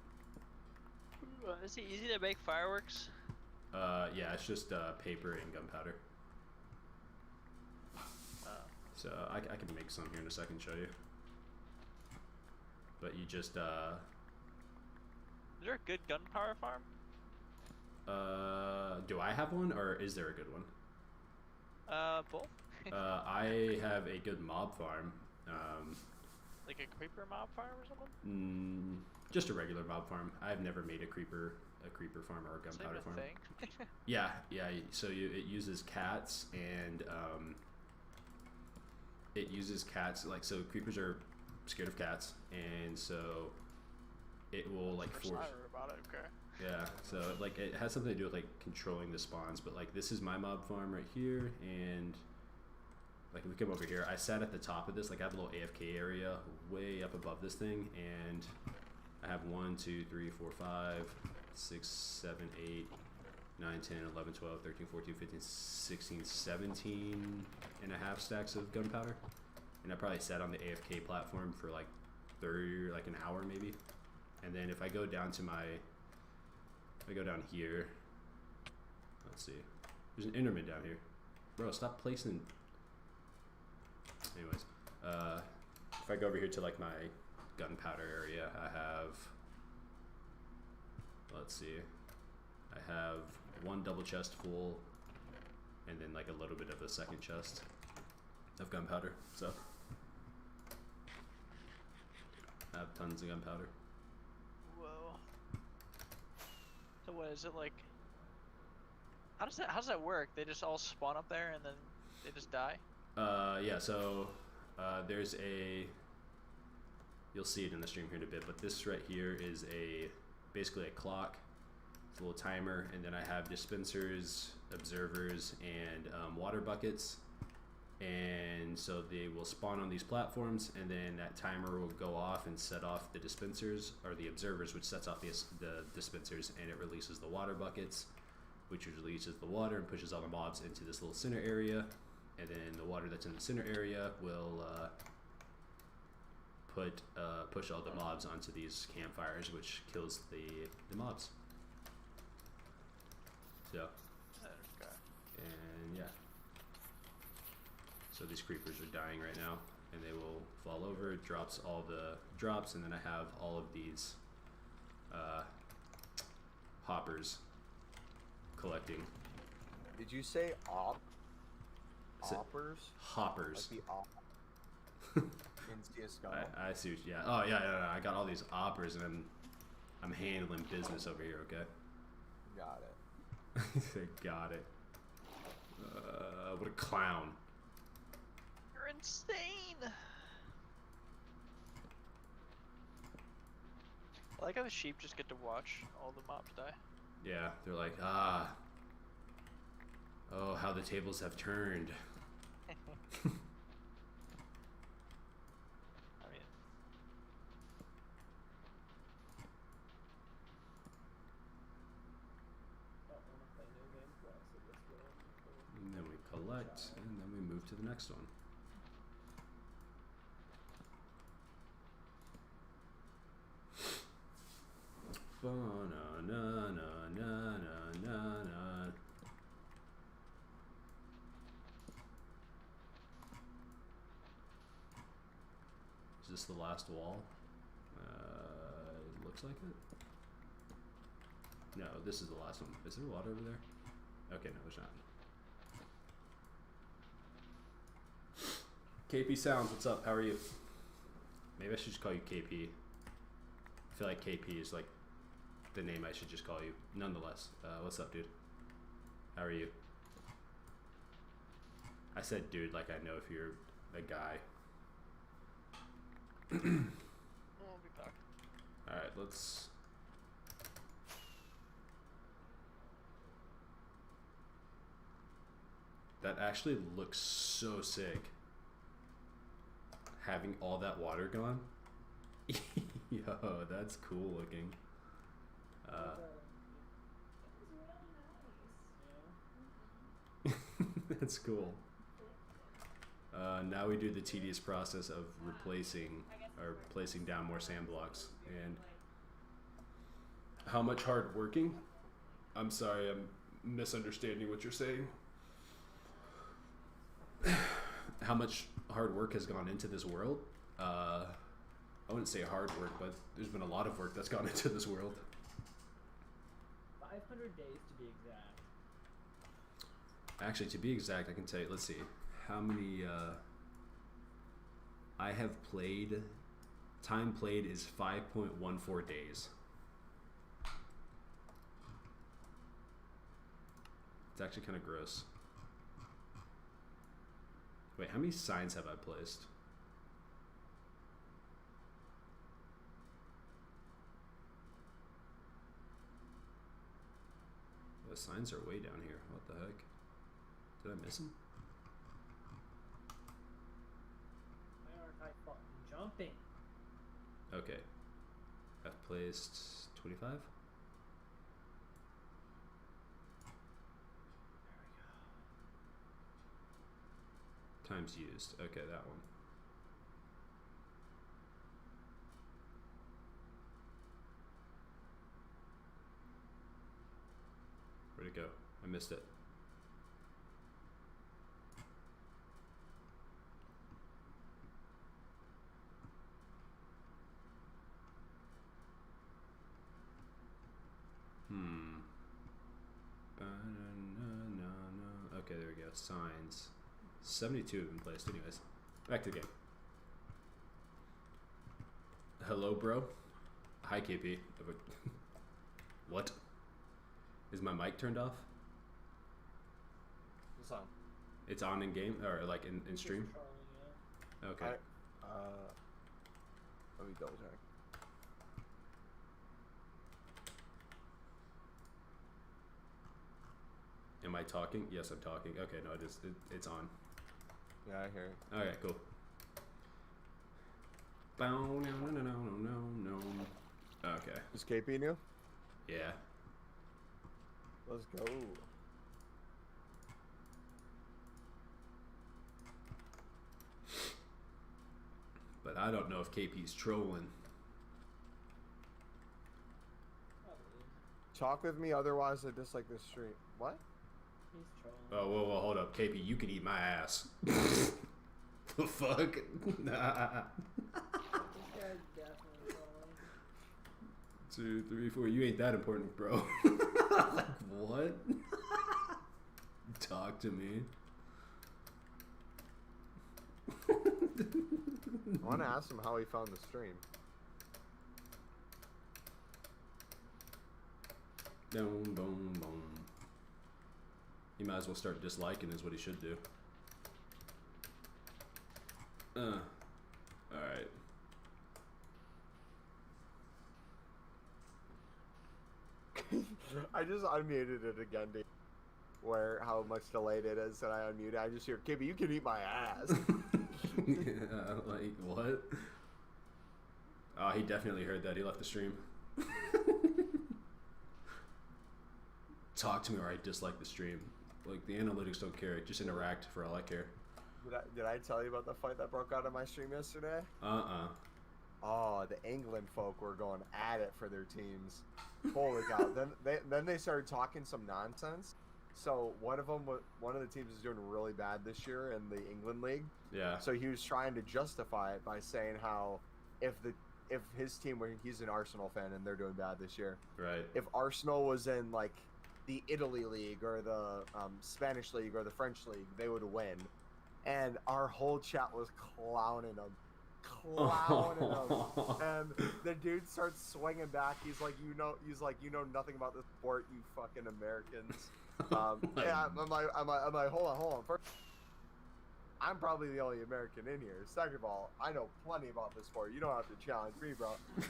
S6: Is it easy to make fireworks?
S1: Yeah, it's just paper and gunpowder. So I can make some here in a second, show you. But you just
S6: Is there a good gunpowder farm?
S1: do I have one or is there a good one?
S6: Both.
S1: I have a good mob farm.
S6: Like a creeper mob farm or something?
S1: Just a regular mob farm. I've never made a creeper farm or a
S6: Is that
S1: gunpowder
S6: a
S1: farm.
S6: thing?
S1: Yeah. So it uses cats and it uses cats so creepers are scared of cats, and so it will like
S6: First
S1: force.
S6: I heard about it. Okay.
S1: Yeah, so like it has something to do with like controlling the spawns, but like this is my mob farm right here, and like if we come over here, I sat at the top of this, like I have a little AFK area way up above this thing, and I have 1, 2, 3, 4, 5, 6, 7, 8, 9, 10, 11, 12, 13, 14, 15, 16, 17 and a half stacks of gunpowder. And I probably sat on the AFK platform for like 30, like an hour maybe. And then if I go down to if I go down here, let's see, there's an Enderman down here. Bro, stop placing. Anyways, if I go over here to like my gunpowder area, I have, let's see, I have 1 double chest full, and then like a little bit of a second chest of gunpowder. So I have tons of gunpowder.
S6: Whoa. So what is it like? How does that work? They just all spawn up there and then they just die?
S1: Yeah, so there's you'll see it in the stream here in a bit, but this right here is basically a clock. It's a little timer, and then I have dispensers, observers, and water buckets. And so they will spawn on these platforms, and then that timer will go off and set off the dispensers, or the observers, which sets off the dispensers, and it releases the water buckets, which releases the water and pushes all the mobs into this little center area. And then the water that's in the center area will push all the mobs onto these campfires, which kills the mobs. So,
S6: Okay.
S1: and yeah. So these creepers are dying right now, and they will fall over. It drops all the drops, and then I have all of these hoppers collecting.
S2: Did you say
S1: So-
S2: hoppers?
S1: Hoppers.
S2: Like the op in CS:GO.
S1: I see. Yeah. Oh yeah. I got all these hoppers, and I'm handling business over here. Okay.
S2: Got it.
S1: They got it. What a clown.
S6: You're insane. I like how the sheep just get to watch all the mobs die.
S1: Yeah, they're like, oh, how the tables have turned.
S6: I mean,
S3: Don't want to play new game for us, so let's go.
S1: And then we collect, and then we move to the next one. Ba-na-na-na-na-na-na. Is this the last wall? It looks like it. No, this is the last one. Is there water over there? Okay, no, there's not. KP Sounds, what's up? How are you? Maybe I should just call you KP. I feel like KP is like the name I should just call you. Nonetheless, what's up, dude? How are you? I said dude like I know if you're a guy.
S6: We'll be back.
S1: Alright, let's... That actually looks so sick. Having all that water gone. Yo, that's cool looking. That's cool. Now we do the tedious process of replacing or placing down more sand blocks. And how much hard working? I'm sorry, I'm misunderstanding what you're saying. How much hard work has gone into this world? I wouldn't say hard work, but there's been a lot of work that's gone into this world.
S3: 500 days to be exact.
S1: Actually, to be exact, I can tell you, let's see, how many, I have played, time played is 5.14 days. It's actually kind of gross. Wait, how many signs have I placed? The signs are way down here. What the heck? Did I miss them?
S3: Why aren't I fucking jumping?
S1: Okay. I've placed 25? Times used. Okay, that one. Where'd it go? I missed it. Okay, there we go. Signs. 72 have been placed. Anyways, back to the game. Hello, bro. Hi, KP. What? Is my mic turned off?
S2: It's on.
S1: It's on in game or like in stream? Okay.
S2: Let me double check.
S1: Am I talking? Yes, I'm talking. Okay, no, it's on.
S2: Yeah, I hear it.
S1: Okay, cool. Bow, no. Okay.
S2: Is KP new?
S1: Yeah.
S2: Let's go.
S1: But I don't know if KP's trolling.
S2: Talk with me, otherwise I dislike this stream. What?
S3: He's trolling.
S1: Oh, whoa, hold up. KP, you can eat my ass. The fuck? Nah.
S3: This guy's definitely trolling.
S1: 2, 3, 4. You ain't that important, bro. Like, what? Talk to me.
S2: I want to ask him how he found the stream.
S1: Boom, boom, boom. He might as well start disliking is what he should do. Alright.
S2: I just unmuted it again, dude. Where how much delayed it is that I unmuted. I just hear, Kibby, you can eat my ass.
S1: Yeah, like, what? Oh, he definitely heard that. He left the stream. Talk to me or I dislike the stream. Like, the analytics don't care. Just interact for all I care.
S2: Did I tell you about the fight that broke out on my stream yesterday?
S1: Uh-uh.
S2: Oh, the England folk were going at it for their teams. Holy cow! Then they started talking some nonsense. So one of the teams is doing really bad this year in the England League.
S1: Yeah.
S2: So he was trying to justify it by saying how if his team, where he's an Arsenal fan and they're doing bad this year,
S1: Right.
S2: if Arsenal was in like the Italy League or the Spanish League or the French League, they would win. And our whole chat was clowning him. And the dude starts swinging back. He's like, you know nothing about this sport, you fucking Americans. Yeah, I'm like, hold on. First, I'm probably the only American in here. Second of all, I know plenty about this sport. You don't have to challenge me, bro.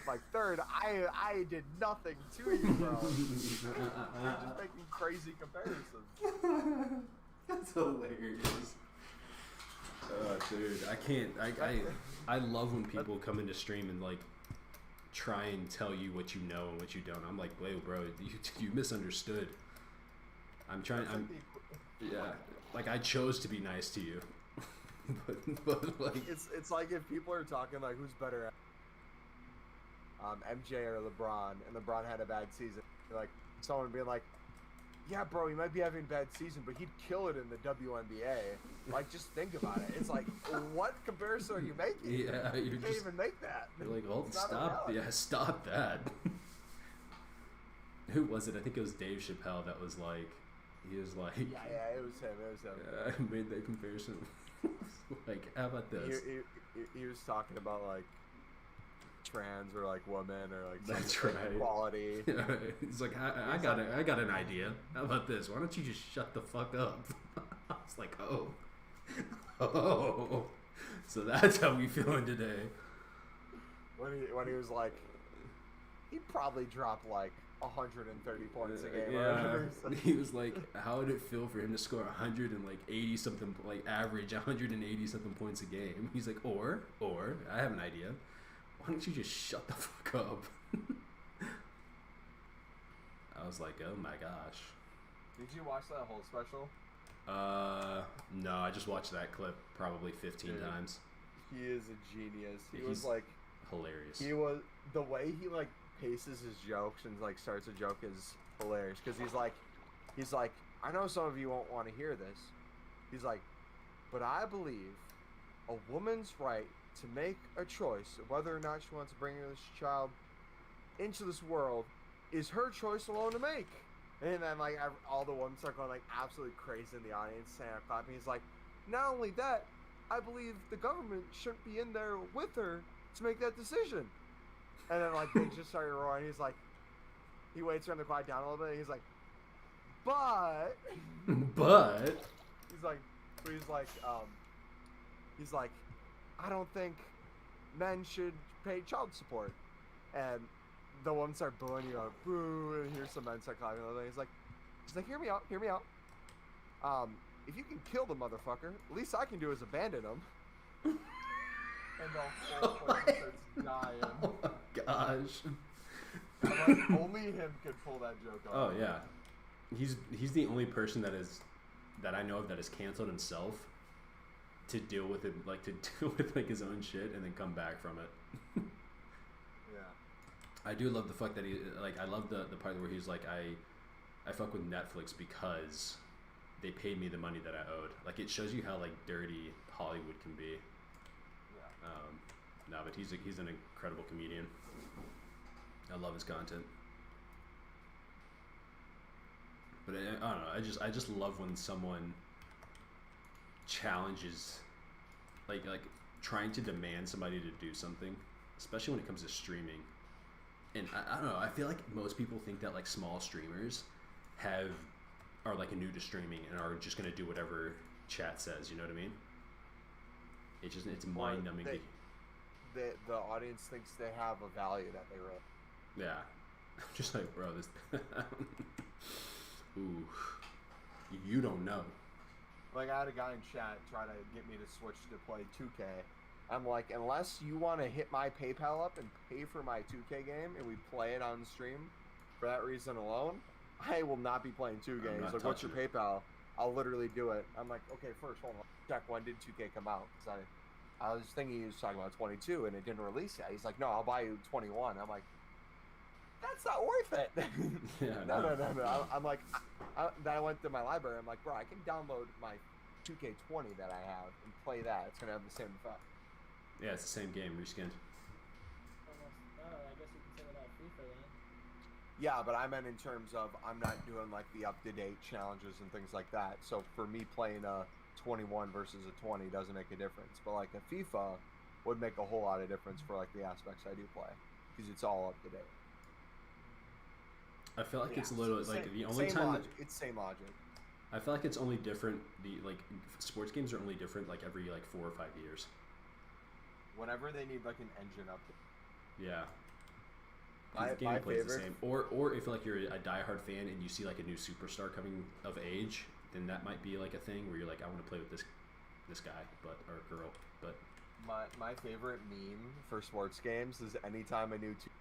S2: Like, third, I did nothing to you, bro. You're just making crazy comparisons.
S1: That's hilarious. Dude, I can't. I love when people come into stream and like try and tell you what you know and what you don't. I'm like, wait, bro, you misunderstood. Yeah, like I chose to be nice to you, but like
S2: it's like if people are talking like who's better, MJ or LeBron, and LeBron had a bad season, like someone being like, yeah, bro, he might be having a bad season, but he'd kill it in the WNBA. Like, just think about it. It's like, what comparison are you making?
S1: Yeah,
S2: you can't even make that.
S1: You're like, well,
S2: It's not
S1: stop.
S2: reality.
S1: Yeah, stop that. Who was it? I think it was Dave Chappelle that was like, he was like,
S2: Yeah, it was him.
S1: I made that comparison. Like, how about this?
S2: He was talking about like trans or like women or like
S1: That's
S2: some
S1: right.
S2: equality.
S1: He's like, I got an idea. How about this? Why don't you just shut the fuck up? I was like, oh, so that's how we feeling today.
S2: When he was like, he'd probably drop like 130 points a game.
S1: Yeah, he was like, how would it feel for him to score 180 something, like average 180 something points a game? He's like, or I have an idea. Why don't you just shut the fuck up? I was like, oh my gosh.
S2: Did you watch that whole special?
S1: No, I just watched that clip probably 15
S2: Dude.
S1: times.
S2: He is a genius. He
S1: He's
S2: was like,
S1: Hilarious.
S2: he was, the way he like paces his jokes and like starts a joke is hilarious, because he's like, I know some of you won't want to hear this. He's like, but I believe a woman's right to make a choice of whether or not she wants to bring this child into this world is her choice alone to make. And then like all the women start going like absolutely crazy in the audience, saying, clapping. He's like, not only that, I believe the government shouldn't be in there with her to make that decision. And then like they just started roaring. He's like, he waits for him to quiet down a little bit. And he's like, but he's like, I don't think men should pay child support. And the women start booing, you go, boo, and here's some men start clapping. And he's like, hear me out. If you can kill the motherfucker, at least I can do is abandon him. And the whole place starts dying.
S1: Oh my gosh.
S2: I'm like, only him could pull that joke off.
S1: Oh yeah, he's the only person that I know of that has canceled himself to deal with it, like to deal with like his own shit and then come back from it.
S2: Yeah.
S1: I do love the fact that he like. I love the part where he's like, I fuck with Netflix because they paid me the money that I owed. Like it shows you how like dirty Hollywood can be.
S2: Yeah.
S1: No, but he's an incredible comedian. I love his content. But I don't know. I just love when someone challenges, like trying to demand somebody to do something, especially when it comes to streaming. And I don't know. I feel like most people think that like small streamers are like new to streaming and are just gonna do whatever chat says. You know what I mean? It's mind numbing.
S2: The audience thinks they have a value that they really.
S1: Yeah. I'm just like, bro, this. Ooh. You don't know.
S2: Like, I had a guy in chat try to get me to switch to play 2K. I'm like, unless you want to hit my PayPal up and pay for my 2K game and we play it on stream for that reason alone, I will not be playing 2 games.
S1: not
S2: Like, what's your
S1: touching
S2: PayPal? I'll literally do it. I'm like, okay, first, hold on. Check, when did 2K come out? Because I was thinking he was talking about 22 and it didn't release yet. He's like, no, I'll buy you 21. I'm like, that's not worth it.
S1: Yeah,
S2: no.
S1: no.
S2: I'm like, then I went to my library. I'm like, bro, I can download my 2K20 that I have and play that. It's gonna have the same effect.
S1: Yeah, it's the same game, reskinned.
S3: Almost. I guess you can say without FIFA then.
S2: Yeah, but I meant in terms of I'm not doing like the up-to-date challenges and things like that. So for me, playing a 21 versus a 20 doesn't make a difference. But like a FIFA would make a whole lot of difference for like the aspects I do play, because it's all up to date.
S1: I feel like
S2: Yeah,
S1: it's a little
S2: same-
S1: like the only
S2: same
S1: time
S2: logic. It's same logic.
S1: I feel like it's only different. The like sports games are only different like every like 4 or 5 years.
S2: Whenever they need like an engine update.
S1: Yeah. 'Cause
S2: My
S1: the gameplay's the
S2: favorite-
S1: same. Or if like you're a diehard fan and you see like a new superstar coming of age, then that might be like a thing where you're like, I want to play with this guy, but or girl, but
S2: My favorite meme for sports games is anytime a new team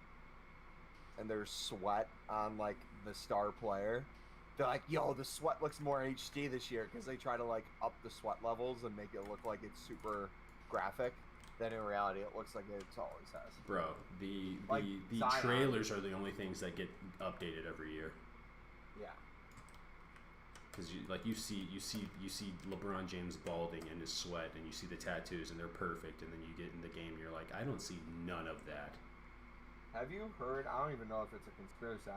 S2: and there's sweat on like the star player, they're like, yo, the sweat looks more HD this year, because they try to like up the sweat levels and make it look like it's super graphic. Then in reality, it looks like it's always has.
S1: bro, the
S2: Like
S1: the
S2: Zion.
S1: trailers are the only things that get updated every year.
S2: Yeah.
S1: Because you see LeBron James balding in his sweat, and you see the tattoos, and they're perfect, and then you get in the game, and you're like, I don't see none of that.
S2: Have you heard? I don't even know if it's a conspiracy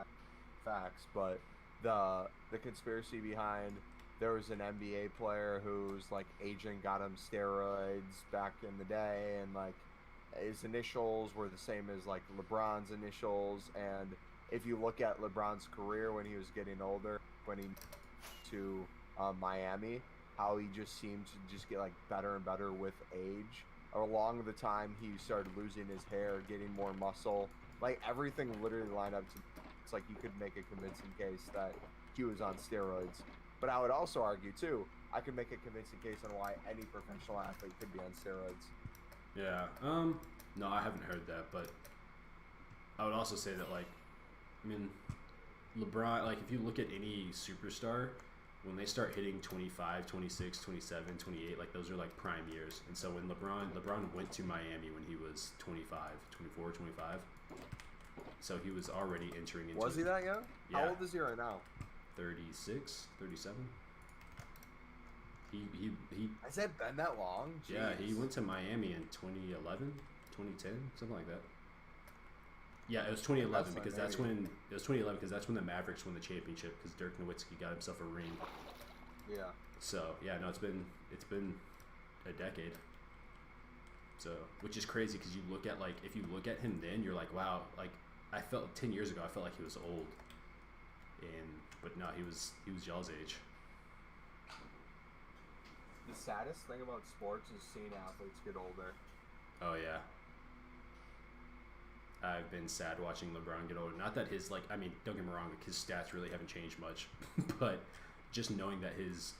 S2: facts, but the conspiracy behind there was an NBA player whose like agent got him steroids back in the day, and like his initials were the same as like LeBron's initials. And if you look at LeBron's career when he was getting older, when he to Miami, how he just seemed to just get like better and better with age. Along the time he started losing his hair, getting more muscle, like everything literally lined up to. It's like you could make a convincing case that he was on steroids. But I would also argue too, I could make a convincing case on why any professional athlete could be on steroids.
S1: Yeah. No, I haven't heard that, but I would also say that, like, I mean, LeBron, like, if you look at any superstar, when they start hitting 25, 26, 27, 28, like, those are, like, prime years. And so when LeBron went to Miami when he was 25, 24, 25, so he was already entering into...
S2: Was he that young?
S1: Yeah.
S2: How old is he right now?
S1: 36, 37? He
S2: Has it been that long?
S1: Yeah, he
S2: Jeez.
S1: went to Miami in 2011, 2010, something like that. Yeah, it was 2011
S2: That's
S1: because
S2: like
S1: that's
S2: maybe-
S1: when it was 2011 because that's when the Mavericks won the championship because Dirk Nowitzki got himself a ring.
S2: Yeah.
S1: So yeah, no, it's been a decade. So which is crazy because you look at like if you look at him then you're like wow, like I felt 10 years ago I felt like he was old, but no, he was y'all's age.
S2: The saddest thing about sports is seeing athletes get older.
S1: Oh yeah. I've been sad watching LeBron get older. Not that his like I mean, don't get me wrong, like his stats really haven't changed much, but just knowing that his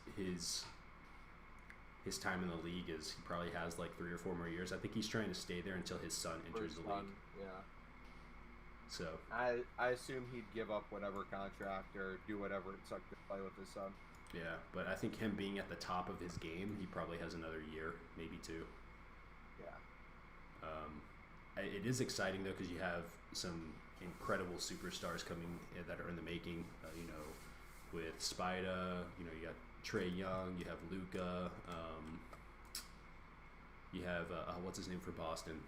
S1: time in the league is he probably has like 3 or 4 more years. I think he's trying to stay there until his son enters the league.
S2: Yeah.
S1: So
S2: I assume he'd give up whatever contract or do whatever it took to play with his son.
S1: yeah, but I think him being at the top of his game, he probably has another year, maybe 2.
S2: Yeah.
S1: It is exciting though because you have some incredible superstars coming that are in the making. You know, with Spida, you know, you got Trae Young, you have Luka, you have what's his name for Boston.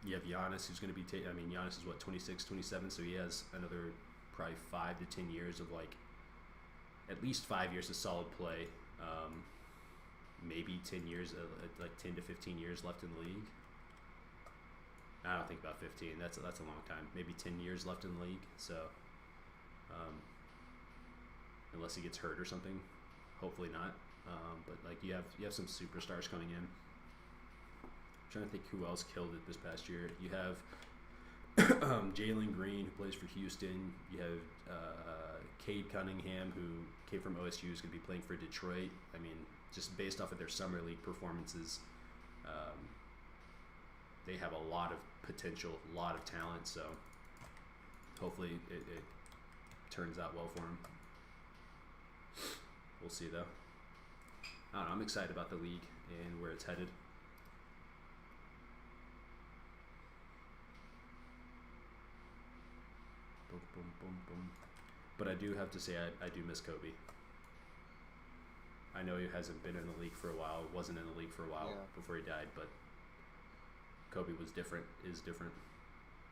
S1: You have Giannis, who's going to be. I mean, Giannis is what 26, 27, so he has another probably 5 to 10 years of like at least 5 years of solid play. Maybe 10 years, like 10 to 15 years left in the league. I don't think about 15. That's a long time. Maybe 10 years left in the league. So, unless he gets hurt or something, hopefully not. But like you have some superstars coming in. I'm trying to think who else killed it this past year. You have Jalen Green, who plays for Houston. You have Cade Cunningham, who came from OSU, is going to be playing for Detroit. I mean, just based off of their summer league performances, they have a lot of potential, a lot of talent. So hopefully it turns out well for them. We'll see though. I don't know, I'm excited about the league and where it's headed. Boom, boom, boom. But I do have to say, I do miss Kobe. I know he hasn't been in the league for a while, wasn't in the league for a while
S2: Yeah.
S1: before he died, but Kobe was different, is different.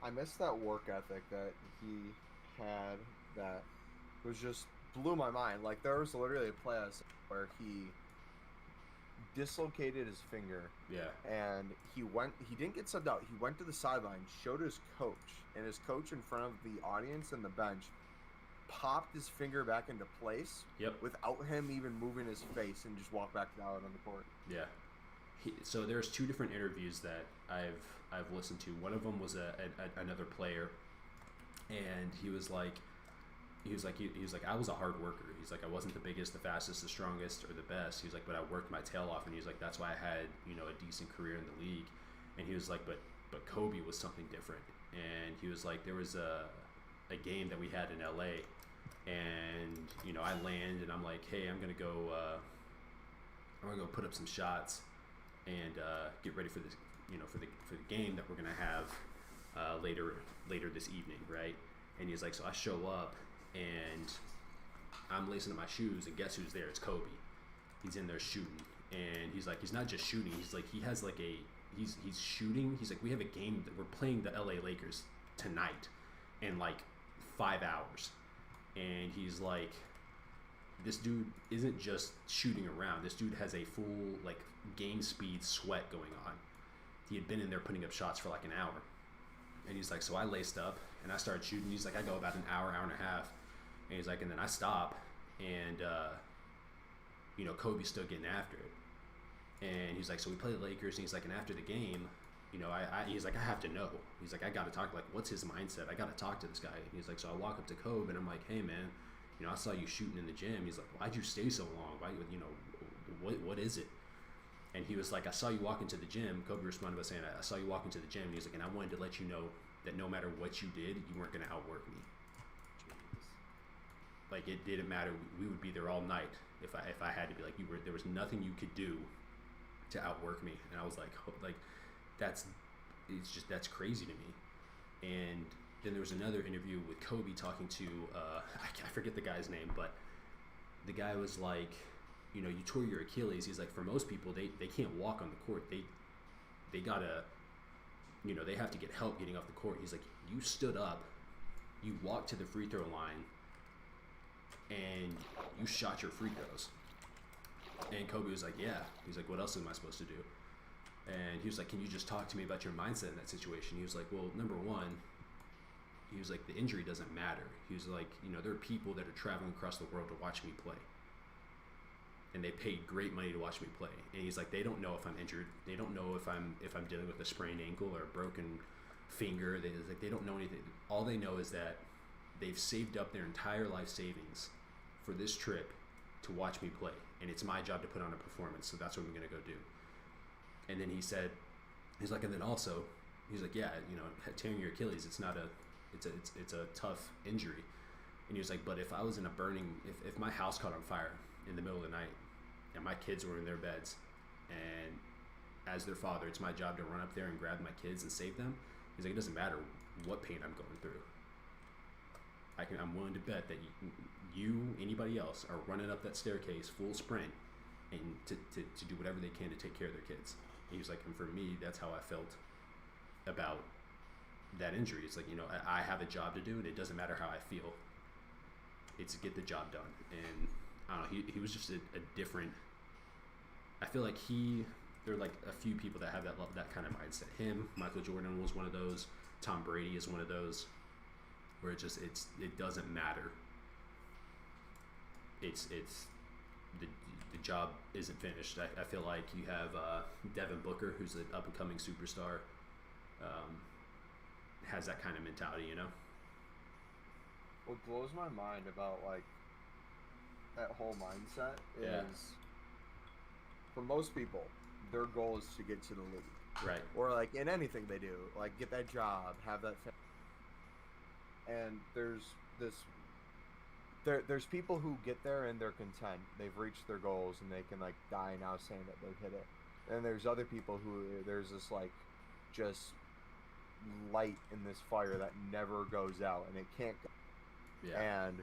S2: I miss that work ethic that he had that was just blew my mind. Like, there was literally a play where he dislocated his finger
S1: Yeah.
S2: and he didn't get subbed out. He went to the sideline, showed his coach, and his coach in front of the audience and the bench popped his finger back into place
S1: Yep.
S2: without him even moving his face and just walked back out on the court.
S1: Yeah. So there's two different interviews that I've listened to. One of them was another player, and he was like, I was a hard worker. He's like, I wasn't the biggest, the fastest, the strongest, or the best. He's like, but I worked my tail off, and he's like, that's why I had, you know, a decent career in the league. And he was like, but Kobe was something different. And he was like, there was a game that we had in LA, and you know, I land and I'm like, hey, I'm gonna go put up some shots and get ready for this, you know, for the game that we're gonna have later this evening, right? And he's like, so I show up and I'm lacing up my shoes, and guess who's there? It's Kobe. He's in there shooting, and he's like, he's not just shooting. He's like, he has like he's shooting. He's like, we have a game that we're playing the LA Lakers tonight in like 5 hours, and he's like, this dude isn't just shooting around. This dude has a full like game speed sweat going on. He had been in there putting up shots for like an hour, and he's like, so I laced up and I started shooting. He's like, I go about an hour and a half, and he's like, and then I stop, and you know, Kobe's still getting after it, and he's like, so we play the Lakers, and he's like, and after the game, you know, he's like, I have to know. He's like, I got to talk, like, what's his mindset? I got to talk to this guy. And he's like, so I walk up to Kobe, and I'm like, hey, man, you know, I saw you shooting in the gym. He's like, why'd you stay so long? Why, you know, what is it? And he was like, I saw you walk into the gym. Kobe responded by saying, I saw you walk into the gym. And he's like, and I wanted to let you know that no matter what you did, you weren't going to outwork me. Like, it didn't matter. We would be there all night if I had to be. Like, there was nothing you could do to outwork me. And I was like that's crazy to me. And then there was another interview with Kobe talking to I forget the guy's name, but the guy was like, you know, you tore your Achilles. He's like, for most people, they can't walk on the court. They gotta, you know, they have to get help getting off the court. He's like, you stood up, you walked to the free throw line, and you shot your free throws. And Kobe was like, yeah. He's like, what else am I supposed to do? And he was like, can you just talk to me about your mindset in that situation? He was like, well, number one, he was like, the injury doesn't matter. He was like, you know, there are people that are traveling across the world to watch me play, and they paid great money to watch me play. And he's like, they don't know if I'm injured. They don't know if I'm dealing with a sprained ankle or a broken finger. They don't know anything. All they know is that they've saved up their entire life savings for this trip to watch me play, and it's my job to put on a performance. So that's what I'm gonna go do. And then he said, he's like, and then also, he's like, yeah, you know, tearing your Achilles, it's a tough injury. And he was like, but if I was in a burning, if my house caught on fire in the middle of the night, and my kids were in their beds, and as their father, it's my job to run up there and grab my kids and save them. He's like, it doesn't matter what pain I'm going through. I'm willing to bet that you, anybody else, are running up that staircase full sprint, and to do whatever they can to take care of their kids. And he was like, and for me, that's how I felt about that injury. It's like, you know, I have a job to do, and it doesn't matter how I feel. It's get the job done. And I don't know, he was just a different. I feel like there are like a few people that have that kind of mindset. Him, Michael Jordan was one of those. Tom Brady is one of those, where it doesn't matter. It's the job isn't finished. I feel like you have Devin Booker, who's an up and coming superstar, has that kind of mentality, you know.
S2: What blows my mind about like that whole mindset is,
S1: Yeah.
S2: for most people, their goal is to get to the league,
S1: Right.
S2: or like in anything they do, like get that job, have that and there's people who get there and they're content, they've reached their goals, and they can like die now saying that they've hit it. And there's other people who there's this like just light in this fire that never goes out, and it can't go.
S1: Yeah.
S2: And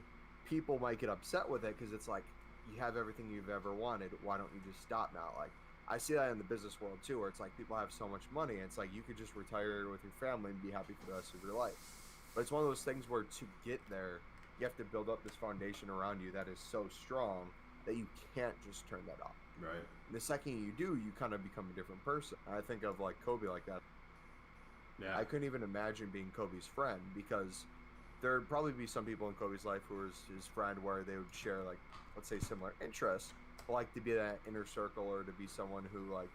S2: people might get upset with it because it's like, you have everything you've ever wanted. Why don't you just stop now? Like, I see that in the business world too, where it's like people have so much money, and it's like you could just retire with your family and be happy for the rest of your life. But it's one of those things where to get there, you have to build up this foundation around you that is so strong that you can't just turn that off.
S1: Right.
S2: And the second you do, you kind of become a different person. I think of like Kobe like that.
S1: Yeah.
S2: I couldn't even imagine being Kobe's friend, because there'd probably be some people in Kobe's life who was his friend where they would share, like, let's say similar interests, but like to be that inner circle or to be someone who like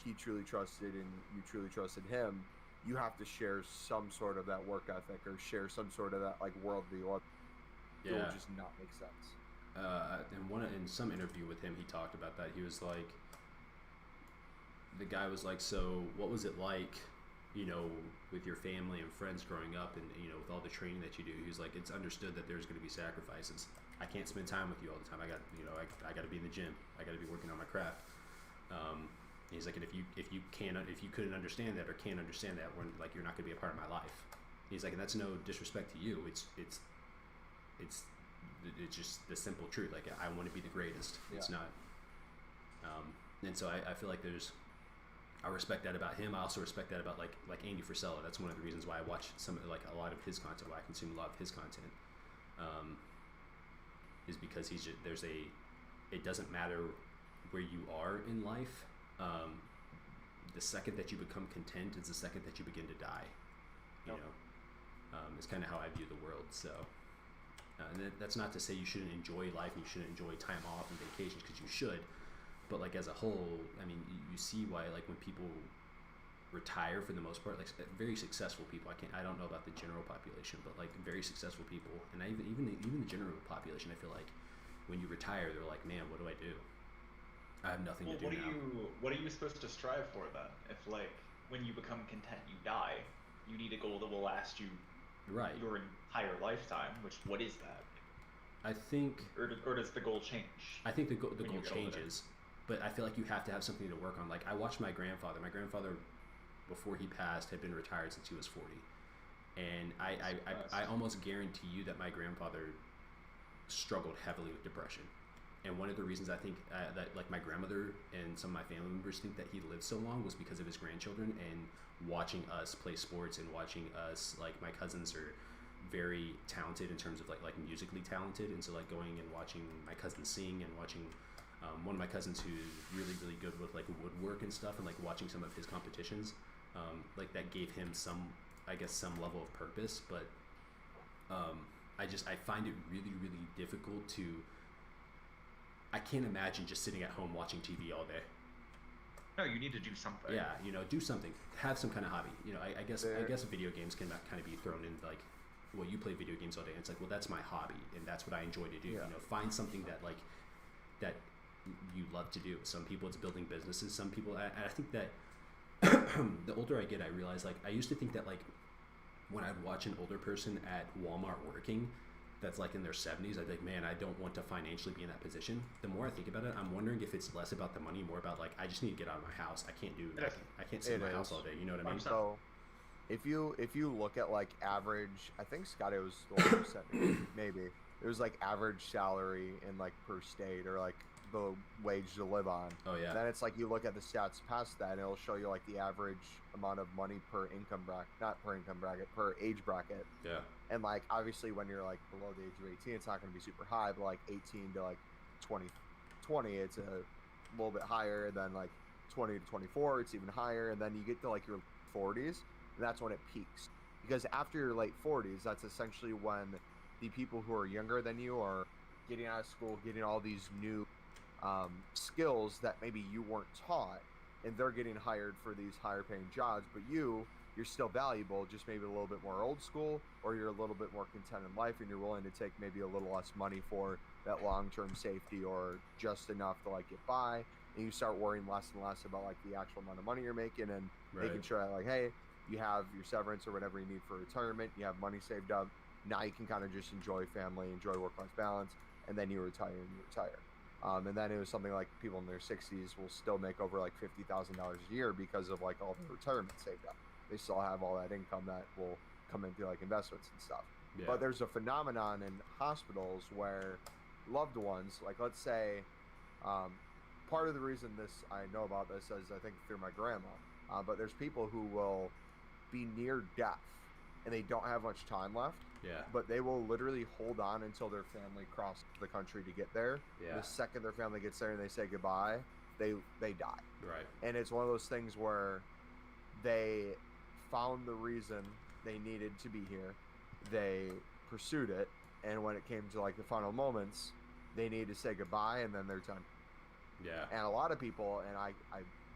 S2: he truly trusted and you truly trusted him, you have to share some sort of that work ethic or share some sort of that like worldview. It will
S1: Yeah.
S2: just not make sense.
S1: In some interview with him, he talked about that. He was like, the guy was like, so what was it like, you know, with your family and friends growing up, and you know, with all the training that you do? He was like, it's understood that there's going to be sacrifices. I can't spend time with you all the time. I got to be in the gym. I got to be working on my craft. He's like, and if you couldn't understand that or can't understand that, when like you're not going to be a part of my life. He's like, and that's no disrespect to you. It's just the simple truth. Like, I want to be the greatest. It's
S2: Yeah.
S1: not. And so I feel like I respect that about him. I also respect that about like Andy Frisella. That's one of the reasons why I watch a lot of his content, why I consume a lot of his content, is because it doesn't matter where you are in life. The second that you become content is the second that you begin to die. You
S2: Yep.
S1: know, it's kind of how I view the world. So, and that's not to say you shouldn't enjoy life and you shouldn't enjoy time off and vacations, because you should. But like as a whole, I mean, you see why like when people retire, for the most part, like very successful people. I don't know about the general population, but like very successful people, and even the general population, I feel like when you retire, they're like, man, what do I do? I have nothing to do now.
S5: What are you supposed to strive for then? If like when you become content, you die, you need a goal that will last you
S1: Right.
S5: your entire lifetime. What is that?
S1: I think
S5: Or does the goal change?
S1: the
S5: when you
S1: goal
S5: get older?
S1: changes, but I feel like you have to have something to work on. Like I watched my grandfather. My grandfather, before he passed, had been retired since he was 40, and I almost guarantee you that my grandfather struggled heavily with depression. And one of the reasons I think that like my grandmother and some of my family members think that he lived so long was because of his grandchildren and watching us play sports and watching us, like my cousins are very talented in terms of like musically talented, and so like going and watching my cousins sing and watching one of my cousins who's really good with like woodwork and stuff, and like watching some of his competitions, like that gave him some level of purpose. But I find it really difficult to. I can't imagine just sitting at home watching TV all day.
S5: No, you need to do something.
S1: Yeah, you know, do something. Have some kind of hobby. You know, I guess video games can kind of be thrown in like, well, you play video games all day. And it's like, well, that's my hobby, and that's what I enjoy to do.
S2: Yeah.
S1: You know, find something that you love to do. Some people it's building businesses. Some people, and I think that the older I get, I realize like I used to think that like when I'd watch an older person at Walmart working, that's like in their 70s, I think, man, I don't want to financially be in that position. The more I think about it, I'm wondering if it's less about the money, more about like I just need to get out of my house. I can't do that. I can't sit in my house all day. You know what I mean?
S2: So, if you look at like average, I think Scotty was the one who sent me, maybe it was like average salary in like per state, or like the wage to live on.
S1: Oh yeah.
S2: Then it's like you look at the stats past that, and it'll show you like the average amount of money per income bracket, not per income bracket, per age bracket.
S1: Yeah.
S2: And like obviously when you're like below the age of 18, it's not going to be super high, but like 18 to like 20, it's a little bit higher. Than like 20 to 24, it's even higher. And then you get to like your 40s, and that's when it peaks. Because after your late 40s, that's essentially when the people who are younger than you are getting out of school, getting all these new skills that maybe you weren't taught, and they're getting hired for these higher paying jobs, but you're still valuable, just maybe a little bit more old school, or you're a little bit more content in life, and you're willing to take maybe a little less money for that long-term safety, or just enough to like get by, and you start worrying less and less about like the actual amount of money you're making, and making sure that like, hey, you have your severance or whatever you need for retirement, you have money saved up, now you can kind of just enjoy family, enjoy work-life balance, and then you retire. And then it was something like people in their 60s will still make over like $50,000 a year because of like all the retirement saved up. They still have all that income that will come into like investments and stuff.
S1: Yeah.
S2: But there's a phenomenon in hospitals where loved ones, like let's say, part of the reason I know about this is I think through my grandma, but there's people who will be near death and they don't have much time left,
S1: Yeah.
S2: but they will literally hold on until their family crosses the country to get there.
S1: Yeah.
S2: The second their family gets there and they say goodbye, they die.
S1: Right.
S2: And it's one of those things where they found the reason they needed to be here, they pursued it, and when it came to like the final moments, they needed to say goodbye, and then they're done.
S1: Yeah.
S2: And a lot of people, and I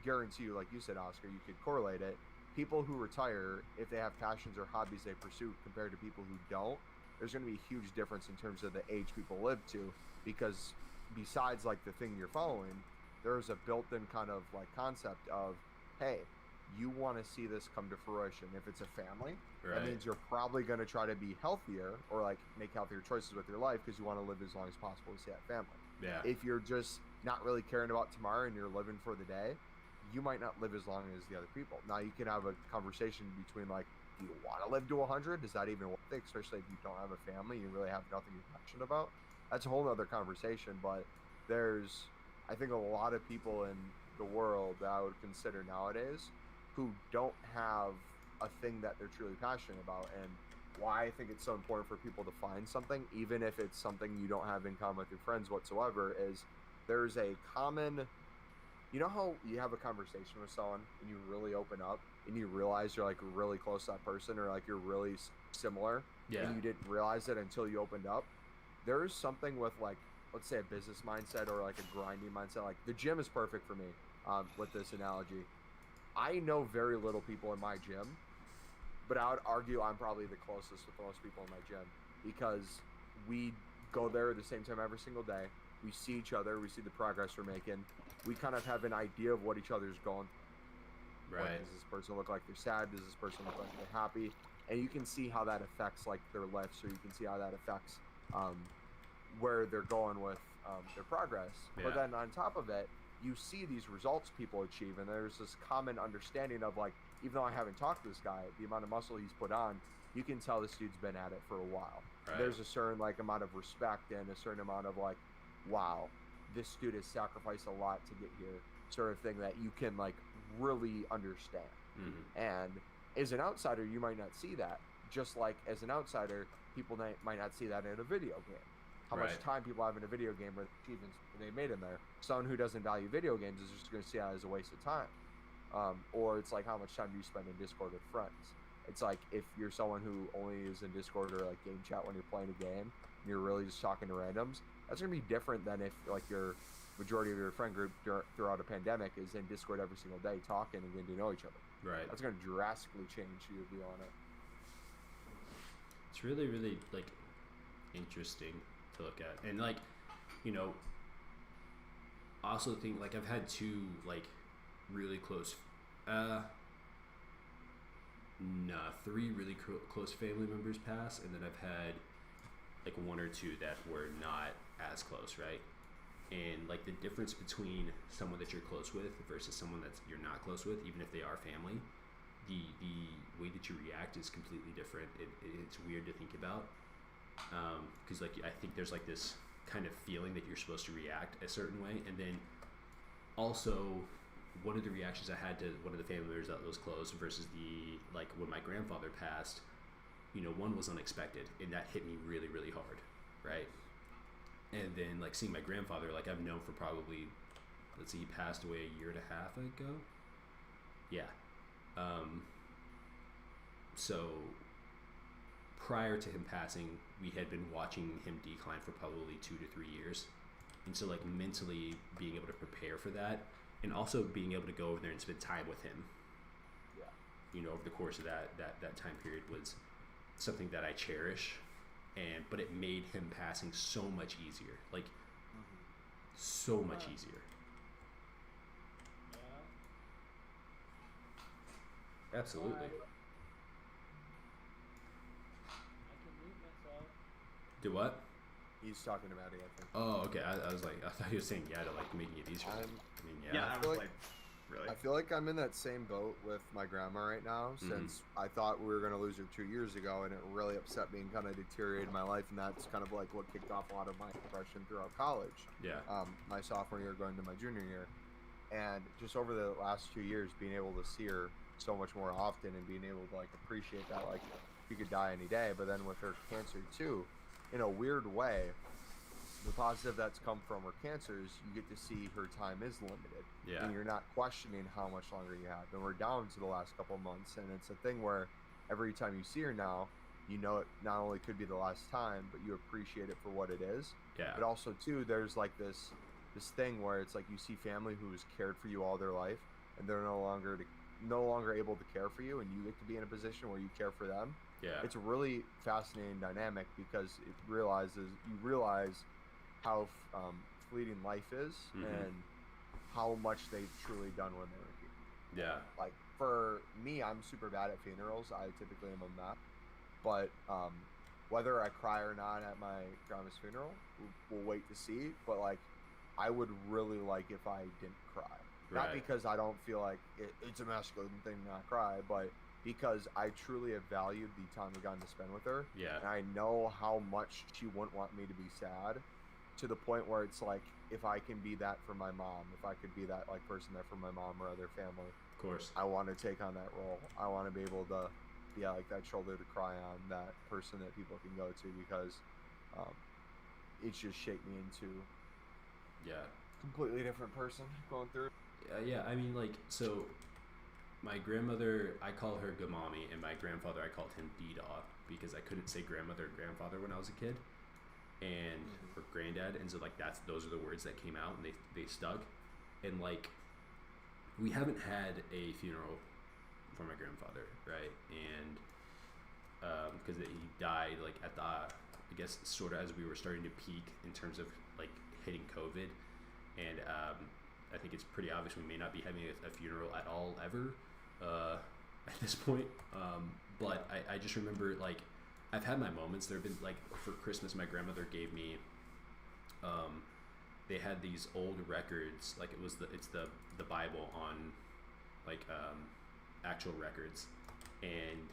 S2: guarantee you, like you said, Oscar, you could correlate it. People who retire, if they have passions or hobbies they pursue compared to people who don't, there's going to be a huge difference in terms of the age people live to, because besides like the thing you're following, there's a built-in kind of like concept of, hey, you want to see this come to fruition. If it's a family,
S1: Right.
S2: that means you're probably going to try to be healthier or like make healthier choices with your life because you want to live as long as possible to see that family.
S1: Yeah.
S2: If you're just not really caring about tomorrow and you're living for the day, you might not live as long as the other people. Now you can have a conversation between like, do you want to live to 100? Is that even worth it? Especially if you don't have a family, you really have nothing you're passionate about. That's a whole other conversation. But there's, I think, a lot of people in the world that I would consider nowadays who don't have a thing that they're truly passionate about. And why I think it's so important for people to find something, even if it's something you don't have in common with your friends whatsoever, is there's a common, you know how you have a conversation with someone and you really open up and you realize you're like really close to that person, or like you're really similar,
S1: Yeah.
S2: and you didn't realize it until you opened up. There's something with like, let's say a business mindset or like a grinding mindset. Like the gym is perfect for me with this analogy. I know very little people in my gym, but I would argue I'm probably the closest with most people in my gym because we go there at the same time every single day. We see each other. We see the progress we're making. We kind of have an idea of what each other's going through. What,
S1: Right.
S2: does this person look like they're sad? Does this person look like they're happy? And you can see how that affects like their lifts, or you can see how that affects where they're going with their progress. But
S1: Yeah.
S2: then on top of it, you see these results people achieve, and there's this common understanding of like, even though I haven't talked to this guy, the amount of muscle he's put on, you can tell this dude's been at it for a while.
S1: Right.
S2: There's a certain like amount of respect and a certain amount of like, wow, this dude has sacrificed a lot to get here, sort of thing that you can like really understand.
S1: Mhm.
S2: And as an outsider, you might not see that. Just like as an outsider, people might not see that in a video game. How much
S1: Right.
S2: time people have in a video game with achievements they made in there. Someone who doesn't value video games is just going to see that as a waste of time. Or it's like, how much time do you spend in Discord with friends? It's like, if you're someone who only is in Discord or like game chat when you're playing a game, and you're really just talking to randoms, that's going to be different than if like your majority of your friend group throughout a pandemic is in Discord every single day talking and getting to know each other.
S1: Right.
S2: That's going to drastically change your view on it.
S1: It's really, really like interesting to look at, and like, you know, I also think like I've had two like really close, three really close family members pass, and then I've had like one or two that were not as close, right? And like the difference between someone that you're close with versus someone that you're not close with, even if they are family, the way that you react is completely different. It's weird to think about, because like I think there's like this kind of feeling that you're supposed to react a certain way, and then also one of the reactions I had to one of the family members that was close versus the like when my grandfather passed, you know, one was unexpected and that hit me really, really hard, right? And then like seeing my grandfather, like I've known for probably, let's see, he passed away a year and a half ago. Yeah. So prior to him passing, we had been watching him decline for probably 2 to 3 years. And so like mentally being able to prepare for that, and also being able to go over there and spend time with him,
S2: Yeah.
S1: you know, over the course of that time period was something that I cherish. But it made him passing so much easier, like so much
S3: Wow.
S1: easier.
S3: Yeah.
S1: Absolutely.
S3: I can mute myself.
S1: Do what?
S2: He's talking about it, I think.
S1: Oh, okay. I was like, I thought he was saying yeah to like making it easier. I mean, yeah.
S5: Yeah, I
S2: feel
S5: was
S2: like-
S5: like, really.
S2: I feel like I'm in that same boat with my grandma right now, since I thought we were going to lose her 2 years ago, and it really upset me and kind of deteriorated my life, and that's kind of like what kicked off a lot of my depression throughout college.
S1: Yeah.
S2: My sophomore year going to my junior year. And just over the last 2 years, being able to see her so much more often and being able to like appreciate that, like she could die any day, but then with her cancer too, in a weird way, the positive that's come from her cancer is you get to see her time is limited.
S1: Yeah.
S2: And you're not questioning how much longer you have. And we're down to the last couple of months, and it's a thing where every time you see her now, you know it not only could be the last time, but you appreciate it for what it is.
S1: Yeah.
S2: But also too, there's like this thing where it's like you see family who's cared for you all their life, and they're no longer able to care for you, and you get to be in a position where you care for them.
S1: Yeah.
S2: It's a really fascinating dynamic because you realize how fleeting life is and how much they've truly done when they were here.
S1: Yeah.
S2: Like for me, I'm super bad at funerals. I typically am a mess. But whether I cry or not at my grandma's funeral, we'll wait to see. But like, I would really like if I didn't cry. Not
S1: Right.
S2: because I don't feel like it's a masculine thing to not cry, but because I truly have valued the time we've gotten to spend with her.
S1: Yeah.
S2: And I know how much she wouldn't want me to be sad, to the point where it's like, if I can be that for my mom, if I could be that like person there for my mom or other family,
S1: Of course.
S2: I want to take on that role. I want to be able to be like that shoulder to cry on, that person that people can go to, because it's just shaped me into
S1: Yeah.
S2: a completely different person going through.
S1: Yeah. I mean, like, so my grandmother, I call her Gamami, and my grandfather, I called him D-Dog because I couldn't say grandmother and grandfather when I was a kid, and or granddad, and so like those are the words that came out, and they stuck, and like we haven't had a funeral for my grandfather, right? And because he died like at the, I guess sort of as we were starting to peak in terms of like hitting COVID, and I think it's pretty obvious we may not be having a funeral at all ever at this point. But I just remember like I've had my moments. There have been like for Christmas, my grandmother gave me. They had these old records, like it's the Bible on like actual records, and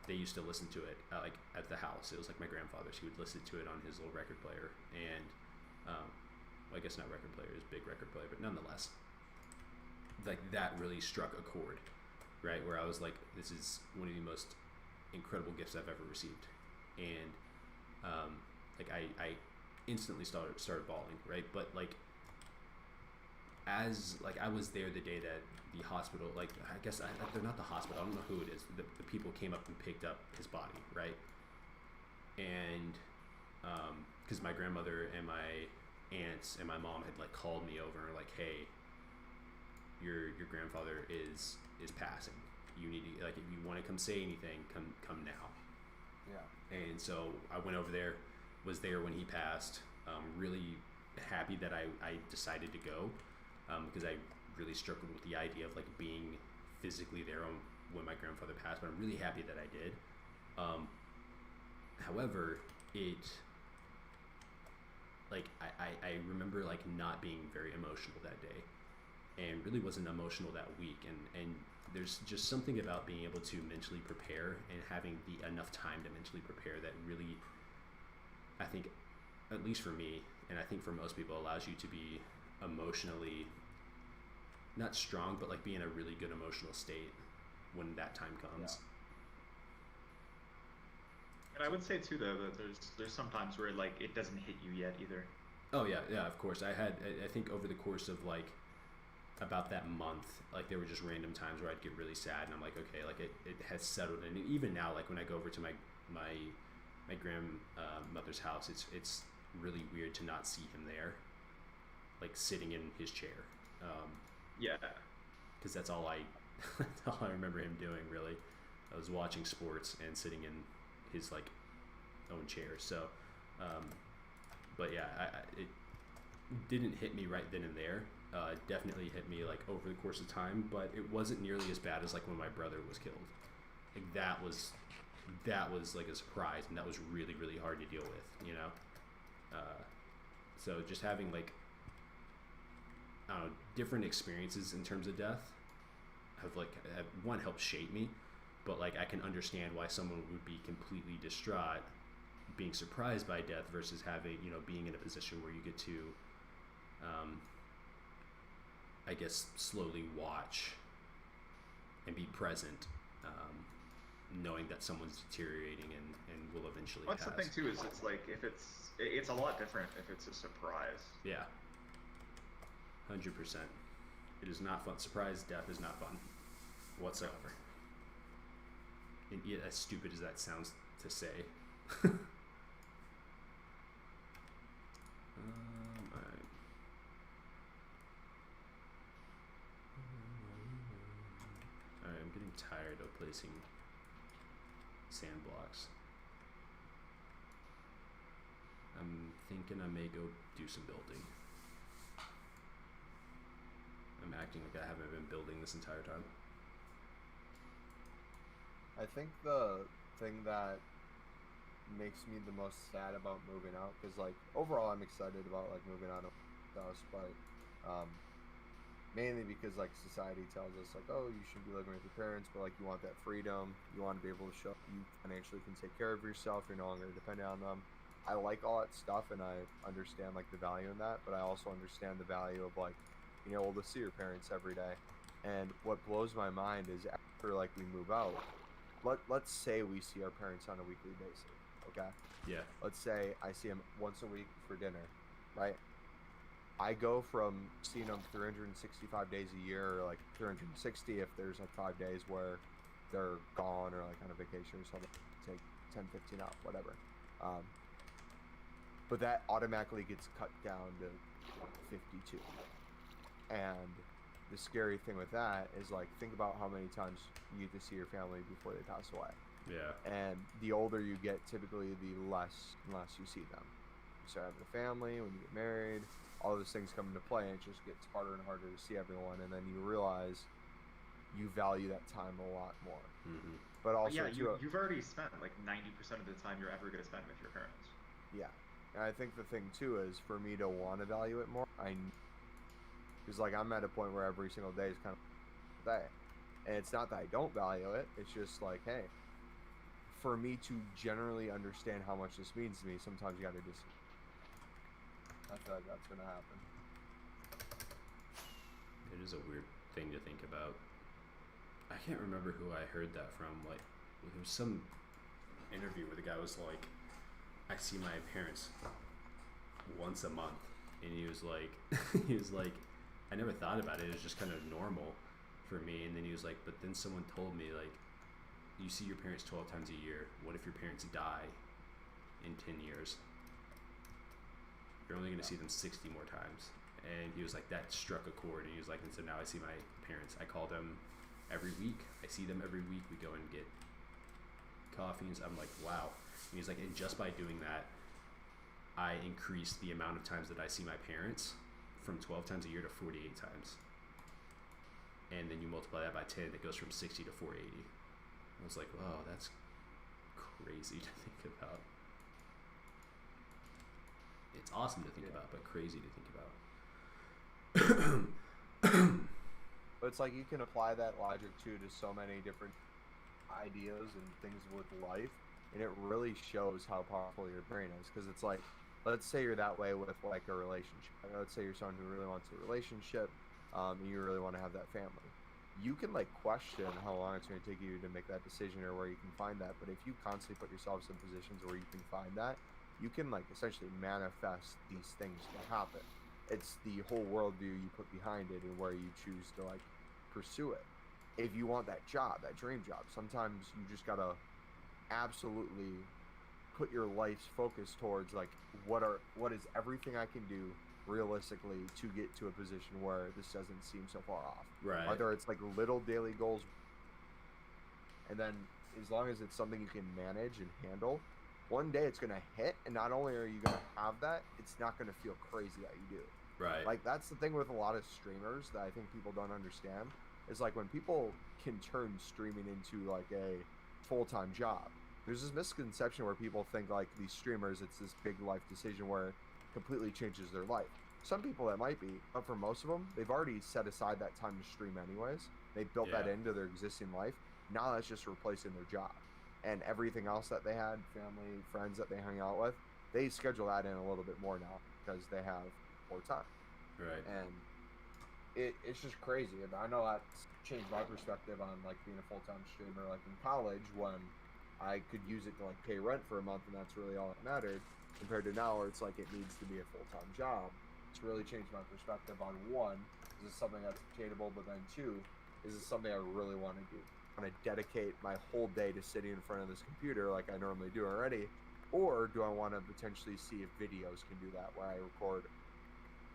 S1: they used to listen to it like at the house. It was like my grandfather's. He would listen to it on his little record player, and well, I guess not record player, is big record player, but nonetheless, like that really struck a chord, right? Where I was like, this is one of the most incredible gifts I've ever received, and like I instantly started bawling, right? But like as like I was there the day that the hospital, like I guess they're not the hospital, I don't know who it is, the people came up and picked up his body, right? And because my grandmother and my aunts and my mom had like called me over and like, hey, your grandfather is passing, you need to, like, if you want to come say anything, come now.
S2: Yeah.
S1: And so I went over there, was there when he passed, really happy that I decided to go, because I really struggled with the idea of like being physically there when my grandfather passed, but I'm really happy that I did. However, it like I remember like not being very emotional that day, and really wasn't emotional that week, and there's just something about being able to mentally prepare and having enough time to mentally prepare that really, I think, at least for me, and I think for most people, allows you to be emotionally not strong, but like be in a really good emotional state when that time comes.
S5: And I would say too, though, that there's some times where like it doesn't hit you yet either.
S1: Oh yeah, of course. I think over the course of like about that month, like there were just random times where I'd get really sad, and I'm like, okay, like it has settled. And even now, like when I go over to my grandmother's house, it's really weird to not see him there, like sitting in his chair.
S5: Yeah.
S1: Because that's all I remember him doing, really. I was watching sports and sitting in his like own chair. So, but yeah, it didn't hit me right then and there. It definitely hit me like over the course of time, but it wasn't nearly as bad as like when my brother was killed. Like that was like a surprise, and that was really, really hard to deal with, you know. So just having like I don't know, different experiences in terms of death have one helped shape me, but like I can understand why someone would be completely distraught being surprised by death versus having, you know, being in a position where you get to I guess slowly watch and be present, knowing that someone's deteriorating and will eventually
S5: What's
S1: pass.
S5: the thing too is it's like if it's a lot different if it's a surprise.
S1: Yeah. 100%. It is not fun. Surprise death is not fun whatsoever. And as stupid as that sounds to say. Alright. Alright, I'm getting tired of placing sand blocks. I'm thinking I may go do some building. I'm acting like I haven't been building this entire time.
S2: I think the thing that makes me the most sad about moving out, because like overall I'm excited about like moving out of the house, but mainly because like society tells us like, oh, you should be living with your parents, but like you want that freedom, you want to be able to show you financially can take care of yourself, you're no longer dependent on them. I like all that stuff and I understand like the value in that, but I also understand the value of like being able to see your parents every day. And what blows my mind is after like we move out, let's say we see our parents on a weekly basis, okay?
S1: Yeah.
S2: Let's say I see them once a week for dinner, right? I go from seeing them 365 days a year, or like 360 if there's like 5 days where they're gone or like on a vacation or something, take 10, 15 out, whatever. But that automatically gets cut down to 52. And the scary thing with that is like, think about how many times you get to see your family before they pass away.
S1: Yeah.
S2: And the older you get, typically the less you see them. You start having a family, when you get married, all those things come into play, and it just gets harder and harder to see everyone. And then you realize you value that time a lot more.
S1: Mm-hmm.
S2: But also,
S5: yeah, you've already spent like 90% of the time you're ever going to spend with your parents.
S2: Yeah. And I think the thing too is for me to want to value it more, because like I'm at a point where every single day is kind of a day. And it's not that I don't value it, it's just like, hey, for me to generally understand how much this means to me, sometimes you gotta just, I feel like that's gonna happen.
S1: It is a weird thing to think about. I can't remember who I heard that from. Like, there was some interview where the guy was like, I see my parents once a month, and he was like, I never thought about it. It was just kind of normal for me. And then he was like, but then someone told me, like, you see your parents 12 times a year. What if your parents die in 10 years? You're only going to see them 60 more times. And he was like, that struck a chord. And he was like, and so now I see my parents. I call them every week. I see them every week. We go and get coffees. I'm like, wow. And he's like, and just by doing that, I increased the amount of times that I see my parents from 12 times a year to 48 times. And then you multiply that by 10, it goes from 60 to 480. I was like, wow, that's crazy to think about. It's awesome to think about, but crazy to think about.
S2: But it's like you can apply that logic too to so many different ideas and things with life, and it really shows how powerful your brain is. Because it's like, let's say you're that way with like a relationship. Let's say you're someone who really wants a relationship, and you really want to have that family. You can like question how long it's going to take you to make that decision or where you can find that. But if you constantly put yourselves in positions where you can find that, you can like essentially manifest these things to happen. It's the whole worldview you put behind it and where you choose to like pursue it. If you want that job, that dream job, sometimes you just gotta absolutely put your life's focus towards like what is everything I can do realistically to get to a position where this doesn't seem so far off.
S1: Right.
S2: Whether it's like little daily goals, and then as long as it's something you can manage and handle, one day it's gonna hit, and not only are you gonna have that, it's not gonna feel crazy that you do.
S1: Right.
S2: Like that's the thing with a lot of streamers that I think people don't understand, is like when people can turn streaming into like a full-time job, there's this misconception where people think like these streamers, it's this big life decision where it completely changes their life. some people that might be, but for most of them, they've already set aside that time to stream anyways. They built that
S1: Yeah.
S2: into their existing life. Now that's just replacing their job. And everything else that they had, family, friends that they hung out with, they schedule that in a little bit more now because they have more time.
S1: Right.
S2: And it's just crazy. And I know that's changed my perspective on like being a full-time streamer. Like in college, when I could use it to like pay rent for a month, and that's really all that mattered. Compared to now, where it's like it needs to be a full-time job. It's really changed my perspective on one, is this something that's attainable? But then two, is this something I really want to do? Want to dedicate my whole day to sitting in front of this computer like I normally do already, or do I want to potentially see if videos can do that, where I record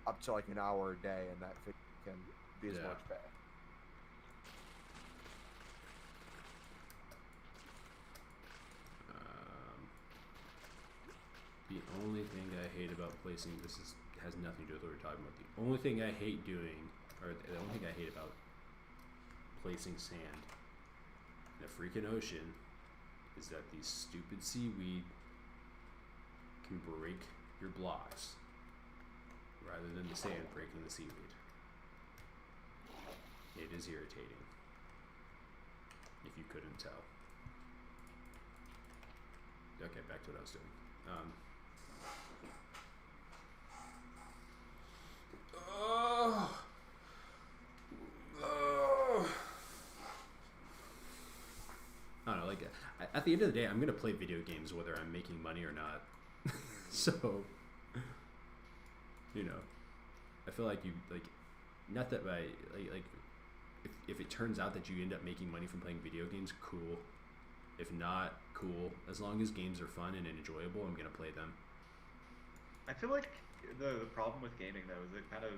S2: up to like an hour a day, and that video can be as
S1: Yeah.
S2: much pay?
S1: The only thing I hate about placing has nothing to do with what we're talking about. The only thing I hate doing, or the only thing I hate about placing sand in a freaking ocean, is that these stupid seaweed can break your blocks rather than the sand breaking the seaweed. It is irritating, if you couldn't tell. Okay, back to what I was doing. I don't know, like, at the end of the day, I'm gonna play video games whether I'm making money or not. So, you know, I feel like not that by, like if it turns out that you end up making money from playing video games, cool. If not, cool. As long as games are fun and enjoyable, I'm gonna play them.
S5: I feel like the problem with gaming though is it kind of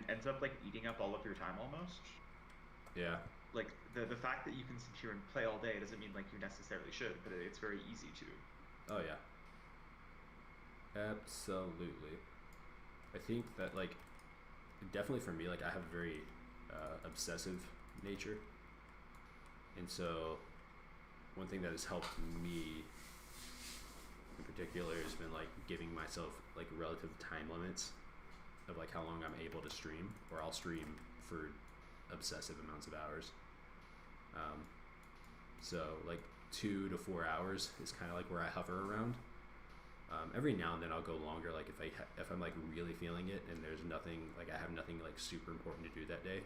S5: ends up like eating up all of your time almost.
S1: Yeah.
S5: Like the fact that you can sit here and play all day doesn't mean like you necessarily should, but it's very easy to.
S1: Oh yeah. Absolutely. I think that like definitely for me, like I have a very obsessive nature. And so one thing that has helped me in particular has been like giving myself like relative time limits of like how long I'm able to stream, or I'll stream for obsessive amounts of hours. So like 2 to 4 hours is kind of like where I hover around. Every now and then I'll go longer, like if I'm like really feeling it and there's nothing, like I have nothing like super important to do that day.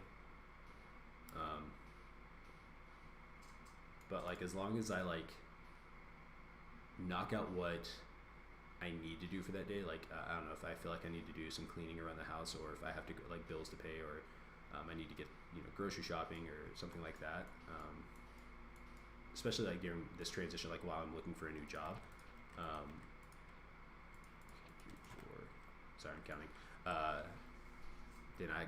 S1: But like as long as I like knock out what I need to do for that day, like I don't know, if I feel like I need to do some cleaning around the house, or if I have to like bills to pay, or I need to get grocery shopping or something like that. Especially like during this transition, like while I'm looking for a new job. 2, 3, 4, sorry, I'm counting. Then I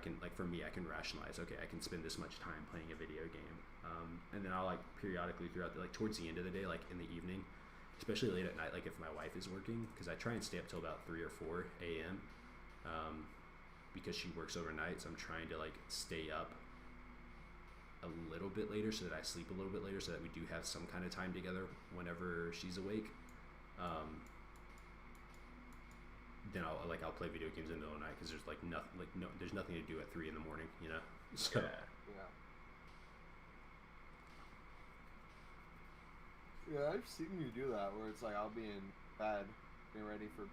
S1: can like, for me, I can rationalize, okay, I can spend this much time playing a video game. And then I'll like periodically throughout like towards the end of the day, like in the evening, especially late at night, like if my wife is working, because I try and stay up till about 3 or 4 a.m. Because she works overnight, so I'm trying to like stay up a little bit later so that I sleep a little bit later, so that we do have some kind of time together whenever she's awake. Then I'll play video games in the middle of the night, because there's like nothing, there's nothing to do at 3 in the morning, you know. So
S2: Yeah, I've seen you do that, where it's like I'll be in bed getting ready for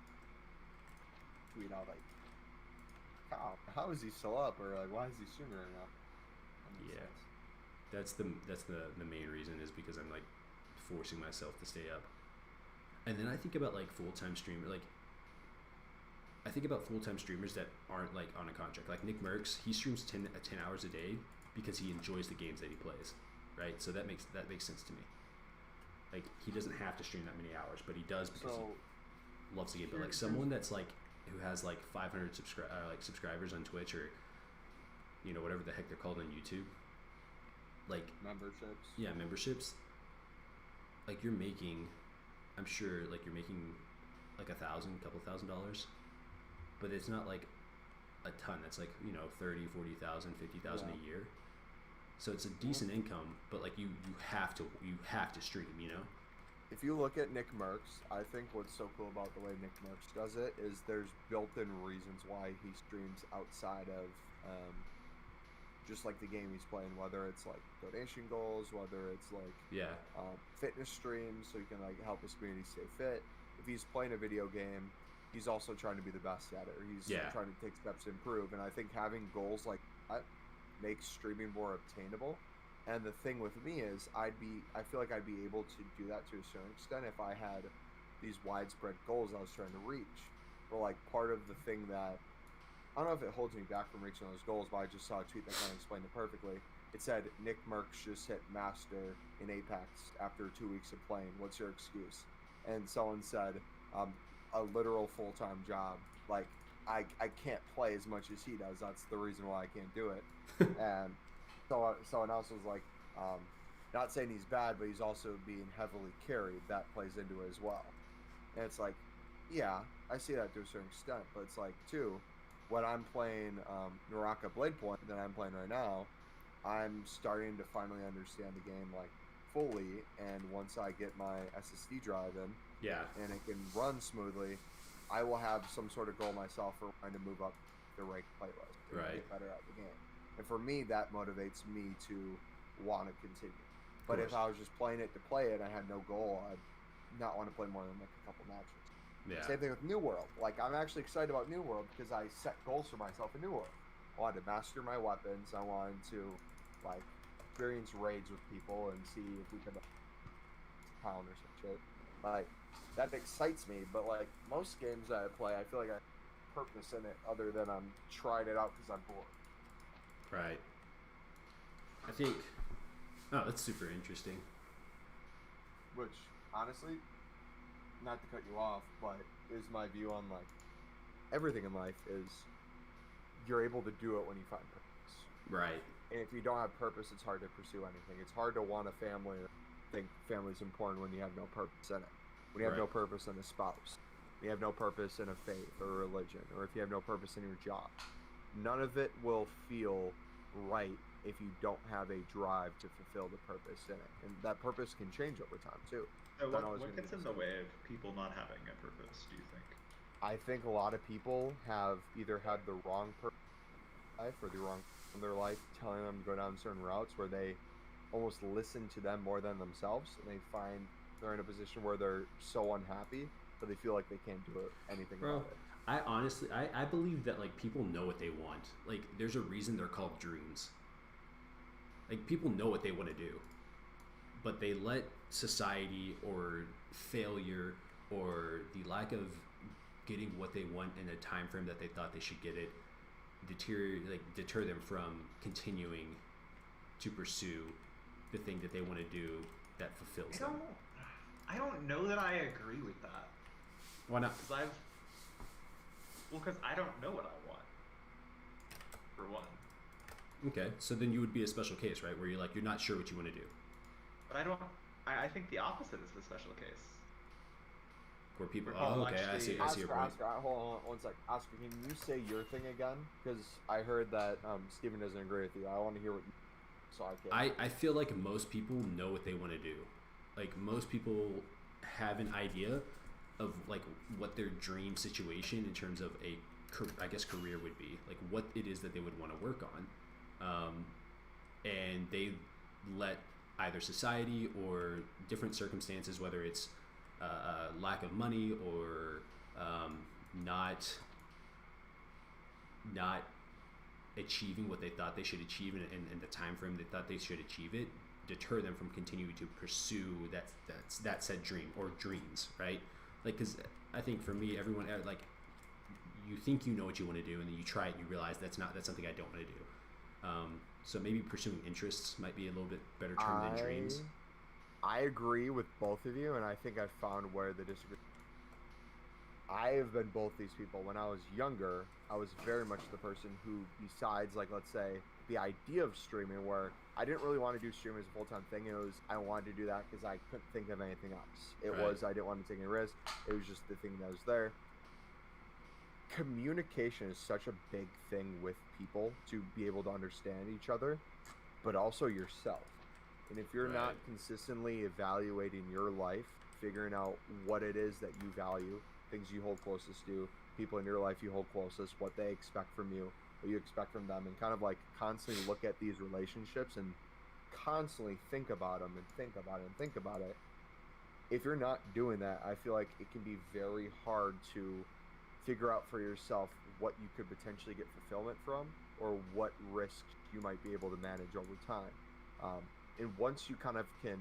S2: tweet out like, how is he still up, or like why is he streaming right now? That makes
S1: Yeah.
S2: sense.
S1: That's the main reason, is because I'm like forcing myself to stay up. And then I think about like full-time streamer, like I think about full-time streamers that aren't like on a contract. Like Nick Merckx, he streams 10 hours a day because he enjoys the games that he plays, right? So that makes sense to me. Like he doesn't have to stream that many hours, but he does because
S2: So
S1: he loves the game. But like
S2: here's-
S1: someone that's like who has like 500 subscribers on Twitch, or whatever the heck they're called on YouTube, like
S2: memberships.
S1: yeah, memberships. Like you're making, I'm sure like you're making like couple $1,000, but it's not like a ton. That's like 30, 40,000, 50,000
S2: Yeah.
S1: a year. So it's a decent income, but like you have to stream,
S2: if you look at Nick Merckx, I think what's so cool about the way Nick Merckx does it is there's built-in reasons why he streams outside of just like the game he's playing, whether it's like donation goals, whether it's like
S1: Yeah.
S2: fitness streams so he can like help his community stay fit. If he's playing a video game, he's also trying to be the best at it, or he's
S1: Yeah.
S2: trying to take steps to improve. And I think having goals like that makes streaming more obtainable. And the thing with me is I feel like I'd be able to do that to a certain extent if I had these widespread goals I was trying to reach. But like part of the thing that I don't know if it holds me back from reaching those goals, but I just saw a tweet that kind of explained it perfectly. It said, Nick Merckx just hit Master in Apex after 2 weeks of playing. What's your excuse? And someone said, a literal full-time job. Like, I can't play as much as he does. That's the reason why I can't do it. And so someone else was like, not saying he's bad, but he's also being heavily carried. That plays into it as well. And it's like, yeah, I see that to a certain extent. But it's like, too, when I'm playing Naraka Blade Point that I'm playing right now, I'm starting to finally understand the game like fully, and once I get my SSD drive in
S1: Yeah.
S2: and it can run smoothly, I will have some sort of goal myself for trying to move up the rank playlist and
S1: Right.
S2: get better at the game. And for me, that motivates me to want to continue. But if
S1: course.
S2: I was just playing it to play it and I had no goal, I'd not want to play more than like a couple matches.
S1: Yeah.
S2: Same thing with New World. Like, I'm actually excited about New World because I set goals for myself in New World. I wanted to master my weapons. I wanted to, like, experience raids with people and see if we could pound or some shit. Like, that excites me. But, like, most games that I play, I feel like I have purpose in it other than I'm trying it out because I'm bored.
S1: Right. I think. Oh, that's super interesting.
S2: Which, honestly, not to cut you off, but is my view on, like, everything in life is you're able to do it when you find purpose.
S1: Right.
S2: And if you don't have purpose, it's hard to pursue anything. It's hard to want a family or think family's important when you have no purpose in it. When you have no
S1: Right.
S2: purpose in a spouse. You have no purpose in a faith or a religion, or if you have no purpose in your job. None of it will feel right if you don't have a drive to fulfill the purpose in it. And that purpose can change over time, too.
S5: So
S2: Don't always
S5: what
S2: gonna be
S5: gets
S2: the
S5: in the
S2: same.
S5: way of people not having a purpose, do you think?
S2: I think a lot of people have either had the wrong purpose in life or the wrong in their life telling them to go down certain routes where they almost listen to them more than themselves, and they find they're in a position where they're so unhappy that they feel like they can't do anything
S1: Bro,
S2: about it.
S1: I honestly, I believe that like people know what they want. Like, there's a reason they're called dreams. Like, people know what they want to do, but they let society or failure or the lack of getting what they want in a time frame that they thought they should get it deter them from continuing to pursue the thing that they want to do that fulfills them.
S5: I don't know that I agree with that.
S1: Why not?
S5: Because I don't know what I want. For one.
S1: Okay, so then you would be a special case, right? Where you're not sure what you want to do.
S5: But I think the opposite is the special case.
S1: Where people,
S5: We're all
S1: okay, I see your point.
S2: Oscar, hold on one sec. Oscar, can you say your thing again? Because I heard that Steven doesn't agree with you. I want to hear what you so I can.
S1: I feel like most people know what they want to do. Like, most people have an idea of like what their dream situation in terms of a career would be, like what it is that they would want to work on, and they let either society or different circumstances, whether it's lack of money or not achieving what they thought they should achieve in the time frame they thought they should achieve it, deter them from continuing to pursue that said dream or dreams, right? Like, because I think for me, everyone, like, you think you know what you want to do, and then you try it and you realize that's something I don't want to do. So maybe pursuing interests might be a little bit better term than dreams.
S2: I agree with both of you, and I think I found where the disagreement. I have been both these people. When I was younger, I was very much the person who, besides, like, let's say, the idea of streaming, where I didn't really want to do streaming as a full-time thing. It was, I wanted to do that because I couldn't think of anything else. It
S1: Right.
S2: was, I didn't want to take any risk. It was just the thing that was there. Communication is such a big thing with people to be able to understand each other, but also yourself. And if you're not
S1: Right.
S2: consistently evaluating your life, figuring out what it is that you value, things you hold closest to, people in your life you hold closest, what they expect from you, what you expect from them, and kind of like constantly look at these relationships and constantly think about them and think about it and think about it. If you're not doing that, I feel like it can be very hard to figure out for yourself what you could potentially get fulfillment from, or what risks you might be able to manage over time. And once you kind of can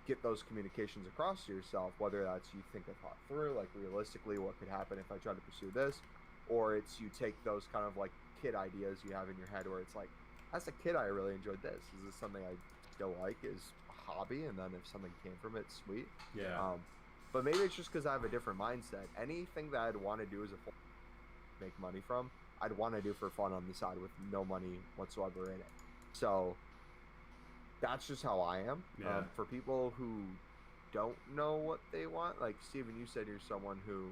S2: get those communications across to yourself, whether that's you think a thought through, like realistically what could happen if I try to pursue this, or it's you take those kind of like kid ideas you have in your head where it's like, as a kid I really enjoyed this. Is this something I still like? Is a hobby? And then if something came from it, sweet.
S1: Yeah.
S2: But maybe it's just because I have a different mindset. Anything that I'd want to do as a full make money from, I'd want to do for fun on the side with no money whatsoever in it. So that's just how I am.
S1: Yeah.
S2: For people who don't know what they want, like Steven, you said you're someone who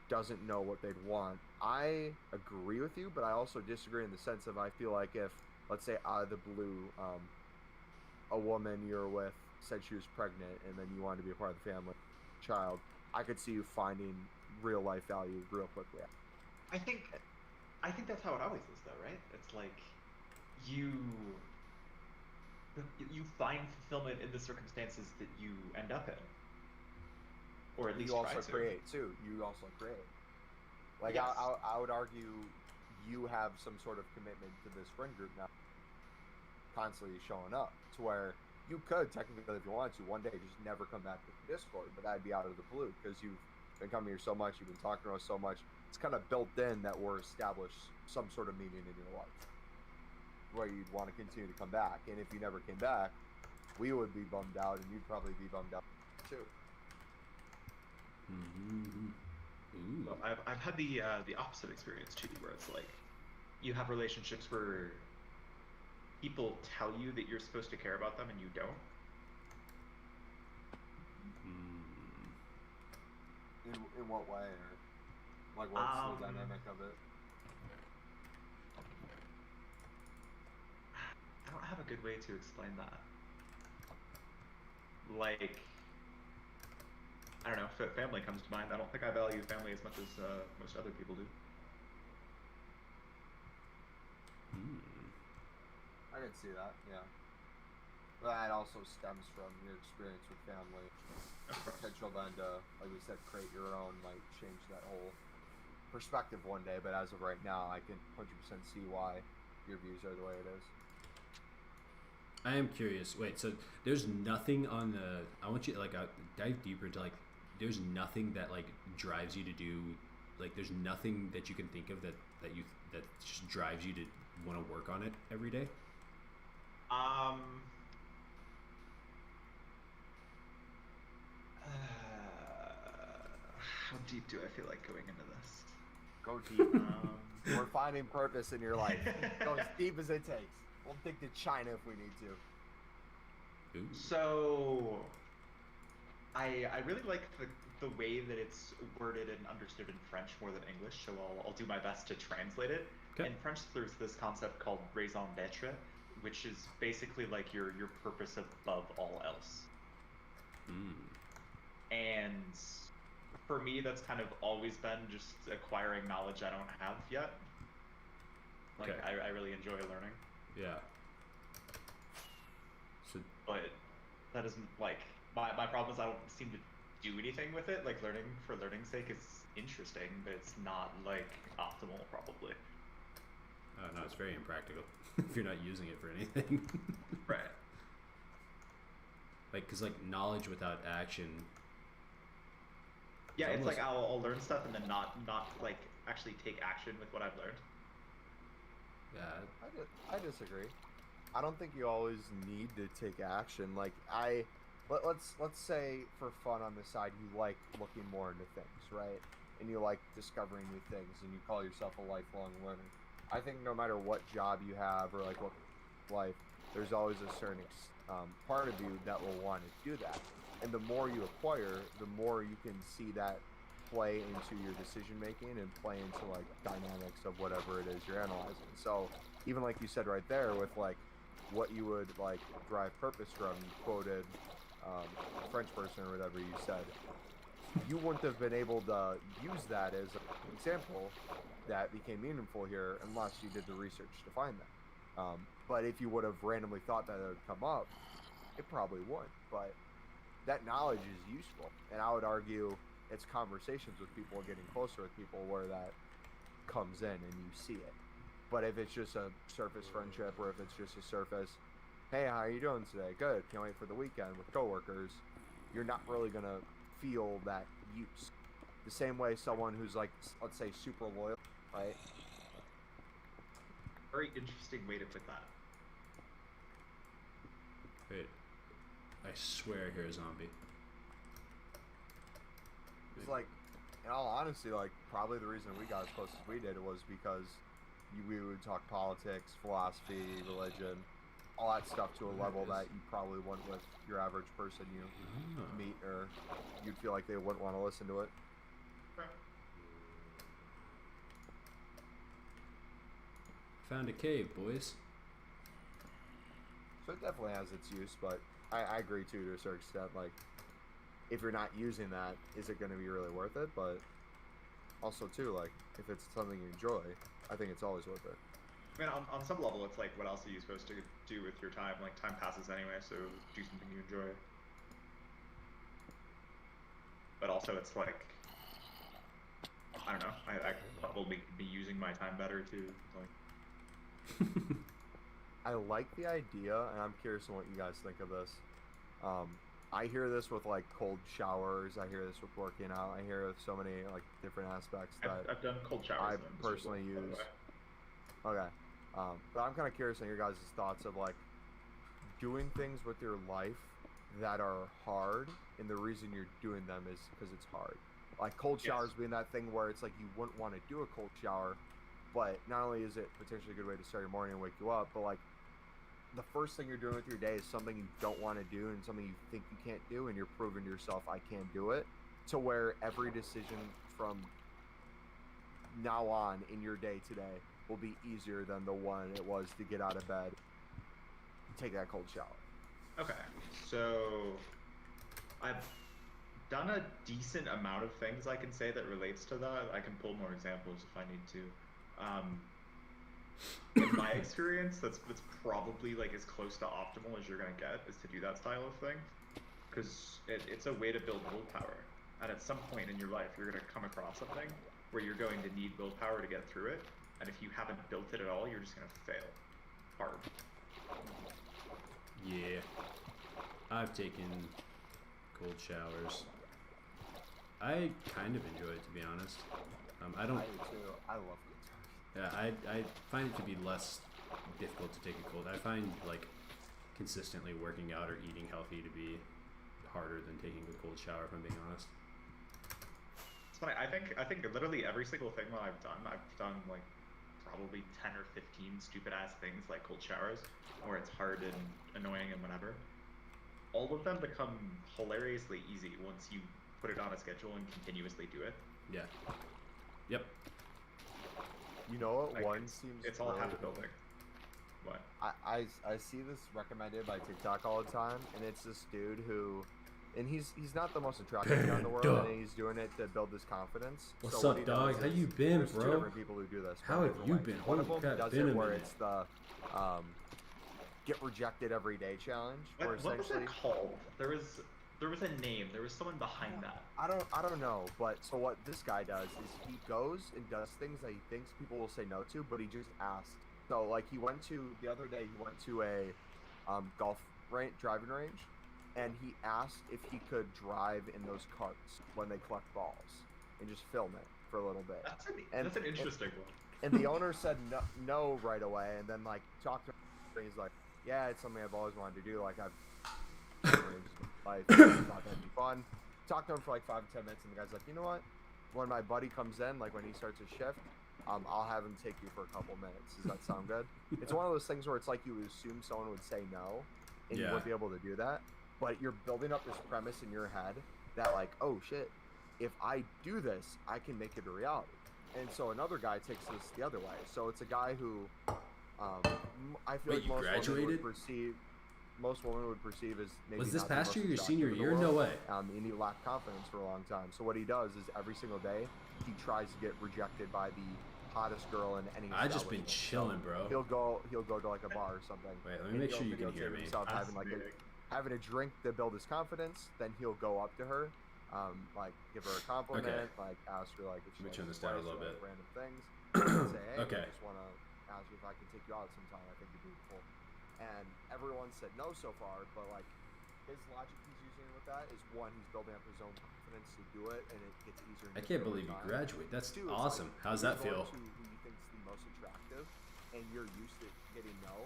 S2: doesn't know what they'd want. I agree with you, but I also disagree in the sense of I feel like if, let's say out of the blue, a woman you're with said she was pregnant and then you wanted to be a part of the family, child, I could see you finding real life value real quickly.
S5: I think that's how it always is, though, right? It's like you find fulfillment in the circumstances that you end up in, or at least
S2: You
S5: try
S2: also
S5: to.
S2: create too. You also create. Like
S5: Yes.
S2: I would argue, you have some sort of commitment to this friend group now, constantly showing up to where you could technically, if you wanted to, one day just never come back to the Discord, but that'd be out of the blue because you've been coming here so much, you've been talking to us so much. It's kind of built in that we're established some sort of meaning in your life where you'd want to continue to come back. And if you never came back, we would be bummed out, and you'd probably be bummed out too.
S1: Mm-hmm. Ooh.
S5: Well, I've had the opposite experience too, where it's like you have relationships where people tell you that you're supposed to care about them and you don't.
S2: In what way, or like what's the dynamic of it?
S5: I don't have a good way to explain that. Like, I don't know, if family comes to mind, I don't think I value family as much as most other people do.
S2: I can see that, yeah. But that also stems from your experience with family.
S5: Of course.
S2: Potential then to, like we said, create your own might change that whole perspective one day. But as of right now, I can 100% see why your views are the way it is.
S1: I am curious. Wait, so there's nothing on the. I want you to dive deeper into there's nothing that drives you to do. There's nothing that you can think of that just drives you to want to work on it every day.
S5: How deep do I feel like going into this?
S2: Go deep. We're finding purpose in your life. Go as deep as it takes. We'll dig to China if we need to.
S1: Ooh.
S5: So, I really like the way that it's worded and understood in French more than English, so I'll do my best to translate it.
S1: Okay.
S5: In French, there's this concept called raison d'être, which is basically like your purpose above all else. And for me, that's kind of always been just acquiring knowledge I don't have yet. Like,
S1: Okay.
S5: I really enjoy learning.
S1: Yeah. So
S5: But that isn't, like, my problem is I don't seem to do anything with it. Like, learning for learning's sake is interesting, but it's not, like, optimal, probably.
S1: no, it's very impractical if you're not using it for anything.
S5: Right.
S1: Because knowledge without action.
S5: Yeah, it's
S1: almost-
S5: like I'll learn stuff and then not like actually take action with what I've learned.
S1: Yeah.
S2: I disagree. I don't think you always need to take action. Let's say for fun on the side you like looking more into things, right? And you like discovering new things, and you call yourself a lifelong learner. I think no matter what job you have or what life, there's always a certain part of you that will want to do that. And the more you acquire, the more you can see that play into your decision making and play into dynamics of whatever it is you're analyzing. So even like you said right there with what you would drive purpose from, you quoted French person or whatever you said, you wouldn't have been able to use that as an example that became meaningful here unless you did the research to find that. But if you would have randomly thought that it would come up, it probably wouldn't. But that knowledge is useful, and I would argue it's conversations with people, getting closer with people, where that comes in and you see it. But if it's just a surface friendship, or if it's just a surface, hey, how are you doing today? Good, can't wait for the weekend with coworkers, you're not really gonna feel that use. The same way someone who's like, let's say, super loyal, right?
S5: Very interesting way to put that.
S1: Wait, I swear I hear a zombie.
S2: It's like, in all honesty, like, probably the reason we got as close as we did was because we would talk politics, philosophy, religion, all that stuff to a level that you probably wouldn't with your average person you meet, or you'd feel like they wouldn't want to listen to it.
S1: Found a cave, boys.
S2: So it definitely has its use, but I agree too, to a certain extent. Like, if you're not using that, is it going to be really worth it? But also too, like, if it's something you enjoy, I think it's always worth it.
S5: I mean, on some level, it's like, what else are you supposed to do with your time? Like, time passes anyway, so do something you enjoy. But also, it's like, I don't know, I probably be using my time better too. Like,
S2: I like the idea, and I'm curious on what you guys think of this. I hear this with like cold showers. I hear this with working out. I hear it with so many like different aspects that
S5: I've done cold showers.
S2: I
S5: and I'm miserable,
S2: personally
S5: by the
S2: use.
S5: way.
S2: Okay, but I'm kind of curious on your guys' thoughts of like doing things with your life that are hard, and the reason you're doing them is because it's hard. Like cold showers being that thing where it's like you wouldn't want to do a cold shower, but not only is it potentially a good way to start your morning and wake you up, but like the first thing you're doing with your day is something you don't want to do and something you think you can't do, and you're proving to yourself I can do it, to where every decision from now on in your day today will be easier than the one it was to get out of bed, take that cold shower.
S5: Okay, so I've done a decent amount of things I can say that relates to that. I can pull more examples if I need to. In my experience, that's probably like as close to optimal as you're gonna get, is to do that style of thing, because it's a way to build willpower. And at some point in your life, you're gonna come across something where you're going to need willpower to get through it, and if you haven't built it at all, you're just gonna fail hard.
S1: Yeah, I've taken cold showers. I kind of enjoy it, to be honest. I don't.
S2: I do too. I love cold showers.
S1: Yeah, I find it to be less difficult to take a cold. I find like consistently working out or eating healthy to be harder than taking a cold shower, if I'm being honest.
S5: It's funny. I think literally every single thing that I've done like probably 10 or 15 stupid ass things like cold showers, where it's hard and annoying and whatever. All of them become hilariously easy once you put it on a schedule and continuously do it.
S1: Yeah. Yep.
S2: You know what?
S5: Like,
S2: One seems
S5: it's all
S2: really
S5: habit building. What?
S2: I see this recommended by TikTok all the time, and it's this dude who, and he's not the most attractive guy in the world, and he's doing it to build his confidence.
S1: What's
S2: so
S1: up,
S2: what he
S1: dog?
S2: does
S1: How
S2: is
S1: you been,
S2: there's
S1: bro?
S2: Two different people who do this.
S1: How have you been?
S2: One of
S1: Holy
S2: them
S1: crap,
S2: does
S1: been
S2: it
S1: a
S2: where
S1: minute.
S2: it's the get rejected every day challenge, where
S5: What was
S2: essentially
S5: that called? There was a name. There was someone behind that.
S2: I don't know, but so what this guy does is he goes and does things that he thinks people will say no to, but he just asks. So like the other day he went to a golf driving range, and he asked if he could drive in those carts when they collect balls and just film it for a little bit.
S5: That's an interesting one.
S2: And the owner said no right away, and then like talked to him, and he's like, yeah, it's something I've always wanted to do. Like I've life, thought that'd be fun. Talked to him for like 5 to 10 minutes, and the guy's like, you know what? When my buddy comes in, like when he starts his shift, I'll have him take you for a couple minutes. Does that sound good? It's one of those things where it's like you would assume someone would say no, and you
S1: Yeah.
S2: wouldn't be able to do that. But you're building up this premise in your head that like, oh shit, if I do this, I can make it a reality. And so another guy takes this the other way. So it's a guy who, I feel
S1: Wait,
S2: like
S1: you
S2: most women
S1: graduated?
S2: would perceive. most women would perceive as maybe
S1: Was this
S2: not the
S1: past
S2: most
S1: year or your
S2: attractive
S1: senior
S2: in the
S1: year?
S2: world.
S1: No way.
S2: And he lacked confidence for a long time. So what he does is every single day he tries to get rejected by the hottest girl in any.
S1: I just been
S2: establishment.
S1: chilling, bro.
S2: He'll go to like a bar or something.
S1: Wait, let
S2: and
S1: me make
S2: he'll
S1: sure you can
S2: videotape
S1: hear me.
S2: himself
S5: That's
S2: having a drink to build his confidence. Then he'll go up to her, like give her a compliment, like ask her like if she
S1: Let me
S2: likes
S1: turn this down a
S2: spice or,
S1: little
S2: like,
S1: bit.
S2: random things. And say, hey,
S1: Okay.
S2: I just want to ask you if I can take you out sometime. I think you're beautiful. And everyone said no so far, but like his logic he's using with that is one, he's building up his own confidence to do it, and it gets easier. And
S1: I can't
S2: easier over
S1: believe you
S2: time.
S1: graduate. That's
S2: Two, it's
S1: awesome.
S2: like,
S1: How's
S2: you're
S1: that feel?
S2: going to who you think's the most attractive, and you're used to getting no.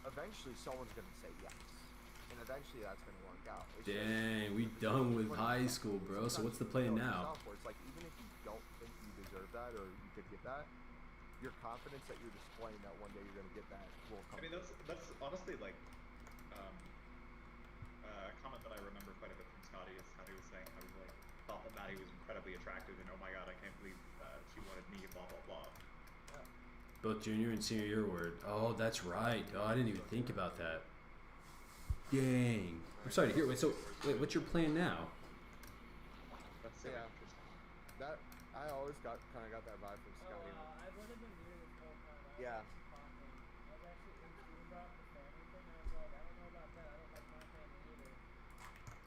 S2: Eventually, someone's gonna say yes, and eventually that's gonna work out. It's just-
S1: Dang, we
S2: it's
S1: done with
S2: when
S1: high
S2: you-
S1: school, bro. So
S2: sometimes
S1: what's the
S2: you
S1: plan
S2: feel it
S1: now?
S2: yourself, where it's like even if you don't think you deserve that or you could get that, your confidence that you're displaying that one day you're gonna get that will come.
S5: I mean, that's honestly like a comment that I remember quite a bit from Scotty. Is Scotty was saying how he like thought that Maddie was incredibly attractive, and oh my god, I can't believe she wanted me, blah blah blah.
S1: Both junior and senior year were. Oh, that's right. Oh, I didn't even think about that. Dang. I'm sorry to hear. Wait, what's your plan now?
S5: That's so
S2: Yeah.
S5: interesting.
S2: That I always kind of got that vibe from
S3: Oh,
S2: Scotty.
S3: I would have been muted this whole time. I was
S2: Yeah.
S3: actually talking. I was actually thinking about the family thing. I was like, I don't know about that. I don't like my family either.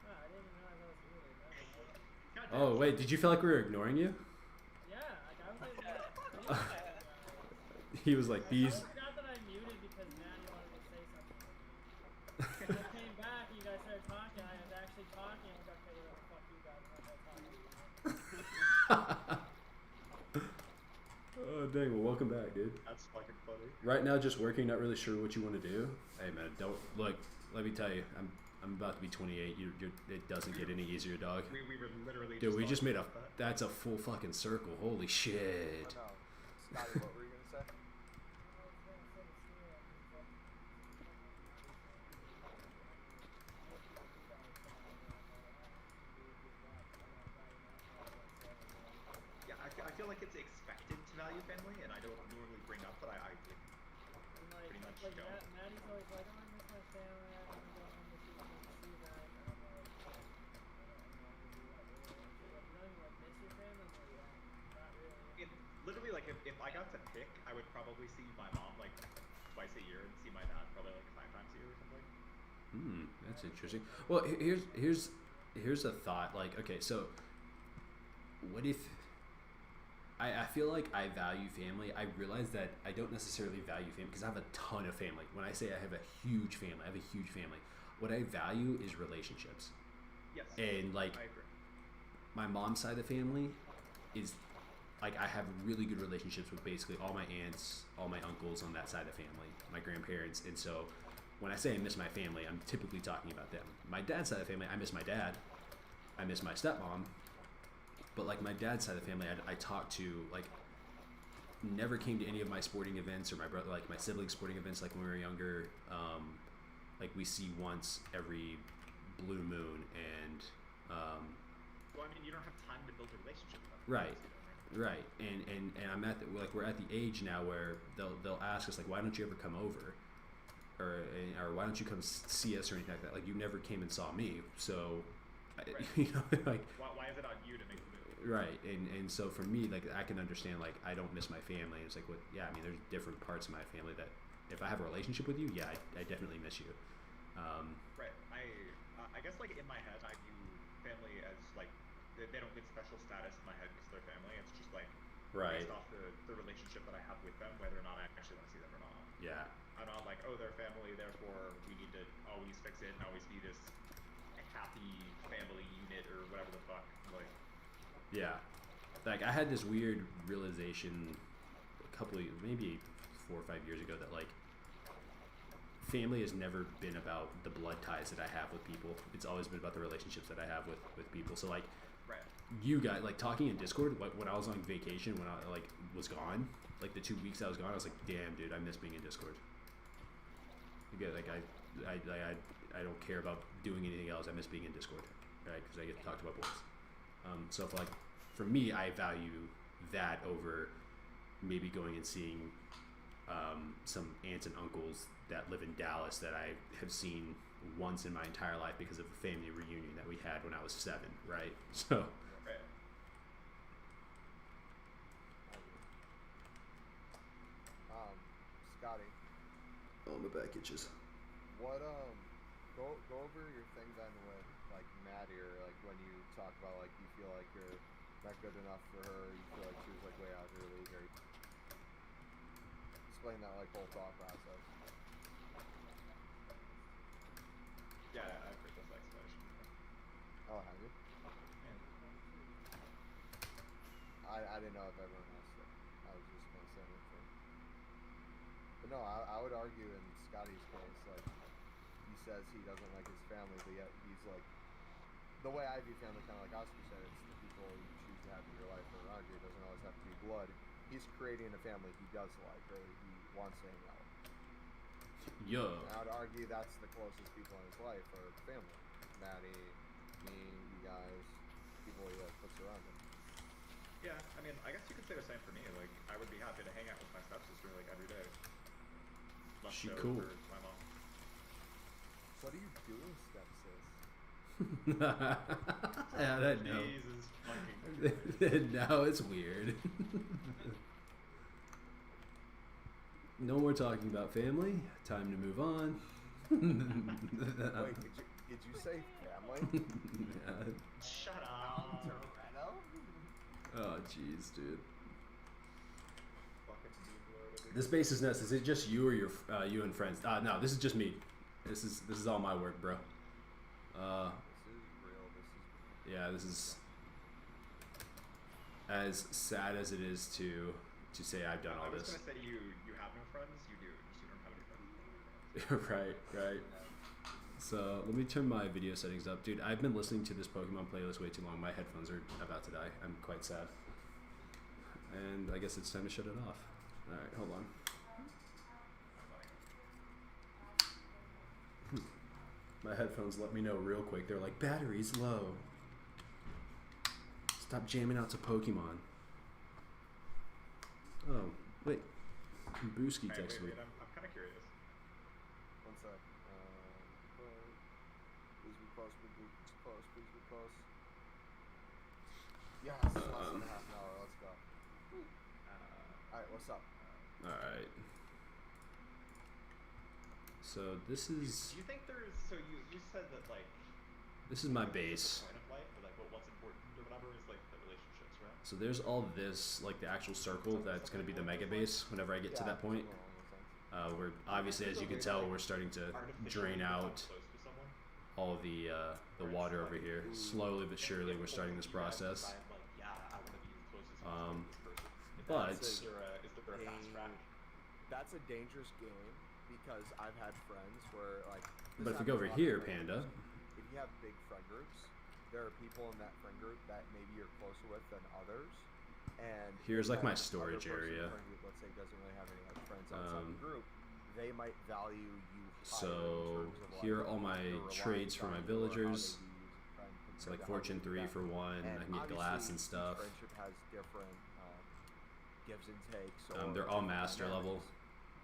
S3: Ah, I didn't even realize I was muted. That was weird.
S5: God damn.
S1: Oh, wait. Did you feel like we were ignoring you?
S3: Yeah, like I was like, yeah.
S1: He was like,
S3: I
S1: these.
S3: forgot that I muted because Maddie wanted to say something to me. When I came back and you guys started talking, I was actually talking. I was like, okay, well, fuck you guys. I'm not talking.
S1: Oh, dang. Well, welcome back, dude.
S5: That's fucking funny.
S1: Right now, just working, not really sure what you want to do. Hey, man, don't look. Let me tell you, I'm about to be 28. It doesn't get any easier, dog.
S5: We were literally.
S1: Dude, we just
S5: talking
S1: made a.
S5: about that.
S1: That's a full fucking circle. Holy shit.
S2: I know. Scotty, what were you gonna say?
S5: Yeah, I feel like it's expected to value family, and I don't normally bring up, but I
S3: And like,
S5: Pretty much
S3: like
S5: don't.
S3: Maddie's always like, oh, I miss my family. I don't know, I'm just going to see that. And I'm like, I don't know, she's like, you don't even like miss your family? I'm like, yeah, not really.
S5: it, literally like if I got to pick, I would probably see my mom like twice a year and see my dad probably like 5 times a year or something.
S1: That's interesting. Well, here's a thought. Like, okay, so what if I feel like I value family. I realize that I don't necessarily value family because I have a ton of family. When I say I have a huge family, I have a huge family. What I value is relationships.
S5: Yes.
S1: And like
S5: I agree.
S1: my mom's side of the family is like I have really good relationships with basically all my aunts, all my uncles on that side of the family, my grandparents. And so when I say I miss my family, I'm typically talking about them. My dad's side of the family, I miss my dad. I miss my stepmom. But like my dad's side of the family, I talked to like never came to any of my sporting events or my brother, like my siblings' sporting events, like when we were younger. Like we see once every blue moon, and
S5: Well, I mean, you don't have time to build a relationship with them.
S1: Right.
S5: You know what I mean?
S1: right. And I'm at the, like we're at the age now where they'll ask us like, why don't you ever come over, or why don't you come see us or anything like that? Like you never came and saw me, so
S5: Right.
S1: you know, like.
S5: Why is it on you to make the move?
S1: Right, and so for me, like I can understand, like I don't miss my family. It's like, what? Yeah, I mean, there's different parts of my family that, if I have a relationship with you, yeah, I definitely miss you.
S5: Right. I guess like in my head, I view family as like they don't get special status in my head because they're family. It's just like
S1: Right.
S5: based off the relationship that I have with them, whether or not I actually want to see them or not.
S1: Yeah.
S5: I'm not like, oh, they're family, therefore we need to always fix it and always be this happy family unit or whatever the fuck. Like,
S1: Yeah. Like I had this weird realization a couple of maybe 4 or 5 years ago that like family has never been about the blood ties that I have with people. It's always been about the relationships that I have with people. So like
S5: right.
S1: you guys, like talking in Discord, like when I was on vacation, when I like was gone, like the 2 weeks I was gone, I was like, damn, dude, I miss being in Discord. Like I don't care about doing anything else. I miss being in Discord, right? Because I get to talk to my boys. So for me, I value that over maybe going and seeing some aunts and uncles that live in Dallas that I have seen once in my entire life because of a family reunion that we had when I was 7, right? So
S5: Right.
S2: Scotty,
S1: oh, my back itches.
S2: what go over your thing then with like Maddie, or like when you talk about like you feel like you're not good enough for her, you feel like she was like way out of her league, or explain that like whole thought process.
S5: Yeah, I've heard this explanation before.
S2: Oh, have you?
S5: Yeah.
S2: I didn't know if everyone else did. I was just gonna say it for. But no, I would argue in Scotty's case, like he says he doesn't like his family, but yet he's like the way I view family, kind of like Oscar said, it's the people you choose to have in your life or around you. It doesn't always have to be blood. He's creating a family he does like, or he wants to hang out with.
S1: Yo.
S2: And I would argue that's the closest people in his life are family. Maddie, me, you guys, people he puts around him.
S5: Yeah, I mean, I guess you could say the same for me. Like, I would be happy to hang out with my stepsister like every day. Less
S1: She
S5: so
S1: cool.
S5: for my mom.
S2: What are you doing, stepsis?
S1: I don't know.
S5: Jesus fucking Christ.
S1: Now it's weird. No more talking about family. Time to move on.
S2: Wait, did you say family?
S1: Yeah.
S5: Shut up.
S2: Toretto?
S1: Oh, jeez, dude.
S5: Fucking meme lord over
S1: This base is nuts. Is it just you or your you and friends? No, this is just me. This is all my work, bro.
S2: This is real. This is
S1: Yeah, this is as sad as it is to say I've done all
S5: I was
S1: this.
S5: gonna say you have no friends. You do. You don't have any friends.
S1: Right. So let me turn my video settings up, dude. I've been listening to this Pokemon playlist way too long. My headphones are about to die. I'm quite sad, and I guess it's time to shut it off. All right, hold on. My headphones let me know real quick. They're like, battery's low. Stop jamming out to Pokemon. Oh, wait. Booski
S5: Alright,
S1: texted me.
S5: wait, I'm kind of curious.
S2: One sec. Please be close, please be close, please be close. Yes, less than half an hour. Let's go. Alright, what's up?
S1: Alright. So this is
S5: Do you think there's so you said that like
S1: this is my
S5: the
S1: base.
S5: point of life, or like what's important or whatever is like the relationships, right?
S1: So there's all this, like the actual circle that's going to be the mega base whenever I get to that point. We're obviously, as you can tell, we're starting to drain out
S5: Close to someone.
S1: all the water over here. Slowly but surely, we're starting this process.
S5: Like, yeah, I want to be as close as
S1: Um,
S5: possible to this person.
S1: but-
S5: Is there a fast track?
S2: That's a dangerous game because I've had friends where like.
S1: But if we go over here, Panda.
S2: If you have big friend groups, there are people in that friend group that maybe you're closer with than others. And
S1: Here's, like,
S2: that
S1: my storage
S2: other person in the
S1: area.
S2: friend group, let's say, doesn't really have any like friends outside the group. They might value you higher
S1: So
S2: in terms of,
S1: here are
S2: like,
S1: all my
S2: your reliance
S1: trades for
S2: on
S1: my
S2: you or how they
S1: villagers.
S2: view you as a friend
S1: So
S2: compared
S1: like
S2: to how
S1: Fortune
S2: they view
S1: 3
S2: them.
S1: for 1.
S2: And
S1: I can get glass
S2: obviously,
S1: and stuff.
S2: Each friendship has different gives and takes.
S1: They're
S2: or
S1: all
S2: different
S1: master level.
S2: dynamics.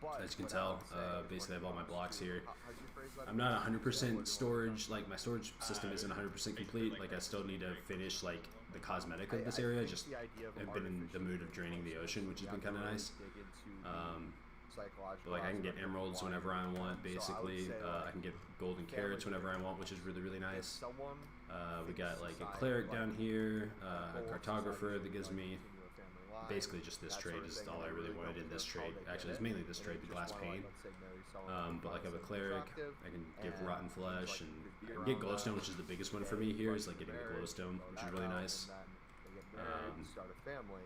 S2: But
S1: As you can
S2: what I
S1: tell,
S2: would say is
S1: basically I have
S2: when
S1: all my
S2: it
S1: blocks
S2: comes to-
S1: here.
S2: how'd you phrase that
S1: I'm
S2: again?
S1: not 100%
S2: What
S1: storage, like my storage system isn't 100% complete. Like I still need to finish like the cosmetic of this area. Just I've been in the mood of draining the ocean, which has been kind of nice. But like I can get emeralds whenever I want, basically. I can get golden carrots whenever I want, which is really, really nice. We got like a cleric down here, a cartographer that gives me basically just this trade is all I really wanted in this trade. Actually, it's mainly this trade, the glass pane. But like I have a cleric, I can give rotten flesh, and I can get glowstone, which is the biggest one for me here, is like getting the glowstone, which is really nice.
S2: Start a family.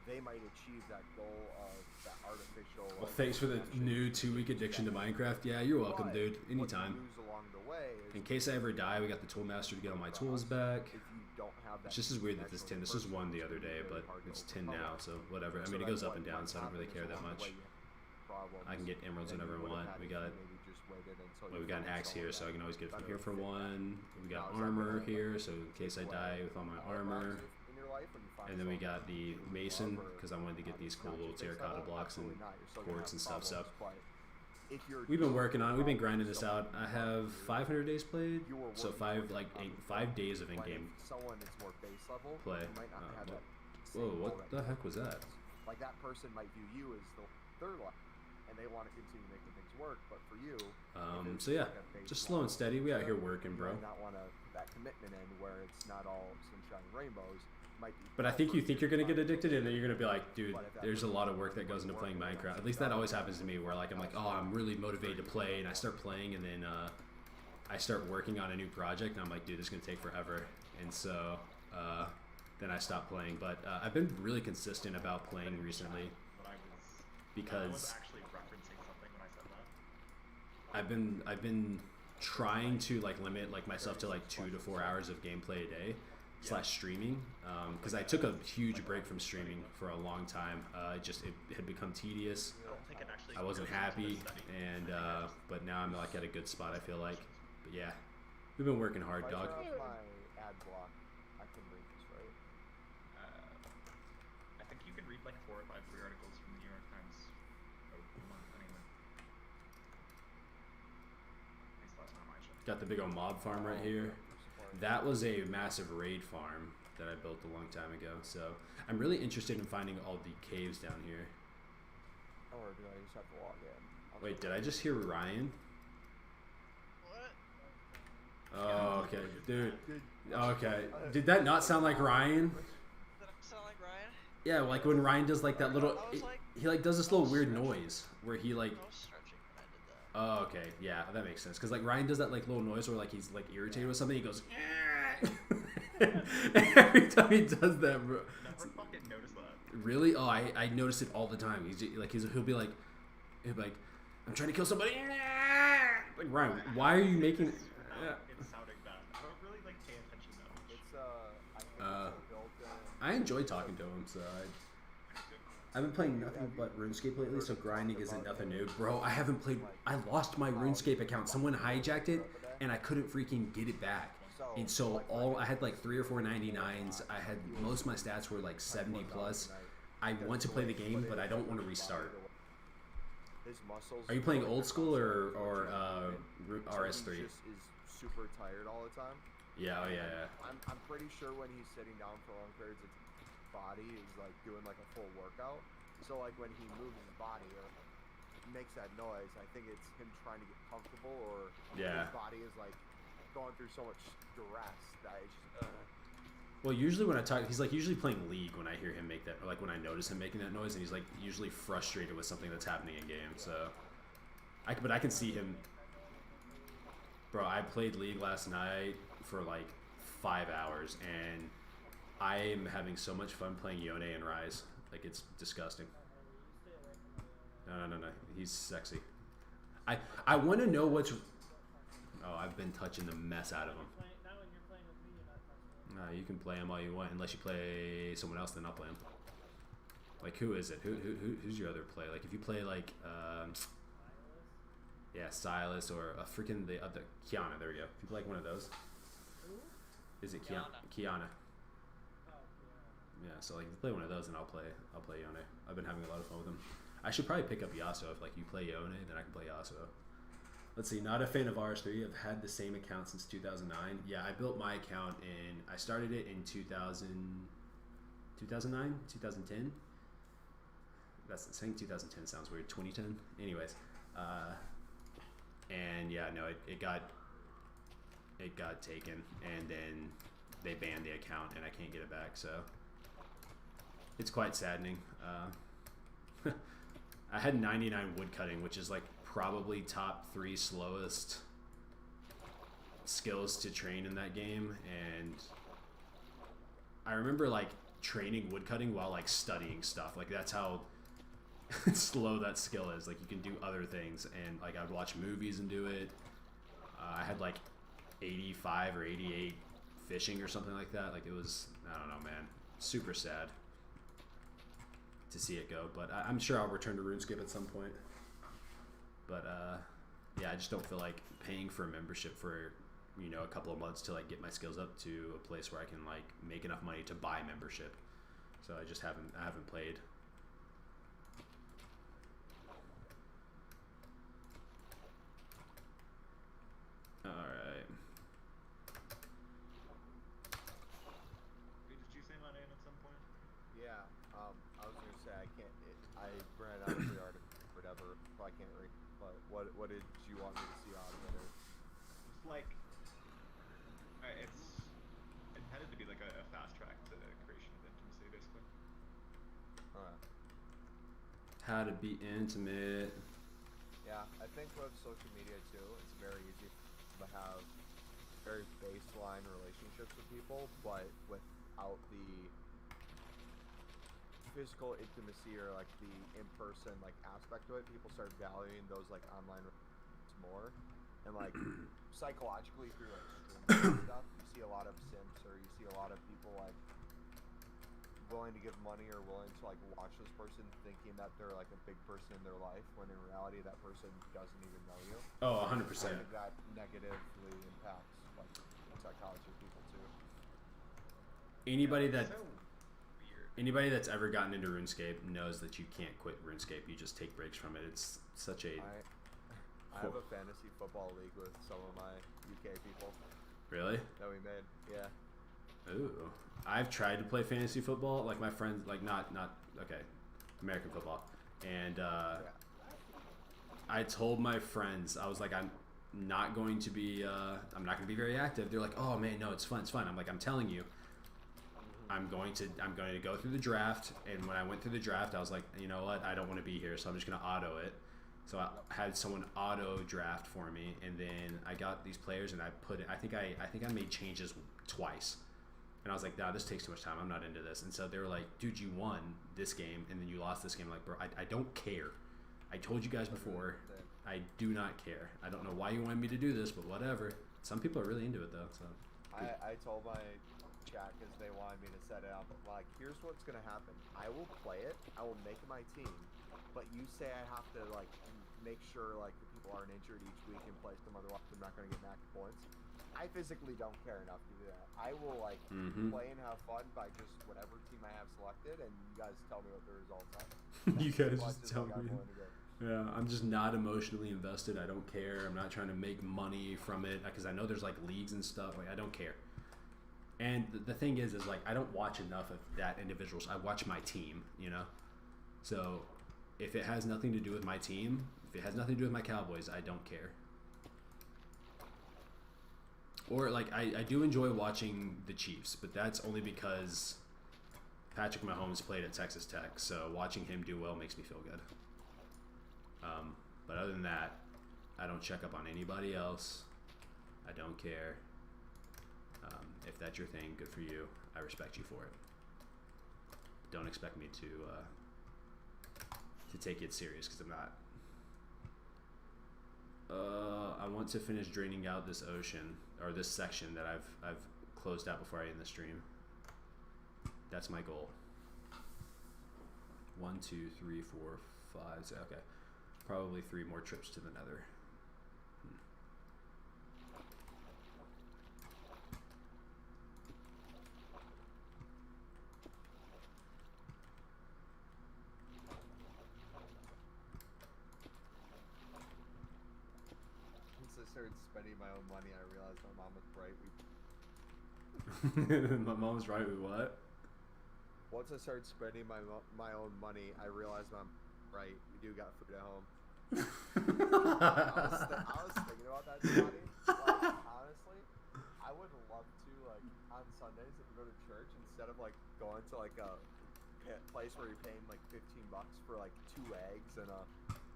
S2: They might achieve that goal of that artificial.
S1: Well, thanks for the new 2-week addiction to Minecraft. Yeah, you're welcome,
S2: But
S1: dude.
S2: what you
S1: Anytime.
S2: lose along the way is
S1: In case I ever die, we got the tool master to get all my tools back.
S2: if you don't have that
S1: It's just as weird that this
S2: connection
S1: 10.
S2: with
S1: This was
S2: person,
S1: 1 the
S2: it's
S1: other
S2: gonna be
S1: day,
S2: very
S1: but
S2: hard to
S1: it's 10
S2: overcome
S1: now,
S2: that.
S1: so whatever. I
S2: So
S1: mean, it
S2: then
S1: goes up
S2: what
S1: and down,
S2: might
S1: so I don't really
S2: happen
S1: care
S2: is
S1: that
S2: along the
S1: much.
S2: way you have problems
S1: I can get emeralds
S2: than you
S1: whenever I
S2: would've
S1: want.
S2: had
S1: We
S2: if you
S1: got
S2: maybe just waited until
S1: Well,
S2: you
S1: we got an
S2: found
S1: axe here, so I
S2: someone
S1: can always get from
S2: better
S1: here for
S2: fit.
S1: 1. We got
S2: Now, is that
S1: armor
S2: gonna, like,
S1: here, so in case I
S2: take
S1: die
S2: away
S1: with all my
S2: all the
S1: armor.
S2: blocks in your life when you find
S1: And then we
S2: someone
S1: got the
S2: you
S1: mason,
S2: love or
S1: because I wanted to get these cool
S2: not
S1: little
S2: to fix
S1: terracotta
S2: that?
S1: blocks and
S2: Absolutely not. You're still gonna
S1: quartz
S2: have
S1: and stuff. So
S2: problems, but if you're
S1: We've been
S2: doing
S1: working on it. We've been grinding this
S2: someone
S1: out. I
S2: you
S1: have
S2: love
S1: 500 days played,
S2: you were
S1: so
S2: working towards a
S1: 5 days of
S2: but
S1: in-game
S2: if someone is more base level,
S1: play.
S2: you might not have that same
S1: Whoa,
S2: goal
S1: what
S2: that
S1: the
S2: you
S1: heck
S2: have.
S1: was that?
S2: Like that person might view you as the third line, and they want to continue making things work. But for you,
S1: So yeah, just slow and steady. We out here working, bro.
S2: You might not want to put that commitment in where it's not all sunshine and rainbows. Might be.
S1: But I think you think you're gonna get addicted, and then you're gonna be like, dude, there's a lot of work that goes into playing Minecraft. At least that always happens to me, where like I'm like, oh, I'm really motivated to play, and I start playing, and then I start working on a new project, and I'm like, dude, this is gonna take forever, and so then I stop playing. But I've been really consistent about playing recently
S5: But I was
S1: because
S5: actually referencing something when I said that.
S1: I've been trying to like limit like myself to like 2 to 4 hours of gameplay a day / streaming, because I took a huge break from streaming for a long time. It had become tedious.
S5: I don't think it actually
S1: I wasn't
S5: goes into
S1: happy,
S5: the study.
S1: and but now I'm like at a good spot, I feel like. But yeah, we've been working hard,
S2: If I
S1: dog.
S2: turn off my ad block, I can read this, right?
S5: I think you can read like 4 or 5 free articles from the New York Times a month anyway. At least last time I checked.
S1: Got the big old mob farm right here. That was a massive raid farm that I built a long time ago. So I'm really interested in finding all the caves down here.
S2: Or do I just have to log in?
S1: Wait, did I just hear Ryan?
S6: What?
S1: Oh, okay, dude. Okay, did that not sound like Ryan?
S6: Did it sound like Ryan?
S1: Yeah, like when Ryan does like that little,
S6: I was like-
S1: he like does this little weird noise where he like.
S6: I was stretching when I did that.
S1: Oh, okay, yeah, that makes sense. Cause like Ryan does that like little noise where like he's like irritated with something. He goes. Every time he does that, bro.
S5: Never fucking noticed that.
S1: Really? Oh, I notice it all the time. He'll be like, I'm trying to kill somebody. Like Ryan, why are you making?
S5: It's sounding bad. I don't really like pay attention that much.
S2: It's I think it's built in.
S1: I enjoy talking to him, so I've been playing nothing but RuneScape lately, so grinding isn't nothing new. Bro, I haven't played. I lost my RuneScape account. Someone hijacked it, and I couldn't freaking get it back. And so I had like 3 or 4 99s. I had most of my stats were like 70 plus. I want to play the game, but I don't want to restart.
S2: His muscles.
S1: Are you playing old school or RS3?
S2: So he just is super tired all the time.
S1: Yeah, oh yeah, yeah.
S2: I'm pretty sure when he's sitting down for long periods, his body is like doing like a full workout. So like when he moves his body or makes that noise, I think it's him trying to get comfortable, or
S1: Yeah.
S2: his body is like going through so much duress that it's just.
S1: Well, usually when I talk, he's like usually playing League when I hear him make that, or like when I notice him making that noise, and he's like usually frustrated with something that's happening in game. So, but I can see him. Bro, I played League last night for like 5 hours, and I am having so much fun playing Yone and Rise. Like it's disgusting. No. He's sexy. I want to know what's. Oh, I've been touching the mess out of him.
S3: Now when you're playing with me, you're not touching it.
S1: No, you can play him all you want, unless you play someone else. Then I'll play him. Like who is it? Who's your other play? Like if you play like yeah, Silas or a freaking the other Kiana. There we go. If you play like one of those, is it Kiana? Kiana.
S3: Oh, yeah.
S1: Yeah. So like if you play one of those, then I'll play Yone. I've been having a lot of fun with him. I should probably pick up Yasuo. If like you play Yone, then I can play Yasuo. Let's see, not a fan of RS3. I've had the same account since 2009. Yeah, I built my account I started it in 2009, 2010. That's saying 2010 sounds weird. 2010. Anyways, and yeah, no, it got taken, and then they banned the account, and I can't get it back. So it's quite saddening. I had 99 woodcutting, which is like probably top 3 slowest skills to train in that game, and I remember like training woodcutting while like studying stuff. Like that's how slow that skill is. Like you can do other things, and like I'd watch movies and do it. I had like 85 or 88 fishing or something like that. Like it was, I don't know, man, super sad to see it go, but I'm sure I'll return to RuneScape at some point. But yeah, I just don't feel like paying for a membership for a couple of months to like get my skills up to a place where I can like make enough money to buy membership. So I just haven't played. Alright.
S5: Wait, did you say my name at some point?
S2: Yeah. I was gonna say I can't. I ran out of the article, whatever. So I can't read. But what did you want me to see out of it? Or?
S5: It's like, it's intended to be like a fast track to the creation of intimacy, basically.
S2: Alright.
S1: How to be intimate.
S2: Yeah, I think with social media too, it's very easy to have very baseline relationships with people, but without the physical intimacy or like the in-person like aspect of it, people start valuing those like online relationships more. And like psychologically through like streaming and stuff, you see a lot of simps, or you see a lot of people like willing to give money or willing to like watch this person thinking that they're like a big person in their life, when in reality that person doesn't even know you.
S1: Oh, 100%.
S2: I think that negatively impacts like the psychology of people too.
S1: Anybody that
S5: So weird.
S1: Anybody that's ever gotten into RuneScape knows that you can't quit RuneScape. You just take breaks from it. It's such a
S2: I have a fantasy football league with some of my UK people
S1: really.
S2: that we made. Yeah.
S1: Ooh, I've tried to play fantasy football. Like my friends, like not okay, American football, and
S2: Yeah.
S1: I told my friends, I was like, I'm not going to be very active. They're like, oh man, no, it's fun. I'm like, I'm telling you, I'm going to go through the draft. And when I went through the draft, I was like, you know what, I don't want to be here, so I'm just gonna auto it. So I had someone auto draft for me, and then I got these players, and I put it. I think I made changes twice, and I was like, nah, this takes too much time. I'm not into this. And so they were like, dude, you won this game, and then you lost this game. I'm like, bro, I don't care. I told you guys before, I do not care. I don't know why you wanted me to do this, but whatever. Some people are really into it though. So
S2: I told my chat because they wanted me to set it up. Like, here's what's gonna happen. I will play it. I will make my team, but you say I have to like make sure like the people aren't injured each week and place them. Otherwise, I'm not gonna get max points. I physically don't care enough to do that. I will like play and have fun by just whatever team I have selected, and you guys tell me what the results are.
S1: you guys
S2: That's
S1: just tell
S2: like I'm
S1: me.
S2: willing to go.
S1: Yeah, I'm just not emotionally invested. I don't care. I'm not trying to make money from it because I know there's like leagues and stuff. Like I don't care. And the thing is like I don't watch enough of that individuals. I watch my team, you know. So if it has nothing to do with my team, if it has nothing to do with my Cowboys, I don't care. Or like I do enjoy watching the Chiefs, but that's only because Patrick Mahomes played at Texas Tech. So watching him do well makes me feel good. But other than that, I don't check up on anybody else. I don't care. If that's your thing, good for you. I respect you for it. Don't expect me to take it serious because I'm not. I want to finish draining out this ocean or this section that I've closed out before I end the stream. That's my goal. 1, 2, 3, 4, 5. So, okay. Probably 3 more trips to the Nether.
S2: Once I started spending my own money, I realized my mom was right.
S1: My mom's right with what?
S2: Once I started spending my own money, I realized I'm right. We do got food at home. I was thinking about that, Scotty. Like, honestly, I would love to, like, on Sundays if we go to church, instead of, like, going to, like, a place where you're paying, like, $15 for, like, 2 eggs and a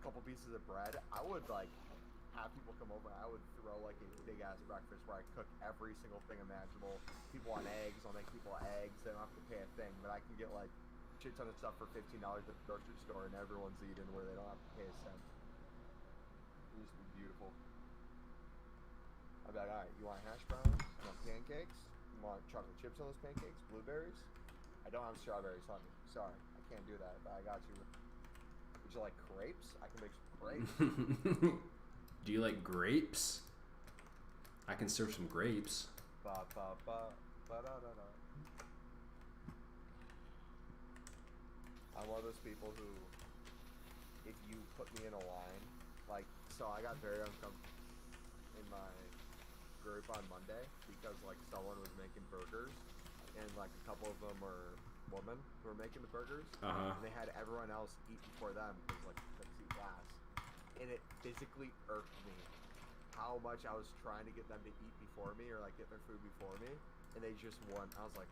S2: couple pieces of bread, I would, like, have people come over and I would throw, like, a big-ass breakfast where I cook every single thing imaginable. People want eggs, I'll make people eggs. They don't have to pay a thing, but I can get, like, shit ton of stuff for $15 at the grocery store and everyone's eating where they don't have to pay a cent. It used to be beautiful. I'd be like, alright, you want hash browns? You want pancakes? You want chocolate chips on those pancakes? Blueberries? I don't have strawberries, honey. Sorry, I can't do that, but I got you. Would you like crepes? I can make some crepes.
S1: Do you like grapes? I can serve some grapes.
S2: Ba ba ba ba da da da. I'm one of those people who, if you put me in a line, like, so I got very uncomfortable in my group on Monday because like someone was making burgers, and like a couple of them were women who were making the burgers, and they had everyone else eat before them because like let's eat last, and it physically irked me how much I was trying to get them to eat before me or like get their food before me, and they just won. I was like,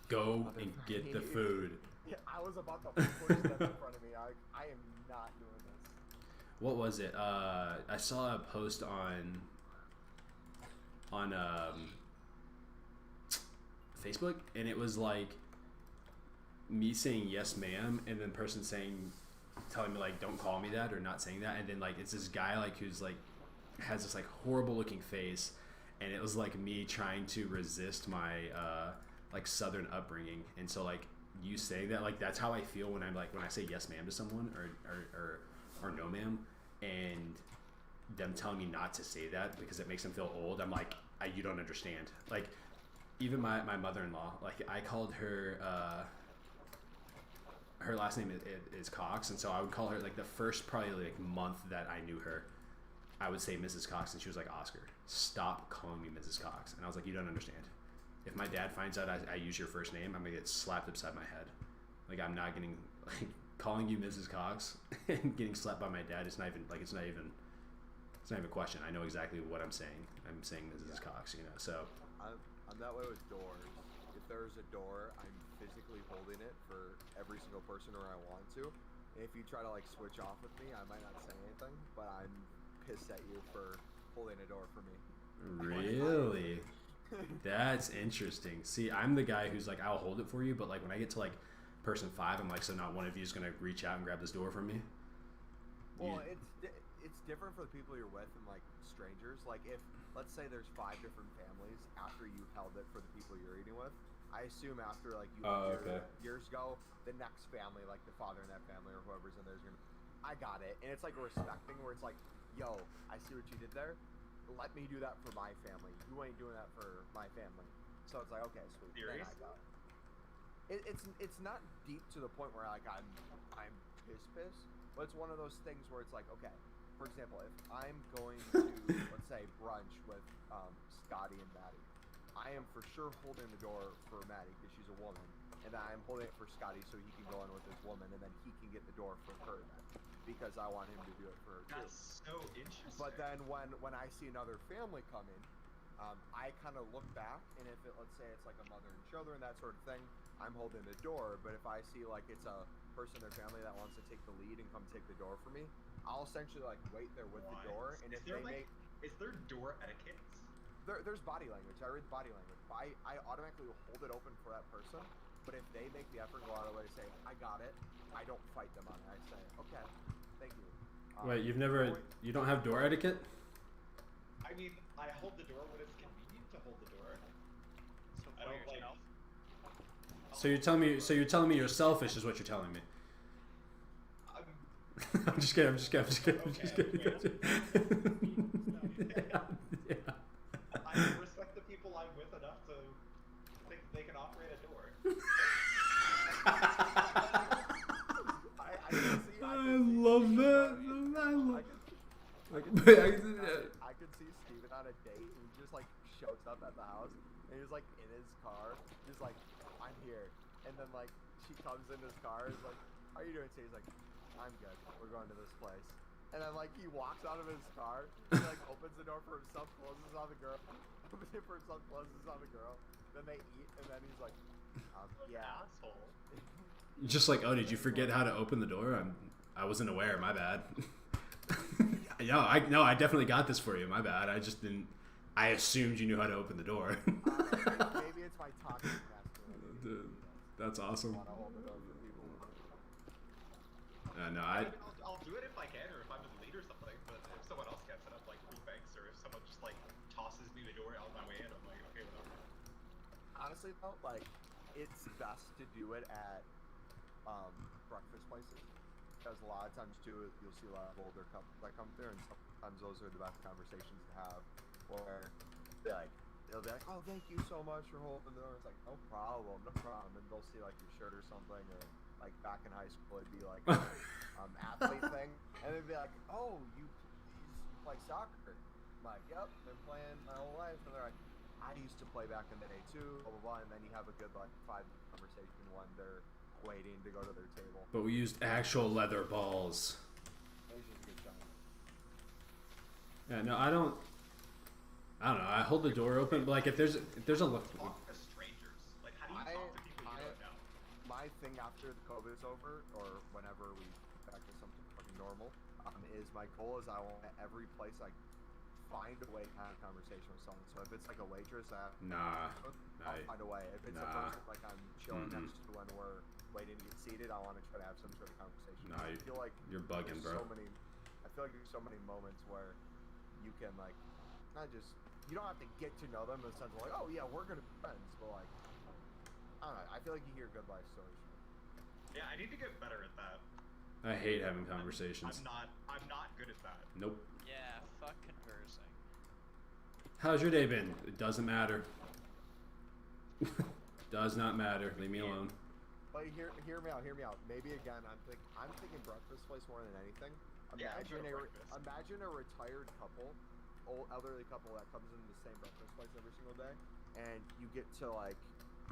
S1: Go and get the food.
S2: yeah, I was about to push them in front of me. I am not doing this.
S1: What was it? I saw a post on Facebook, and it was like me saying yes ma'am, and then person telling me like don't call me that or not saying that, and then like it's this guy like who's like has this like horrible looking face, and it was like me trying to resist my like southern upbringing, and so like you saying that, like that's how I feel when I'm like when I say yes ma'am to someone or no ma'am, and them telling me not to say that because it makes them feel old. I'm like, you don't understand. Like even my mother-in-law, like I called her her last name is Cox, and so I would call her like the first probably like month that I knew her, I would say Mrs. Cox, and she was like, Oscar, stop calling me Mrs. Cox. And I was like, you don't understand. If my dad finds out I use your first name, I'm gonna get slapped upside my head. Like I'm not getting like calling you Mrs. Cox and getting slapped by my dad. It's not even a question. I know exactly what I'm saying. I'm saying Mrs. Cox, you know. So
S2: I'm that way with doors. If there's a door, I'm physically holding it for every single person where I want to. And if you try to like switch off with me, I might not say anything, but I'm pissed at you for holding a door for me.
S1: really, that's interesting. See, I'm the guy who's like, I'll hold it for you, but like when I get to like person 5, I'm like, so not one of you is gonna reach out and grab this door from me.
S2: Well, it's different for the people you're with and like strangers. Like if let's say there's 5 different families after you've held it for the people you're eating with, I assume after like you years ago, the next family, like the father in that family or whoever's in there is gonna, I got it, and it's like a respecting where it's like, yo, I see what you did there. Let me do that for my family. You ain't doing that for my family. So it's like, okay, sweet. Then I got it. It's not deep to the point where like I'm pissed, but it's one of those things where it's like, okay, for example, if I'm going to let's say brunch with Scotty and Maddie, I am for sure holding the door for Maddie because she's a woman, and I'm holding it for Scotty so he can go in with his woman, and then he can get the door for her then, because I want him to do it for her too.
S5: That's so interesting.
S2: But then when I see another family coming, I kind of look back, and if it, let's say it's like a mother and children, that sort of thing, I'm holding the door. But if I see like it's a person in their family that wants to take the lead and come take the door for me, I'll essentially like wait there with the door, and if
S5: is there door etiquette?
S2: There's body language. I read body language. I automatically will hold it open for that person, but if they make the effort and go out of the way to say, I got it, I don't fight them on it. I say, okay, thank you.
S1: Wait, you don't have door etiquette?
S5: I mean, I hold the door when it's convenient to hold the door.
S6: So
S5: I don't like.
S6: yourself.
S1: So you're telling me you're selfish is what you're telling me. I'm just kidding.
S5: Yeah. I respect the people I'm with enough to think they can operate a door.
S1: I love that.
S2: I could see Steven on a date and he just like shows up at the house and he's like in his car, just like, I'm here. And then like she comes in his car, is like, how are you doing today? He's like, I'm good. We're going to this place. And then like he walks out of his car, he like opens the door for himself, closes on the girl, opens it for himself, closes on the girl. Then they eat, and then he's like, yeah.
S5: Asshole.
S1: Just like, oh, did you forget how to open the door? I wasn't aware. My bad. No, I definitely got this for you. My bad. I just didn't. I assumed you knew how to open the door.
S2: Maybe it's my toxic masculinity.
S1: Dude, that's awesome.
S2: I want to hold the door for people.
S1: No,
S5: I'll do it if I can, or if I'm in the lead or something. But if someone else gets it, I'm like, cool, thanks. Or if someone just like tosses me the door out of my way, and I'm like, okay, whatever.
S2: Honestly though, like, it's best to do it at breakfast places, because a lot of times too you'll see a lot of older couples that come there, and sometimes those are the best conversations to have, where they'll be like, oh, thank you so much for holding the door. It's like, no problem, and they'll see like your shirt or something, or like back in high school it'd be like athlete thing, and they'd be like, oh, you play soccer, I'm like, yep, been playing my whole life. And they're like, I used to play back in the day too, blah, blah, blah. And then you have a good, like, 5 conversation when they're waiting to go to their table.
S1: But we used actual leather balls.
S2: It was just a good time.
S1: Yeah, no, I don't know. I hold the door open, but like if there's a look.
S5: Talk to strangers. Like, how do you talk to people you don't know?
S2: My thing after the COVID's over, or whenever we get back to something fucking normal, is my goal is I want at every place I find a way to have a conversation with someone. So if it's like a waitress, I'll find a way. If it's a person like I'm chilling next to when we're waiting to get seated, I want to try to have some sort of conversation.
S1: Nah,
S2: I feel like
S1: you're bugging, bro.
S2: I feel like there's so many moments where you can like, not just, you don't have to get to know them in the sense of like, oh yeah, we're gonna be friends, but like, I don't know. I feel like you hear good life stories.
S5: Yeah, I need to get better at that.
S1: I hate having conversations.
S5: I'm not good at that.
S1: Nope.
S6: Yeah, fuck conversing.
S1: How's your day been? It doesn't matter. Does not matter. Leave me alone.
S2: But hear me out. Maybe again, I'm thinking breakfast place more than anything.
S5: Yeah,
S2: Imagine a retired couple, elderly couple that comes into the same breakfast place every single day, and you get to like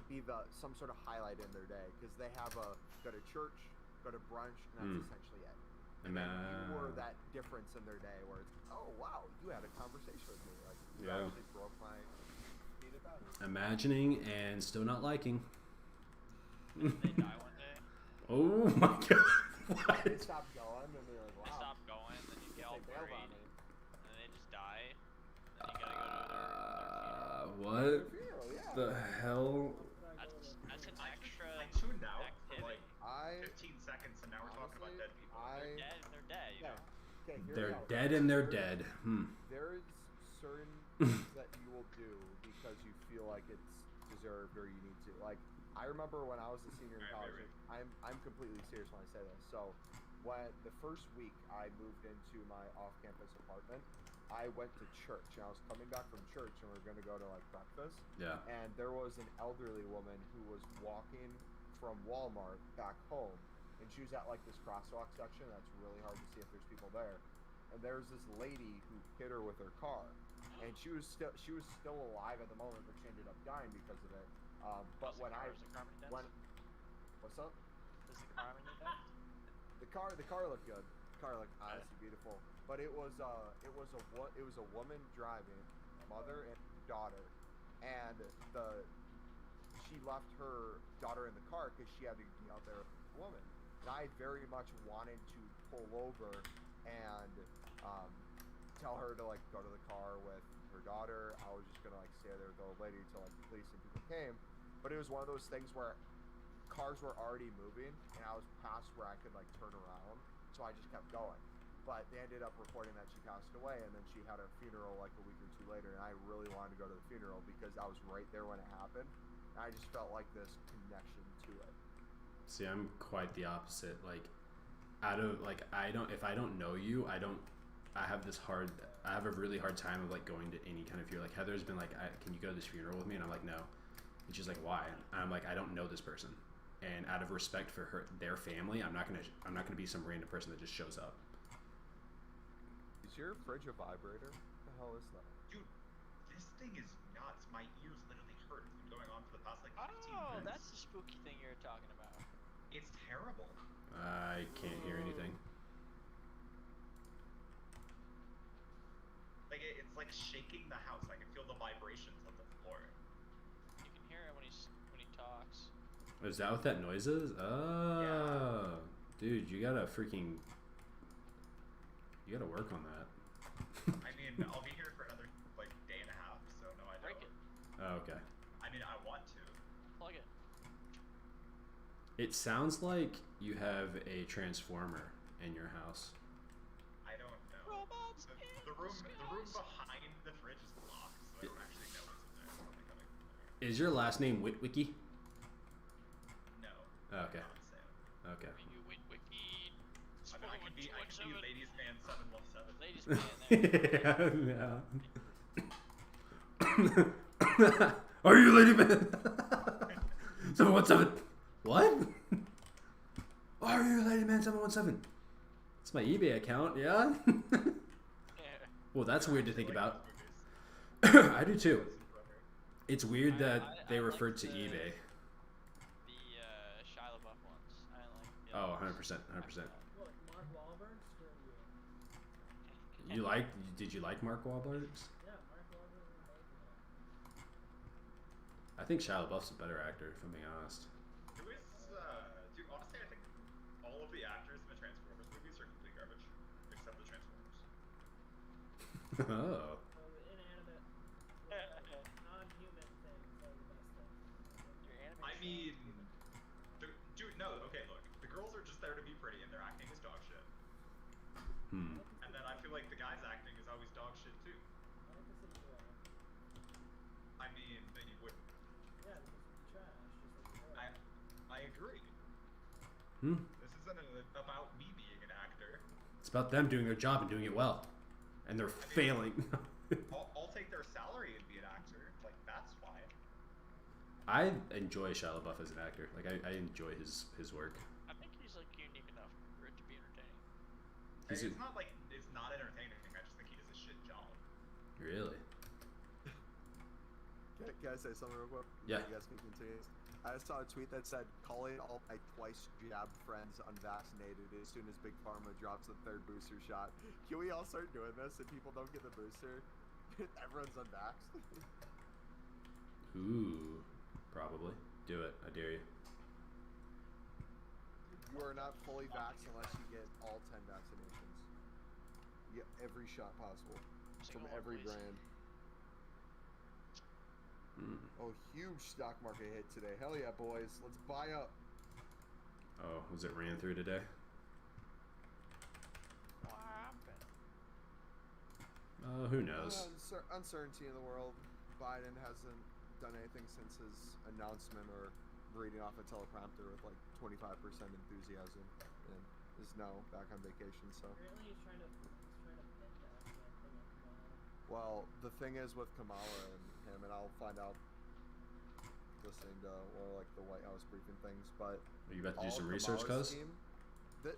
S2: be some sort of highlight in their day because they have go to church, go to brunch, and that's essentially it. And you were that difference in their day where it's, oh wow, you had a conversation with me, like you actually broke my feet about it.
S1: Imagining and still not liking.
S6: Did they die one day?
S1: Oh my god. What?
S2: They stopped going and they're like,
S6: They
S2: wow.
S6: stop going, then you get all
S2: They bailed
S6: worried,
S2: on me.
S6: and then they just die, and then you gotta go to their
S1: What
S2: Yeah.
S1: the hell?
S6: That's an extra
S5: I tuned out for
S6: activity.
S5: like 15 seconds, and now we're talking about dead people.
S6: They're dead and they're dead, you know?
S2: Okay, hear me
S1: They're
S2: out.
S1: dead and they're dead.
S2: There is certain things that you will do because you feel like it's deserved or you need to. Like, I remember when I was a senior in college. I'm completely serious when I say this. So, when the first week I moved into my off-campus apartment, I went to church and I was coming back from church and we were gonna go to like breakfast.
S1: Yeah.
S2: And there was an elderly woman who was walking from Walmart back home, and she was at like this crosswalk section that's really hard to see if there's people there. And there was this lady who hit her with her car, and she was still alive at the moment, but she ended up dying because of it. But
S6: Was the car
S2: what's up?
S6: Does the car when you die?
S2: The car looked good. The car looked honestly beautiful. But it was a woman driving, mother and daughter, and she left her daughter in the car because she had to be out there with the woman. And I very much wanted to pull over and tell her to like go to the car with her daughter. I was just gonna like stay there with the old lady until like the police and people came. But it was one of those things where cars were already moving and I was past where I could like turn around, so I just kept going. But they ended up reporting that she passed away, and then she had her funeral like a week or two later, and I really wanted to go to the funeral because I was right there when it happened, and I just felt like this connection to it.
S1: See, I'm quite the opposite. Like, if I don't know you, I have a really hard time of like going to any kind of funeral. Like Heather's been like, can you go to this funeral with me? And I'm like, no. And she's like, why? And I'm like, I don't know this person. And out of respect for their family, I'm not gonna be some random person that just shows up.
S2: Is your fridge a vibrator? What the hell is that?
S5: Dude, this thing is nuts. My ears literally hurt. It's been going on for the past like 15
S6: Oh,
S5: minutes.
S6: that's the spooky thing you're talking about.
S5: It's terrible.
S1: I can't hear anything.
S5: Like it's like shaking the house. I can feel the vibrations on the floor.
S6: You can hear it when he talks.
S1: Is that what that noise is? Oh, dude, you gotta work on that.
S5: I mean, I'll be here for another like day and a half, so no, I
S6: Break
S5: don't.
S6: it.
S1: Oh, okay.
S5: I mean, I want to.
S6: Plug it.
S1: It sounds like you have a transformer in your house.
S5: I don't know.
S6: Robots
S5: The room behind the fridge is locked, so I don't actually know what's in there. So I'm gonna go there.
S1: Is your last name Witwicky?
S5: No.
S1: Oh, okay.
S5: Not Sam.
S1: Okay.
S6: Wiki.
S5: I mean, I could be Ladies Man 717.
S6: Ladies man.
S1: Yeah. Are you Lady Man? 717. What? Are you Lady Man 717? It's my eBay account, yeah? Well, that's
S5: I
S1: weird to
S5: actually
S1: think
S5: like
S1: about.
S5: those movies.
S1: I do too.
S5: Super Brother.
S1: It's weird that they
S6: I
S1: referred
S6: liked
S1: to
S6: the-
S1: eBay.
S6: The Shia LaBeouf ones. I like. The
S1: Oh,
S6: other
S1: 100%,
S6: ones
S1: 100%.
S6: after that.
S3: What, Mark Wahlberg? Screw you.
S1: You like? Did you like Mark Wahlberg's?
S3: Yeah, Mark Wahlberg was amazing.
S1: I think Shia LaBeouf's a better actor, if I'm being honest.
S5: Who is, dude, honestly, I think all of the actors in the Transformers movies are complete garbage. Except the Transformers.
S1: Oh.
S3: So the inanimate, non-human things are the best things.
S6: Your anime
S5: I
S6: show.
S5: mean, dude, no, okay, look. The girls are just there to be pretty and their acting is dog shit.
S1: Hmm.
S5: And then I feel like the guys' acting is always dog shit too.
S3: I like to say you are.
S5: I mean, then you wouldn't.
S3: Yeah, because you're trash, just like you are.
S5: I agree.
S1: Hmm.
S5: This isn't about me being an actor.
S1: It's about them doing their job and doing it well, and they're failing.
S5: I'll take their salary and be an actor. Like, that's fine.
S1: I enjoy Shia LaBeouf as an actor. Like I enjoy his work.
S6: I think he's like unique enough for it to be entertaining.
S1: He's
S5: It's not like it's not entertaining. I just think he does a shit job.
S1: Really?
S2: Can I say something real quick?
S1: Yeah.
S2: You guys can continue. I saw a tweet that said, calling all my twice jabbed friends unvaccinated as soon as Big Pharma drops the third booster shot. Can we all start doing this and people don't get the booster? Everyone's unvaxxed.
S1: Ooh, probably. Do it. I dare you.
S2: You are not fully vaxxed unless you get all 10 vaccinations. You get every shot possible from
S6: Single one,
S2: every
S6: please.
S2: brand.
S1: Hmm.
S2: Oh, huge stock market hit today. Hell yeah, boys. Let's buy up.
S1: Oh, was it ran through today?
S6: What happened?
S1: Who knows?
S2: Uncertainty in the world. Biden hasn't done anything since his announcement or reading off a teleprompter with like 25% enthusiasm and is now back on vacation. So,
S3: Apparently he's trying to pin that thing on Kamala.
S2: well, the thing is with Kamala and him, and I'll find out listening to or like the White House briefing things, but
S1: Are you about to do
S2: all
S1: some research,
S2: Kamala's
S1: cuz?
S2: team-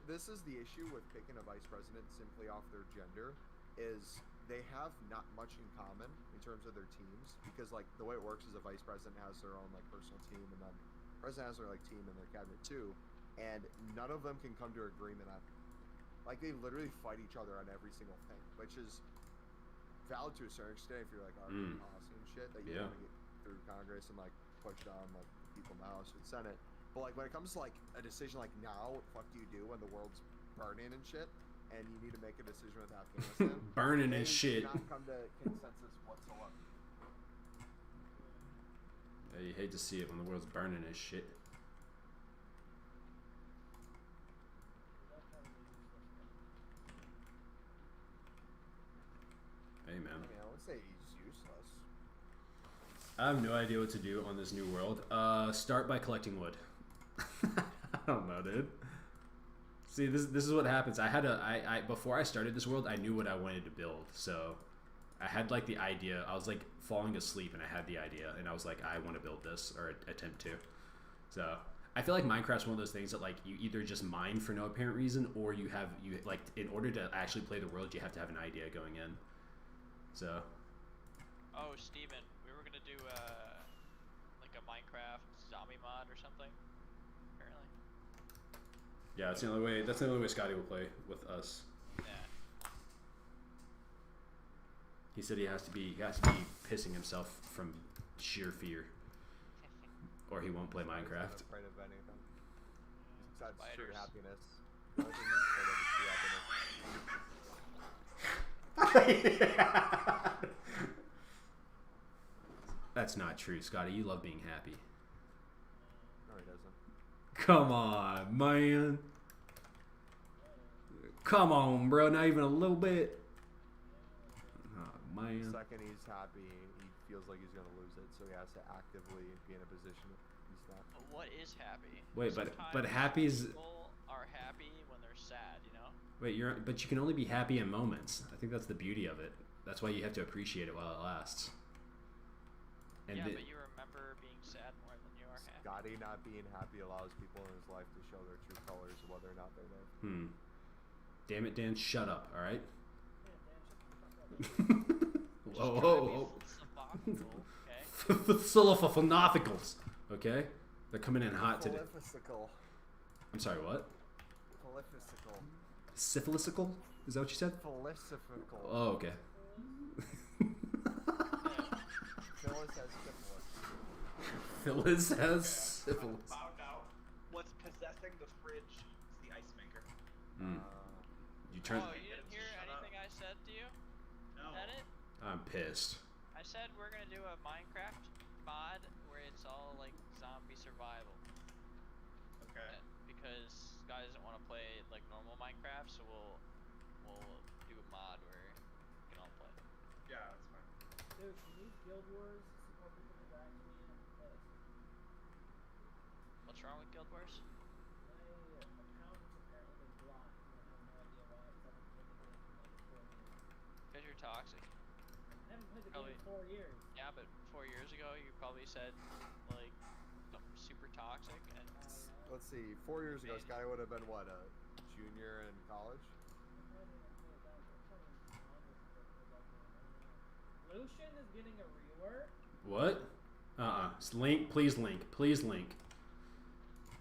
S2: this is the issue with picking a vice president simply off their gender, is they have not much in common in terms of their teams, because like the way it works is a vice president has their own like personal team, and then the president has their like team and their cabinet too, and none of them can come to agreement on, like, they literally fight each other on every single thing, which is valid to a certain extent if you're like arguing policy and shit that you
S1: Yeah.
S2: want to get through Congress and like push down like people in the House and Senate. But like when it comes to like a decision like now, what the fuck do you do when the world's burning and shit, and you need to make a decision with Afghanistan?
S1: Burning
S2: they
S1: and shit.
S2: do not come to consensus whatsoever.
S1: Yeah, you hate to see it when the world's burning as shit. Hey, man.
S2: I mean, I would say he's useless.
S1: I have no idea what to do on this new world. Start by collecting wood. I don't know, dude. See, this is what happens. I before I started this world, I knew what I wanted to build. So I had like the idea. I was like falling asleep and I had the idea and I was like, I want to build this or attempt to. So I feel like Minecraft's one of those things that like you either just mine for no apparent reason or you like in order to actually play the world, you have to have an idea going in. So
S6: Oh, Steven, we were gonna do like a Minecraft zombie mod or something. Apparently.
S1: yeah, that's the only way. That's the only way Scotty will play with us.
S6: Yeah.
S1: He said he has to be pissing himself from sheer fear, or he won't play
S2: He's not
S1: Minecraft.
S2: afraid of anything. Besides true
S6: Spiders.
S2: happiness. The only thing he's afraid of is true happiness.
S1: That's not true, Scotty. You love being happy.
S2: No, he doesn't.
S1: Come on, man. Come on, bro. Not even a little bit. Oh,
S2: The
S1: man.
S2: second he's happy, he feels like he's gonna lose it, so he has to actively be in a position he's not.
S6: But what is happy?
S1: Wait, but
S6: Sometimes
S1: happy's.
S6: people are happy when they're sad, you know?
S1: Wait, but you can only be happy in moments. I think that's the beauty of it. That's why you have to appreciate it while it lasts. And
S6: yeah,
S1: the-
S6: but you remember being sad more than you are happy.
S2: Scotty not being happy allows people in his life to show their true colors, whether or not they're there.
S1: Damn it, Dan. Shut up. All right.
S3: Yeah, Dan, shut the fuck up.
S6: Which
S1: Whoa,
S6: is
S1: whoa,
S6: gonna be
S1: whoa.
S6: philosophical, okay?
S1: Philosophical. Okay? They're coming in hot today.
S2: Prolifical.
S1: I'm sorry, what?
S2: Prolifical.
S1: Syphilisical? Is that what you said?
S2: Philosophical.
S1: Oh, okay.
S2: Phyllis has syphilis.
S1: Phyllis has syphilis.
S5: Found out what's possessing the fridge. It's the ice maker.
S1: Mm. You turn.
S6: Oh, you didn't hear
S5: Shut
S6: anything I said to you?
S5: No.
S6: Edit?
S1: I'm pissed.
S6: I said we're gonna do a Minecraft mod where it's all like zombie survival.
S5: Okay.
S6: Because Sky doesn't want to play like normal Minecraft, so we'll do a mod where we can all play.
S5: Yeah, that's fine.
S3: Dude, can these Guild Wars support people to back to me? I'm pissed.
S6: What's wrong with Guild Wars?
S3: My account is apparently blocked, and I have no idea why, because I haven't played the game in like 4 years.
S6: Because you're toxic.
S3: I haven't played the
S6: Probably-
S3: game in 4 years.
S6: Yeah, but 4 years ago you probably said like something super toxic and
S2: Let's see. 4 years ago, Sky would have been what, a junior in college?
S3: Lucian is getting a rework.
S1: What? Link, please link. Please link.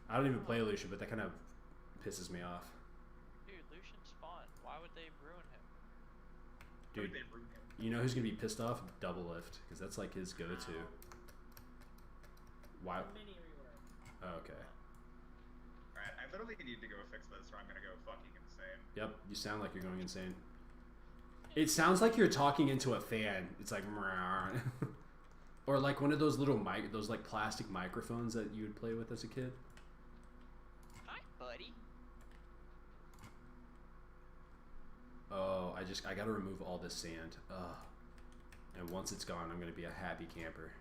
S1: I don't even play Lucian, but that kind of pisses me off.
S6: dude, Lucian's fun. Why would they ruin him?
S1: Dude,
S5: They ruined him.
S1: you know who's gonna be pissed off? Double Lift, because that's like his go-to. Why?
S3: A mini rework.
S1: Oh, okay.
S5: Alright, I literally need to go fix this or I'm gonna go fucking insane.
S1: Yep, you sound like you're going insane. It sounds like you're talking into a fan. It's like, or like one of those little those like plastic microphones that you would play with as a kid.
S6: Hi, buddy.
S1: Oh, I gotta remove all this sand. Ugh. And once it's gone, I'm gonna be a happy camper.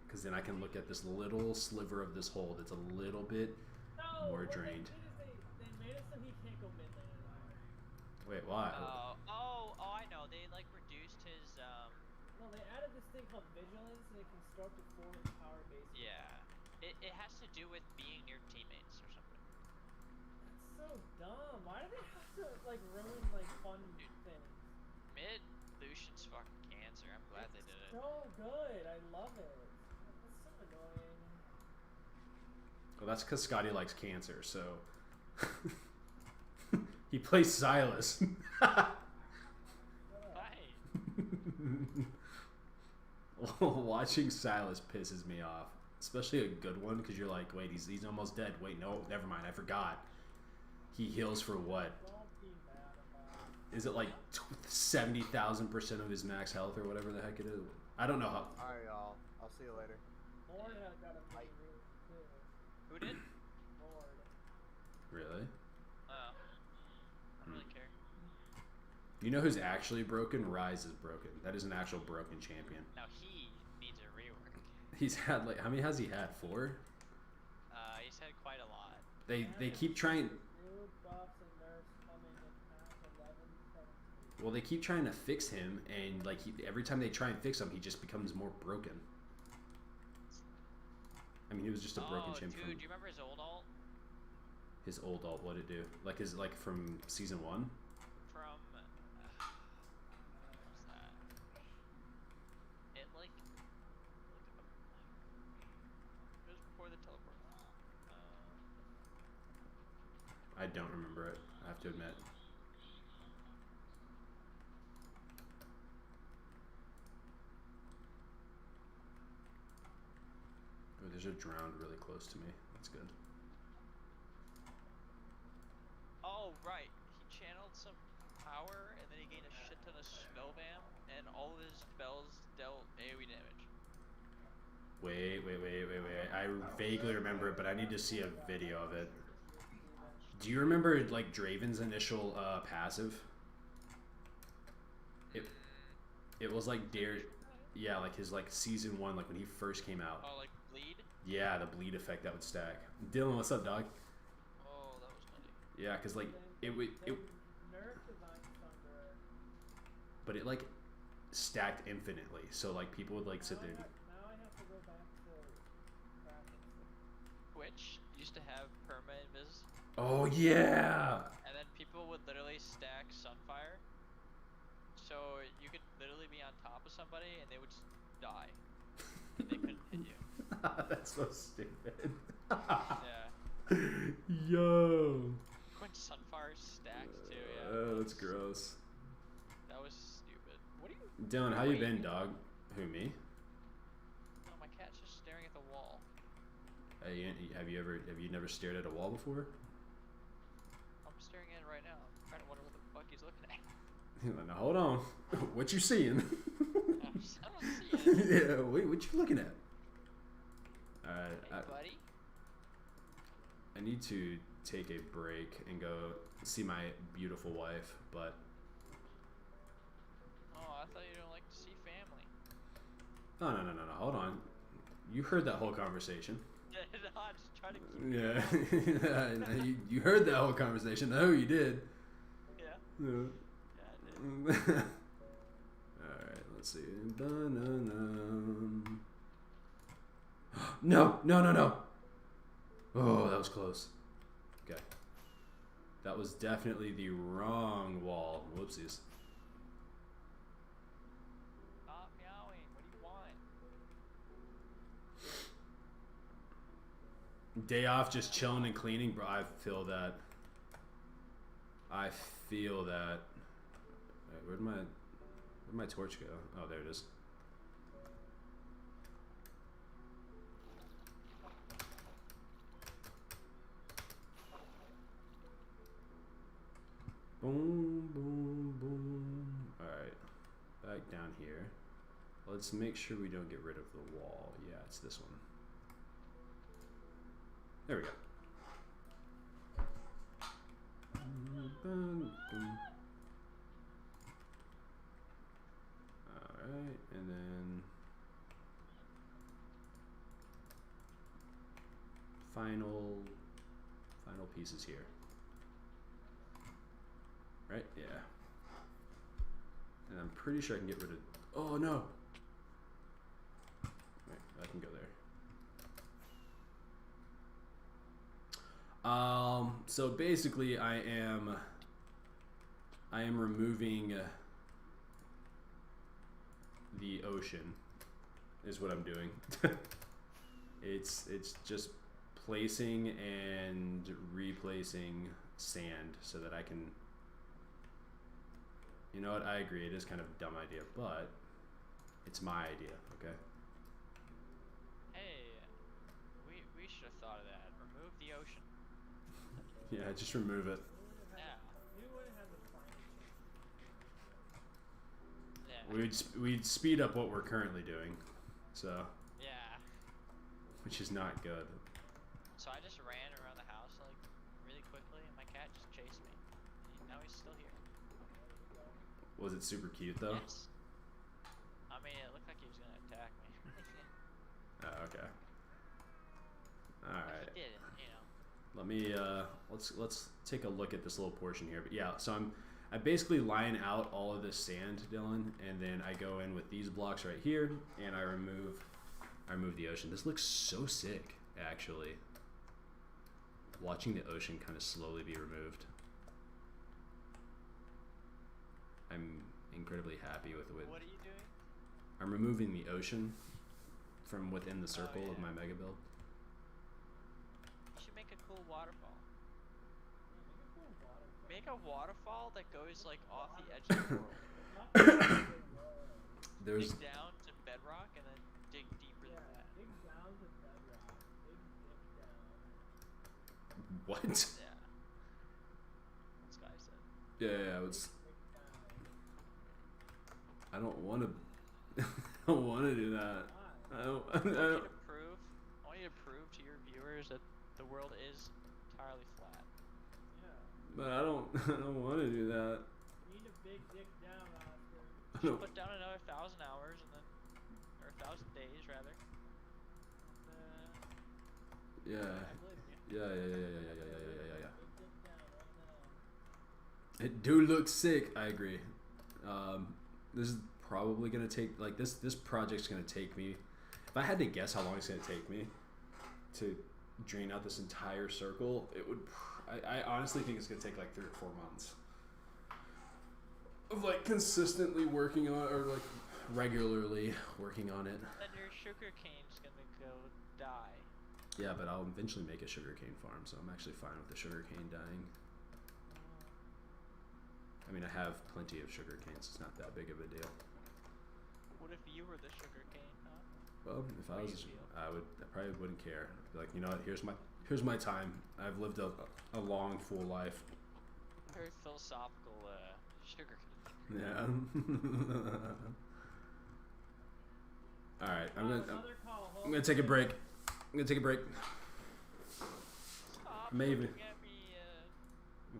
S1: Cause then I can look at this little sliver of this hole that's a little bit
S3: No,
S1: more
S3: what
S1: drained.
S3: They did is they made it so he can't go midnight at all.
S1: Wait, why?
S6: Oh, I know. They like reduced his
S3: No, they added this thing called Vigilance, and they constructed 4 power bases.
S6: yeah. It has to do with being near teammates or something.
S3: That's so dumb. Why do they have to like ruin like fun things?
S6: Mid Lucian's fucking cancer. I'm glad they did it.
S3: So good. I love it. That's so annoying.
S1: Well, that's because Scotty likes cancer, so he plays Silas. Watching Silas pisses me off, especially a good one, because you're like, wait, he's almost dead. Wait, no, never mind, I forgot. He heals for what?
S3: Don't be mad about it.
S1: Is it like 70,000% of his max health or whatever the heck it is? I don't know how.
S2: Alright, y'all. I'll see you later.
S3: Lord has got a mini rework too.
S6: Who did?
S3: Lord.
S1: Really?
S6: Oh. I don't really care.
S1: You know who's actually broken? Rise is broken. That is an actual broken champion.
S6: Now he needs a rework.
S1: He's had like, how many has he had? 4?
S6: He's had quite a lot.
S1: They keep trying.
S3: New buffs and nerfs coming in patch 11, 17.
S1: Well, they keep trying to fix him, and like every time they try and fix him, he just becomes more broken. I mean, he was just a broken champion.
S6: Dude, do you remember his old ult?
S1: His old ult, what did it do? Like his from season 1?
S6: From what was that? It like it was before the teleport.
S1: I don't remember it. I have to admit. Oh, there's a drowned really close to me. That's good.
S6: Oh right, he channeled some power and then he gained a shit ton of snowbam and all of his spells dealt AoE damage.
S1: Wait. I vaguely remember it, but I need to see a video of it. Do you remember like Draven's initial passive? It was like yeah, like his like season 1, like when he first came out.
S6: Oh, like bleed?
S1: Yeah, the bleed effect that would stack. Dylan, what's up, dog?
S6: Oh, that was funny.
S1: Yeah, cause like it would
S3: They nerfed Divine Thunder.
S1: but it like stacked infinitely. So like people would like sit there.
S3: Now I have to go back to crafting stuff.
S6: Twitch used to have perma invis,
S1: Oh yeah.
S6: and then people would literally stack Sunfire. So So you could literally be on top of somebody and they would just die. And they couldn't hit you.
S1: That's so stupid.
S6: Yeah.
S1: Yo.
S6: When Sunfire stacked too, yeah.
S1: Oh, that's gross.
S6: That was stupid. What are you?
S1: Dylan, how you
S6: Wait.
S1: been, dog? Who, me?
S6: No, my cat's just staring at the wall.
S1: Have you never stared at a wall before?
S6: I'm staring at it right now. I'm trying to wonder what the fuck he's looking at.
S1: Now, hold on. What you seeing?
S6: I don't see it.
S1: Yeah, wait, what you looking at? Alright,
S6: Hey, buddy.
S1: I need to take a break and go see my beautiful wife, but
S6: Oh, I thought you don't like to see family.
S1: no, hold on. You heard that whole conversation.
S6: No, I'm just trying to keep it
S1: Yeah,
S6: up.
S1: you heard that whole conversation. Oh, you did.
S6: Yeah.
S1: Yeah.
S6: Yeah, I did.
S1: Alright, let's see. Ba-na-na. No. Oh, that was close. Okay. That was definitely the wrong wall. Whoopsies.
S6: Stop meowing. What do you want?
S1: Day off, just chilling and cleaning, bro. I feel that. Wait, where'd my torch go? Oh, there it is. Boom, boom, boom. Alright. Back down here. Let's make sure we don't get rid of the wall. Yeah, it's this one. There we go. Alright, and then final pieces here. Right? Yeah. And I'm pretty sure I can get rid of. Oh no! Wait, I can go there. So basically I am removing the ocean is what I'm doing. It's just placing and replacing sand so that I can, you know what, I agree, it is kind of a dumb idea, but it's my idea, okay?
S6: Hey, we should have thought of that. Remove the ocean.
S1: Yeah, just remove it.
S6: Yeah.
S3: We wouldn't have the plan.
S6: Yeah.
S1: We'd speed up what we're currently doing, so,
S6: Yeah.
S1: which is not good.
S6: So I just ran around the house like really quickly, and my cat just chased me. Now he's still here.
S1: Was it super cute though?
S6: Yes. I mean, it looked like he was gonna attack me.
S1: Oh, okay.
S6: But
S1: Alright.
S6: he didn't, you know.
S1: Let me let's take a look at this little portion here. But yeah, so I basically line out all of this sand, Dylan, and then I go in with these blocks right here, and I remove the ocean. This looks so sick, actually. Watching the ocean kind of slowly be removed. I'm incredibly happy with it.
S6: What are you doing?
S1: I'm removing the ocean from within the circle of
S6: yeah.
S1: my mega build.
S6: You should make a cool waterfall. Make a waterfall that goes like off the edge of the world.
S1: There's
S6: Dig down to bedrock and then dig deeper than that.
S3: Dig down to bedrock. Dig down.
S1: what?
S6: Yeah. This guy said.
S1: Yeah, it's.
S3: Dig down.
S1: I don't want to. I don't want to do that.
S3: Why?
S1: I don't.
S6: I want you to prove. I want you to prove to your viewers that the world is entirely flat.
S3: Yeah.
S1: But I don't. I don't want to do that.
S3: You need a big dick down, Oscar.
S1: I don't.
S6: Put down another 1,000 hours and then, or 1,000 days rather.
S1: Yeah. Yeah.
S3: Big dick down right now.
S1: It do look sick. I agree. This is probably gonna take like this project's gonna take me. If I had to guess how long it's gonna take me to drain out this entire circle, it would. I honestly think it's gonna take like 3 or 4 months. of like consistently working on or like regularly working on it.
S6: Then your sugar cane's gonna go die.
S1: Yeah, but I'll eventually make a sugarcane farm, so I'm actually fine with the sugarcane dying. I mean, I have plenty of sugar canes. It's not that big of a deal.
S6: What if you were the sugar cane, huh?
S1: Well, if I
S6: How do
S1: was,
S6: you feel?
S1: I probably wouldn't care. I'd be like, you know what? Here's my time. I've lived a long, full life.
S6: Very philosophical sugar cane.
S1: Yeah. All right, I'm
S3: Another call.
S1: gonna take a break.
S6: Stop
S1: Maybe.
S6: looking at me,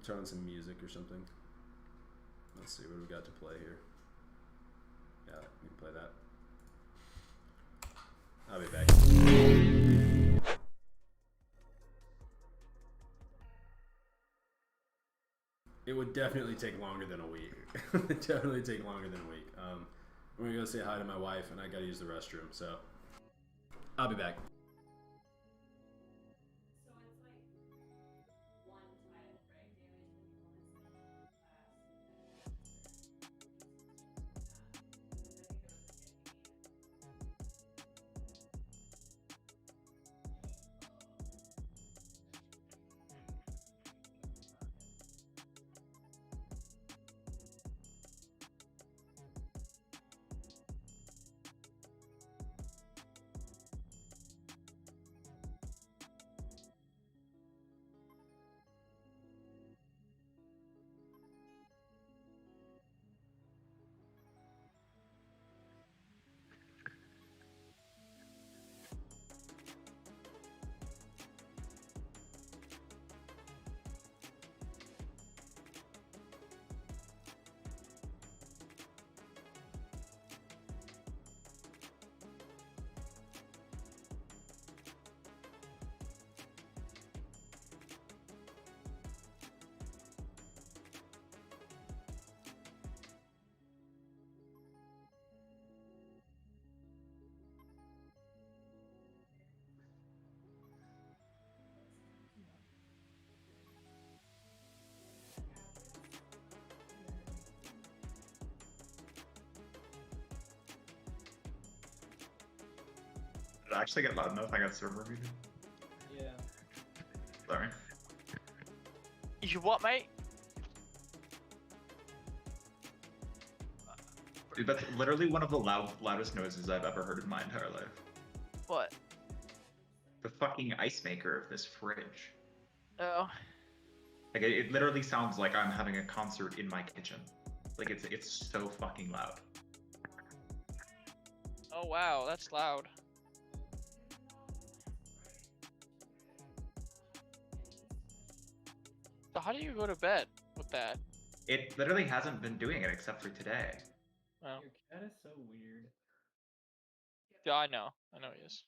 S1: Turn on some music or something. Let's see what we got to play here. Yeah, we can play that. I'll be back. It would definitely take longer than a week. Definitely take longer than a week. I'm gonna go say hi to my wife, and I gotta use the restroom. So I'll be back.
S5: Did it actually get loud enough? I got server muted.
S3: Yeah.
S5: Sorry.
S6: You what, mate?
S5: Dude, that's literally one of the loudest noises I've ever heard in my entire life.
S6: What?
S5: The fucking ice maker of this fridge.
S6: Oh.
S5: Like it literally sounds like I'm having a concert in my kitchen. Like it's so fucking loud.
S6: Oh wow, that's loud. So how do you go to bed with that?
S5: It literally hasn't been doing it except for today.
S6: Oh.
S3: Your cat is so weird.
S6: Yeah, I know he is.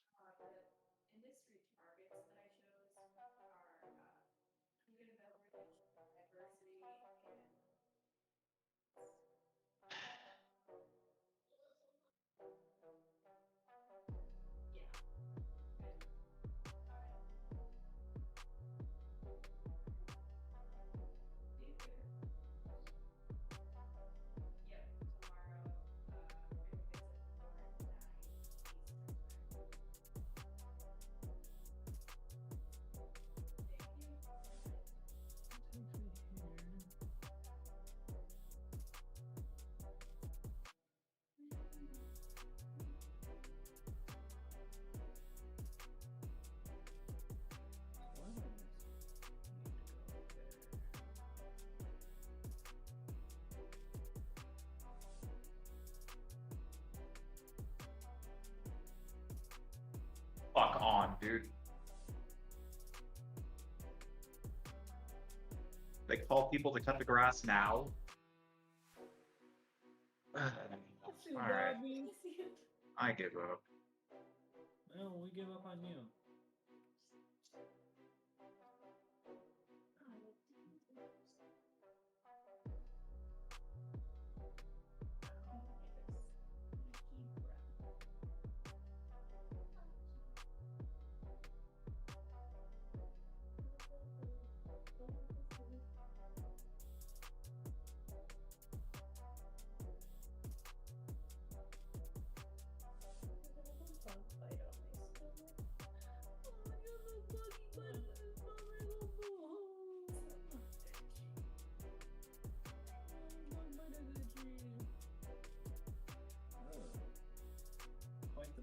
S5: Fuck on, dude. They call people to cut the grass now. Alright, I give up.
S3: No, we give up on you.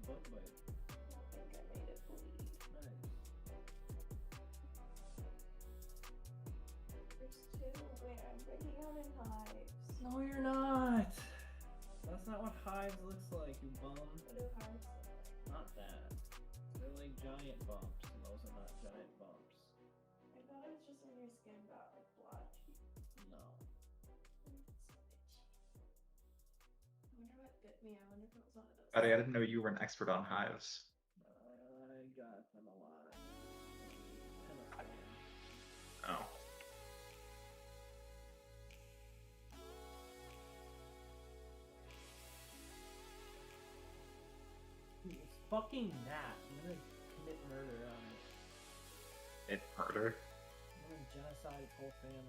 S3: bug bite.
S4: I think I made it bleed.
S3: Nice.
S4: There's two. Wait, I'm breaking out in hives.
S3: No, you're not. That's not what hives looks like, you bum.
S4: What do hives look like?
S3: Not that. They're like giant bumps, and those are not giant bumps.
S4: I thought it was just when your skin got like blotchy.
S3: No.
S4: It's itchy. I wonder what bit me. I wonder if it was one of those.
S5: Buddy, I didn't know you were an expert on hives.
S3: I got them a lot. Penicillin.
S5: Oh.
S3: It's fucking that. I'm gonna commit murder on it.
S5: It murder?
S3: I'm gonna genocide its whole family.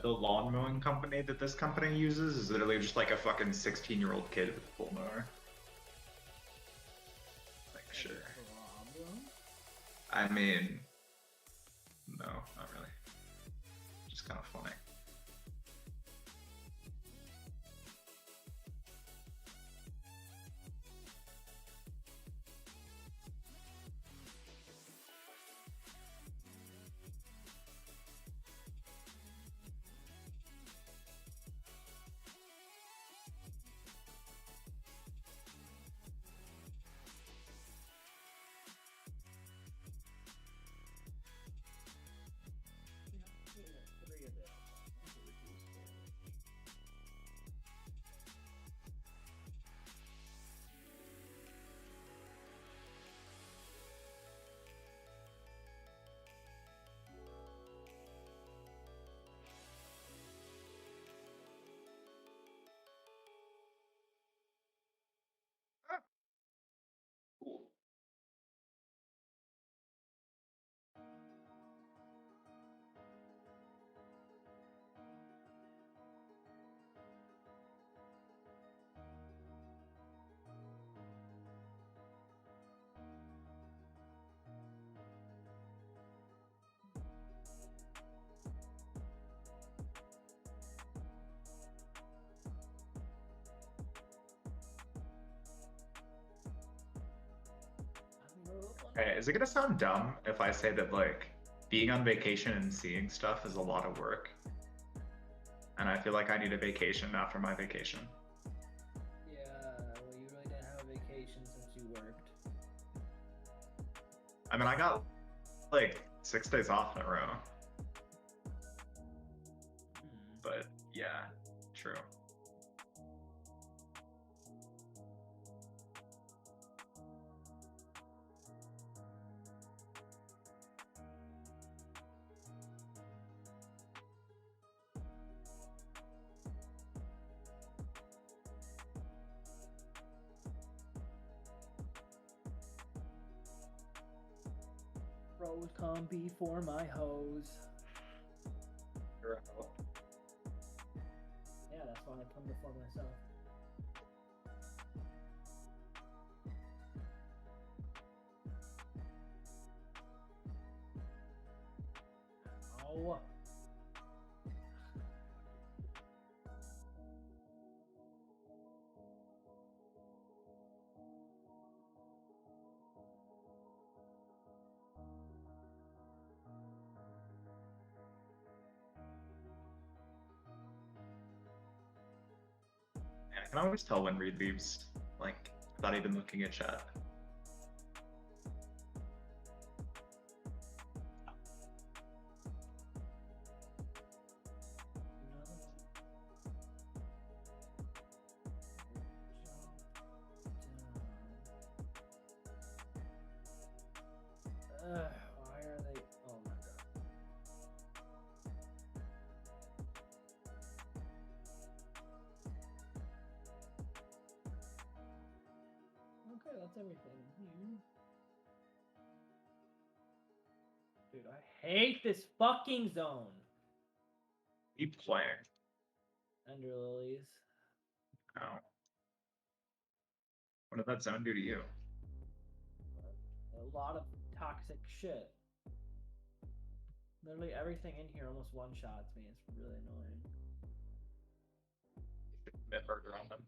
S5: The lawn mowing company that this company uses is literally just like a fucking 16-year-old kid with a full mower. Like, sure. I mean, no, not really. Just kind of funny.
S3: Three of them. That's a reduced damage.
S5: Cool. Okay, is it gonna sound dumb if I say that like being on vacation and seeing stuff is a lot of work? And I feel like I need a vacation after my vacation.
S3: Yeah, well, you really didn't have a vacation since you worked.
S5: I mean, I got like 6 days off in a row, but yeah, true.
S3: Pros come before my hose. Yeah, that's why I come before myself. Oh.
S5: I can always tell when Reed leaves, like, without even looking at chat.
S3: Why are they? Oh my god. everything here. Dude, I hate this fucking zone.
S7: Keep playing.
S3: Under lilies.
S7: Oh. What did that zone do to you?
S3: A lot of toxic shit. Literally everything in here almost one-shots me. It's really annoying.
S7: Commit murder on them.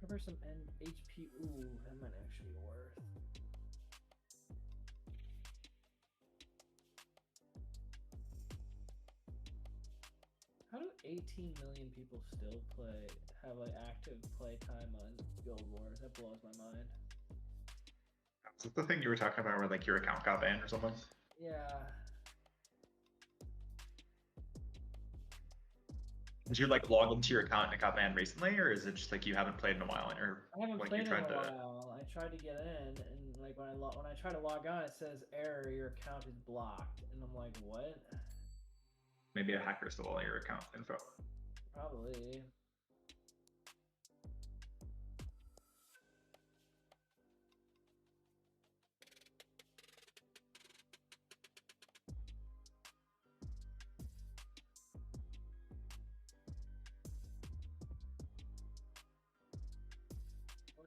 S3: Recover some end HP. Ooh, that might actually be worth. How do 18 million people still have like active play time on Guild Wars? That blows my mind.
S7: Is that the thing you were talking about where like your account got banned or something?
S3: Yeah.
S7: Did you like log into your account and it got banned recently, or is it just like you haven't played in a while? Or
S3: I haven't
S7: like
S3: played
S7: you
S3: in
S7: tried
S3: a
S7: to?
S3: while. I tried to get in, and like when I try to log on, it says error, your account is blocked, and I'm like, what?
S7: Maybe a hacker stole all your account info.
S3: Probably.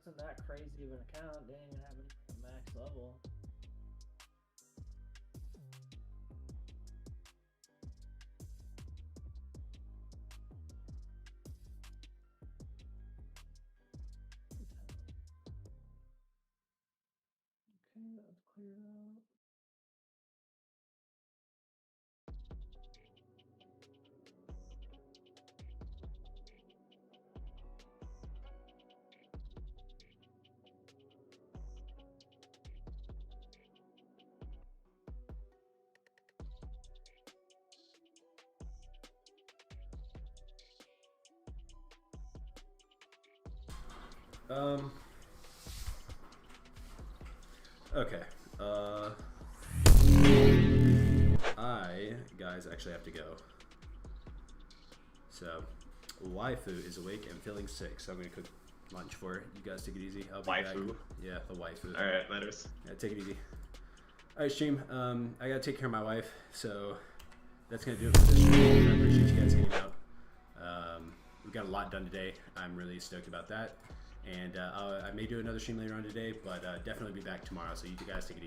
S3: Wasn't that crazy of an account? Didn't even have a max level. Okay, that's cleared out.
S1: Okay. I, guys, actually have to go. So, waifu is awake and feeling sick, so I'm gonna cook lunch for her. You guys take it easy. I'll be back.
S7: Waifu?
S1: Yeah, the waifu.
S7: Alright, letters.
S1: Yeah, take it easy. Alright, stream. I gotta take care of my wife, so that's gonna do it for this stream. I appreciate you guys hanging out. We got a lot done today. I'm really stoked about that. And I may do another stream later on today, but definitely be back tomorrow. So you guys take it easy.